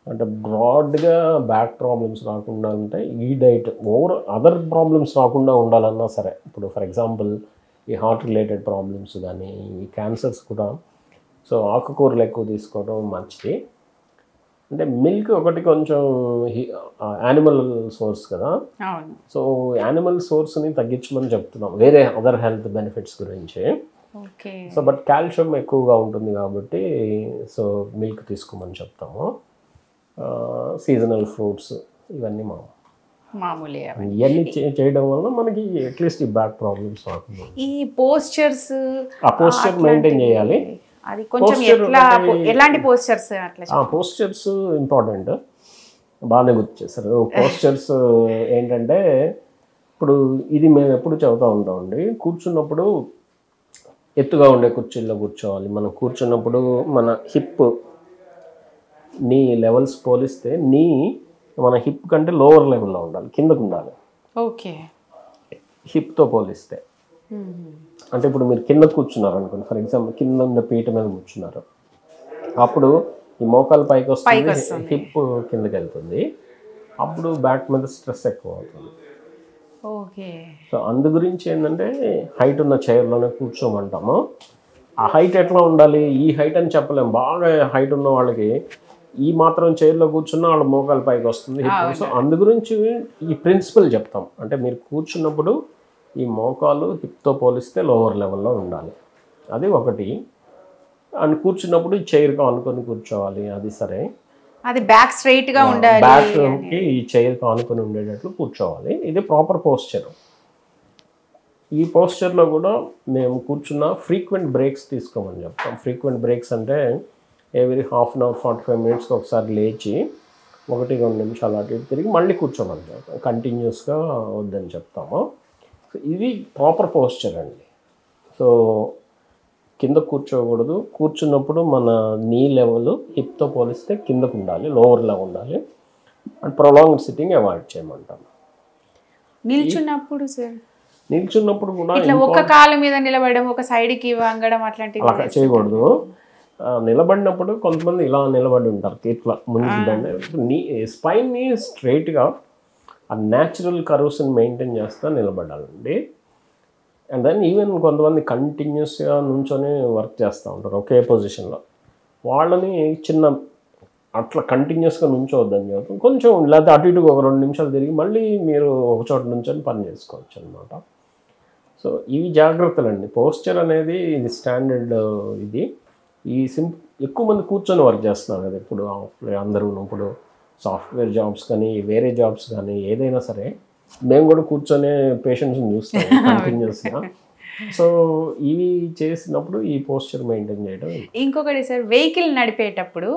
అంటే బ్రాడ్గా బ్యాక్ ప్రాబ్లమ్స్ రాకుండా ఉంటే ఈ డైట్ అదర్ ప్రాబ్లమ్స్ రాకుండా ఉండాలన్నా సరే, ఇప్పుడు ఫర్ ఎగ్జాంపుల్ ఈ హార్ట్ రిలేటెడ్ ప్రాబ్లమ్స్ కానీ ఈ క్యాన్సర్స్ కూడా, సో ఆకుకూరలు ఎక్కువ తీసుకోవడం మంచిది. అంటే మిల్క్ ఒకటి కొంచెం యానిమల్ సోర్స్ కదా, సో యానిమల్ సోర్స్ని తగ్గించమని చెప్తున్నాం వేరే అదర్ హెల్త్ బెనిఫిట్స్ గురించి. సో బట్ కాల్షియం ఎక్కువగా ఉంటుంది కాబట్టి సో మిల్క్ తీసుకోమని చెప్తాము. సీజనల్ ఫ్రూట్స్ ఇవన్నీ మామూలే. ఇవన్నీ చేయడం వల్ల మనకి అట్లీస్ట్ ఈ బ్యాక్ ప్రాబ్లమ్స్ రాకుండా. ఈ పోస్చర్స్, ఆ పోస్చర్ మెయింటైన్ చేయాలి. అది కొంచెం ఎలాంటి పోస్చర్స్? అట్లా పోస్చర్స్ ఇంపార్టెంట్, బాగానే గుర్తు చేశారు. పోస్చర్స్ ఏంటంటే ఇప్పుడు ఇది మేము ఎప్పుడు చెబుతూ ఉంటామండి, కూర్చున్నప్పుడు ఎత్తుగా ఉండే కుర్చీల్లో కూర్చోవాలి. మనం కూర్చున్నప్పుడు మన హిప్ నీ లెవెల్స్ పోలిస్తే నీ మన హిప్ కంటే లోవర్ లెవెల్లో ఉండాలి, కిందకు ఉండాలి. ఓకే. హిప్తో పోలిస్తే అంటే ఇప్పుడు మీరు కింద కూర్చున్నారు అనుకోండి, ఫర్ ఎగ్జాంపుల్ కింద ఉన్న పీట మీద కూర్చున్నారు, అప్పుడు ఈ మోకాలు పైకి వస్తుంది, హిప్ కిందకి వెళ్తుంది, అప్పుడు బ్యాక్ మీద స్ట్రెస్ ఎక్కువ అవుతుంది. ఓకే. సో అందు గురించి ఏంటంటే హైట్ ఉన్న చైర్లోనే కూర్చోమంటాము. ఆ హైట్ ఎట్లా ఉండాలి, ఈ హైట్ అని చెప్పలేము. బాగా హైట్ ఉన్న వాళ్ళకి ఈ మాత్రం చైర్లో కూర్చున్న వాళ్ళ మోకాలు పైకి వస్తుంది, హిప్. సో అందు గురించి ఈ ప్రిన్సిపల్ చెప్తాం. అంటే మీరు కూర్చున్నప్పుడు ఈ మోకాలు హిప్తో పోలిస్తే లోవర్ లెవెల్లో ఉండాలి, అది ఒకటి. అండ్ కూర్చున్నప్పుడు ఈ చైర్కి ఆనుకొని కూర్చోవాలి, అది సరే. అది బ్యాక్ స్ట్రైట్ గా ఉండాలి, బ్యాక్కి ఈ చైర్కి ఆనుకొని ఉండేటట్లు కూర్చోవాలి. ఇది ప్రాపర్ పోస్చర్. ఈ పోస్చర్లో కూడా మేము కూర్చున్న ఫ్రీక్వెంట్ బ్రేక్స్ తీసుకోమని చెప్తాం. ఫ్రీక్వెంట్ బ్రేక్స్ అంటే ఎవ్రీ హాఫ్ అన్ అవర్ 45 మినిట్స్కి ఒకసారి లేచి 1-2 నిమిషాలు అటు ఇటు తిరిగి మళ్ళీ కూర్చోమని చెప్తాం. కంటిన్యూస్గా వద్దని చెప్తాము. సో ఇది ప్రాపర్ పోస్చర్ అండి. సో కింద కూర్చోకూడదు, కూర్చున్నప్పుడు మన నీ లెవెల్ హిప్తో పోలిస్తే కిందకు ఉండాలి, లోవర్లో ఉండాలి. అండ్ ప్రొలాంగ్డ్ సిట్టింగ్ అవాయిడ్ చేయమంటాం. నిల్చున్నప్పుడు సార్, నిల్చున్నప్పుడు కూడా ఒక కాలు మీద నిలబడడం, ఒక సైడ్కి వంగడం అట్లాంటివి అలా చేయకూడదు. నిలబడినప్పుడు కొంతమంది ఇలా నిలబడి ఉంటారు, ఇట్లా ముందుకు బెండ్, స్పైన్ని స్ట్రైట్గా ఆ న్యాచురల్ కర్వ్స్ని మెయింటైన్ చేస్తూ నిలబడాలండి. అండ్ దెన్ ఈవెన్ కొంతమంది కంటిన్యూస్గా నుంచొని వర్క్ చేస్తూ ఉంటారు ఒకే పొజిషన్లో, వాళ్ళని చిన్న అట్లా కంటిన్యూస్గా నుంచోవద్దని చెప్తాం. కొంచెం లేకపోతే అటు ఇటుగా ఒక 2 నిమిషాలు తిరిగి మళ్ళీ మీరు ఒక చోట నుంచొని పని చేసుకోవచ్చు అనమాట. సో ఇవి జాగ్రత్తలండి. పోస్చర్ అనేది ఇది స్టాండర్డ్. ఇది ఈ ఎక్కువ మంది కూర్చొని వర్క్ చేస్తున్నారు కదా ఇప్పుడు అందరూ. ఇప్పుడు సాఫ్ట్వేర్ జాబ్స్ కానీ వేరే జాబ్స్ కానీ ఏదైనా సరే మేము కూడా కూర్చొని పేషెంట్స్ని చూస్తాం కంటిన్యూస్గా. సో ఇవి చేసినప్పుడు ఈ పోస్చర్ మెయింటైన్ చేయడం. ఇంకొకటి సార్, వెహికల్ నడిపేటప్పుడు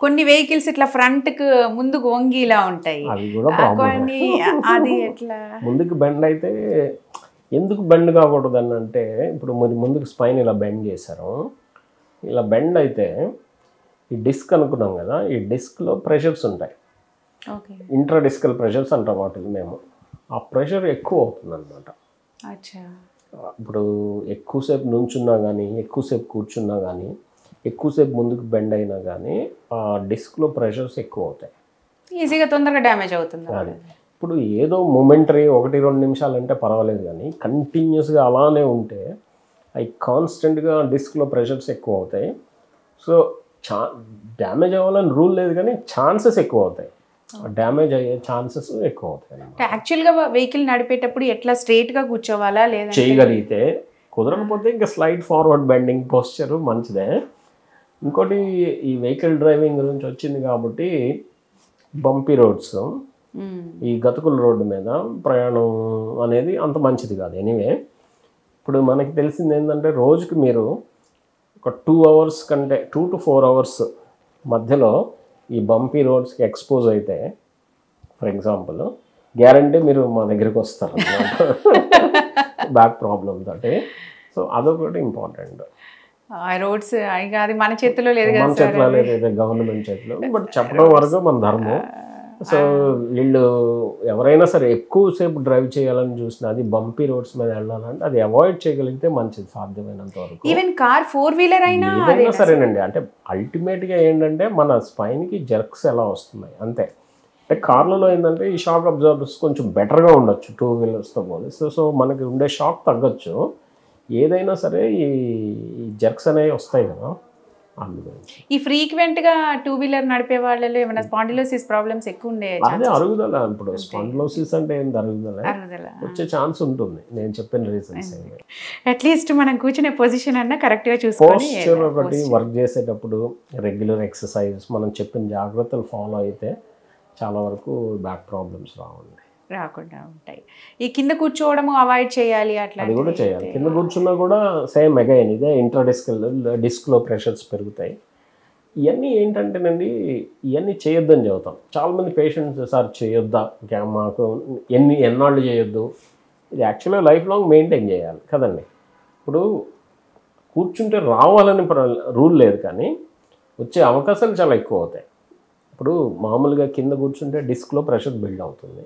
కొన్ని వెహికల్స్ ఇట్లా ఫ్రంట్కు ముందుకు వంగిలా ఉంటాయి, అవి కూడా ప్రాబ్లం. అది ఎట్లా ముందుకు బెండ్ అయితే ఎందుకు బెండ్ కాకూడదని అంటే, ఇప్పుడు ముందుకు స్పైన్ ఇలా బెండ్ చేశారు, ఇలా బెండ్ అయితే ఈ డిస్క్ అనుకున్నాం కదా, ఈ డిస్క్లో ప్రెషర్స్ ఉంటాయి, ఇంట్రాడిస్కల్ ప్రెషర్స్ అంటాం వాటిని మేము. ఆ ప్రెషర్ ఎక్కువ అవుతుంది అనమాట. ఇప్పుడు ఎక్కువసేపు నుంచున్నా కానీ, ఎక్కువసేపు కూర్చున్నా కానీ, ఎక్కువసేపు ముందుకు బెండ్ అయినా కానీ ఆ డిస్క్లో ప్రెషర్స్ ఎక్కువ అవుతాయి, ఈజీగా తొందరగా డ్యామేజ్ అవుతుంది. అది ఇప్పుడు ఏదో మొమెంటరీ 1-2 నిమిషాలు అంటే పర్వాలేదు, కానీ కంటిన్యూస్గా అలానే ఉంటే అవి కాన్స్టెంట్గా డిస్క్లో ప్రెషర్స్ ఎక్కువ అవుతాయి. సో డ్యామేజ్ అవ్వాలని రూల్ లేదు, కానీ ఛాన్సెస్ ఎక్కువ అవుతాయి, డ్యామేజ్ అయ్యే ఛాన్సెస్ ఎక్కువ అవుతాయి. యాక్చువల్గా వెహికల్ నడిపేటప్పుడు ఎట్లా స్ట్రైట్గా కూర్చోవాలా లేదా చేయగలిగితే, కుదరకపోతే ఇంకా స్లైడ్ ఫార్వర్డ్ బెండింగ్ పోస్చర్ మంచిదే. ఇంకోటి ఈ వెహికల్ డ్రైవింగ్ గురించి వచ్చింది కాబట్టి బంపీ రోడ్స్, ఈ గతుకుల రోడ్డు మీద ప్రయాణం అనేది అంత మంచిది కాదు. ఎనీవే, ఇప్పుడు మనకి తెలిసింది ఏంటంటే రోజుకి మీరు ఒక 2 hours కంటే 2 to 4 hours మధ్యలో ఈ బంపీ రోడ్స్కి ఎక్స్పోజ్ అయితే, ఫర్ ఎగ్జాంపుల్, గ్యారంటీ మీరు మా దగ్గరికి వస్తారు బ్యాక్ ప్రాబ్లమ్ తోటి. సో అదొకటి ఇంపార్టెంట్. రోడ్స్ అది మన చేతిలో లేదు, మన చేతిలో లేదు, గవర్నమెంట్ చేతిలో. బట్ చెప్పడం వరకు మన ధర్మం. సో వీళ్ళు ఎవరైనా సరే ఎక్కువసేపు డ్రైవ్ చేయాలని చూసినా, అది బంపీ రోడ్స్ మీద వెళ్ళాలంటే అది అవాయిడ్ చేయగలిగితే మంచిది సాధ్యమైనంత వరకు. ఈవెన్ కార్ 4-wheeler అయినా ఏదైనా సరేనండి. అంటే అల్టిమేట్గా ఏంటంటే మన స్పైన్కి జర్క్స్ ఎలా వస్తున్నాయి అంతే. అంటే కార్లలో ఏంటంటే ఈ షాక్ అబ్జర్వర్స్ కొంచెం బెటర్గా ఉండొచ్చు 2-wheelersతో పోలిస్తే. సో మనకి ఉండే షాక్ తగ్గొచ్చు. ఏదైనా సరే ఈ జర్క్స్ అనేవి వస్తాయి కదా. ఈ ఫ్రీక్వెంట్ గా 2-wheeler నడిపే వాళ్ళలో ఏమైనా స్పాండిలోసిస్ ప్రాబ్లమ్స్ ఎక్కువ ఉండే అదే అరుగుదల. ఇప్పుడు స్పాండిలోసిస్ అంటే ఏంటి? అరుగుదల వచ్చే ఛాన్స్ ఉంటుంది. నేను చెప్పిన రీజన్స్ అట్లీస్ట్ మనం కూర్చునే పొజిషన్ అన్నా కరెక్ట్ గా చూసుకొని, పోస్చర్ ఒకటి, వర్క్ చేసేటప్పుడు రెగ్యులర్ ఎక్సర్సైజ్, మనం చెప్పిన జాగ్రత్తలు ఫాలో అయితే చాలా వరకు బ్యాక్ ప్రాబ్లమ్స్ రాకుండా ఉంటాయి. ఈ కింద కూర్చోవడము అవాయిడ్ చేయాలి, అట్లా అది కూడా చేయాలి. కింద కూర్చున్నా కూడా సేమ్ అగైన్ ఇదే డిస్క్లో ప్రెషర్స్ పెరుగుతాయి. ఇవన్నీ ఏంటంటేనండి, ఇవన్నీ చేయొద్దని చెబుతాం. చాలామంది పేషెంట్స్ సార్ చేయొద్దా, మాకు ఎన్నాళ్ళు చేయొద్దు. ఇది యాక్చువల్గా లైఫ్ లాంగ్ మెయింటైన్ చేయాలి కదండి. ఇప్పుడు కూర్చుంటే రావాలని రూల్ లేదు, కానీ వచ్చే అవకాశాలు చాలా ఎక్కువ అవుతాయి. ఇప్పుడు మామూలుగా కింద కూర్చుంటే డిస్క్లో ప్రెషర్ బిల్డ్ అవుతుంది.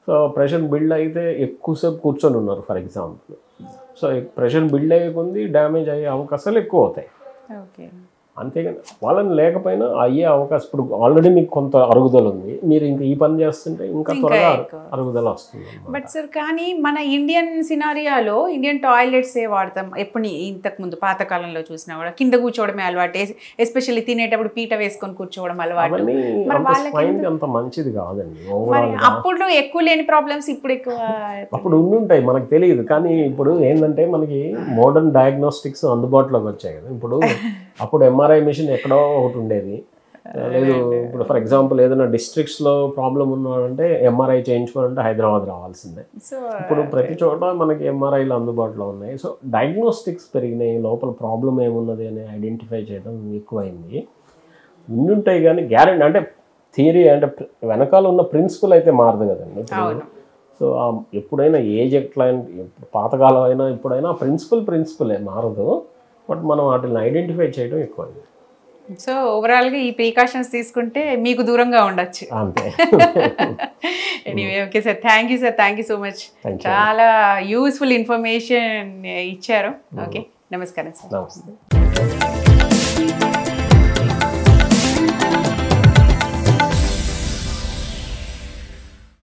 సో ప్రెషర్ బిల్డ్ అయితే ఎక్కువసేపు కూర్చొని ఉన్నారు for example. So pressure build అయ్యే కొద్ది డ్యామేజ్ అయ్యే అవకాశాలు ఎక్కువ అవుతాయి. అంతేగాని వాళ్ళని లేకపోయినా అయ్యే అవకాశం. ఇప్పుడు ఆల్రెడీ మీకు కొంత అరుగుదల ఉంది, మీరు ఇంకా ఈ పని చేస్తుంటే ఇంకా త్వరగా అరుగుదల వస్తుంది. బట్ సార్, కానీ మన ఇండియన్ సినారియాలో ఇండియన్ టాయిలెట్స్ ఏ వాడతాం. ఎప్పుడు ఇంతకు ముందు పాతకాలంలో చూసినా కూడా కింద కూర్చోవడమే అలవాటు, ఎస్పెషల్లీ తినేటప్పుడు పీట వేసుకొని కూర్చోవడం అలవాటు. అంత మంచిది కాదండి. అప్పుడు ఎక్కువ లేని ప్రాబ్లమ్స్ ఇప్పుడు ఎక్కువ అప్పుడు ఉండుంటాయి, మనకు తెలియదు. కానీ ఇప్పుడు ఏంటంటే మనకి మోడర్న్ డయాగ్నోస్టిక్స్ అందుబాటులోకి వచ్చాయి కదా. ఇప్పుడు అప్పుడు ఎంఆర్ఐ మిషన్ ఎక్కడో ఒకటి ఉండేది లేదు. ఇప్పుడు ఫర్ ఎగ్జాంపుల్ ఏదైనా డిస్ట్రిక్ట్స్లో ప్రాబ్లం ఉన్నాడంటే ఎంఆర్ఐ చేయించుకోవాలంటే హైదరాబాద్ రావాల్సిందే. ఇప్పుడు ప్రతి చోట మనకి ఎంఆర్ఐలు అందుబాటులో ఉన్నాయి. సో డయాగ్నోస్టిక్స్ పెరిగినాయి, లోపల ప్రాబ్లం ఏమున్నది అని ఐడెంటిఫై చేయడం ఎక్కువైంది. ఉండుంటాయి కానీ గ్యారెంటీ అంటే థియరీ అంటే వెనకాల ఉన్న ప్రిన్సిపల్ అయితే మారదు కదండి. సో ఎప్పుడైనా ఏజ్ ఎట్లా పాతకాలం అయినా ఇప్పుడైనా ప్రిన్సిపలే మారదు. బట్ మనం వాటిని ఐడెంటిఫై చేయడం ఎక్కువ. సో ఓవరాల్గా ఈ ప్రికాషన్స్ తీసుకుంటే మీకు దూరంగా ఉండొచ్చు అంతే. Anyway, okay sir, thank you sir, thank you so much. చాలా యూస్ఫుల్ ఇన్ఫర్మేషన్ ఇచ్చారు. ఓకే, నమస్కారం సార్. నమస్తే.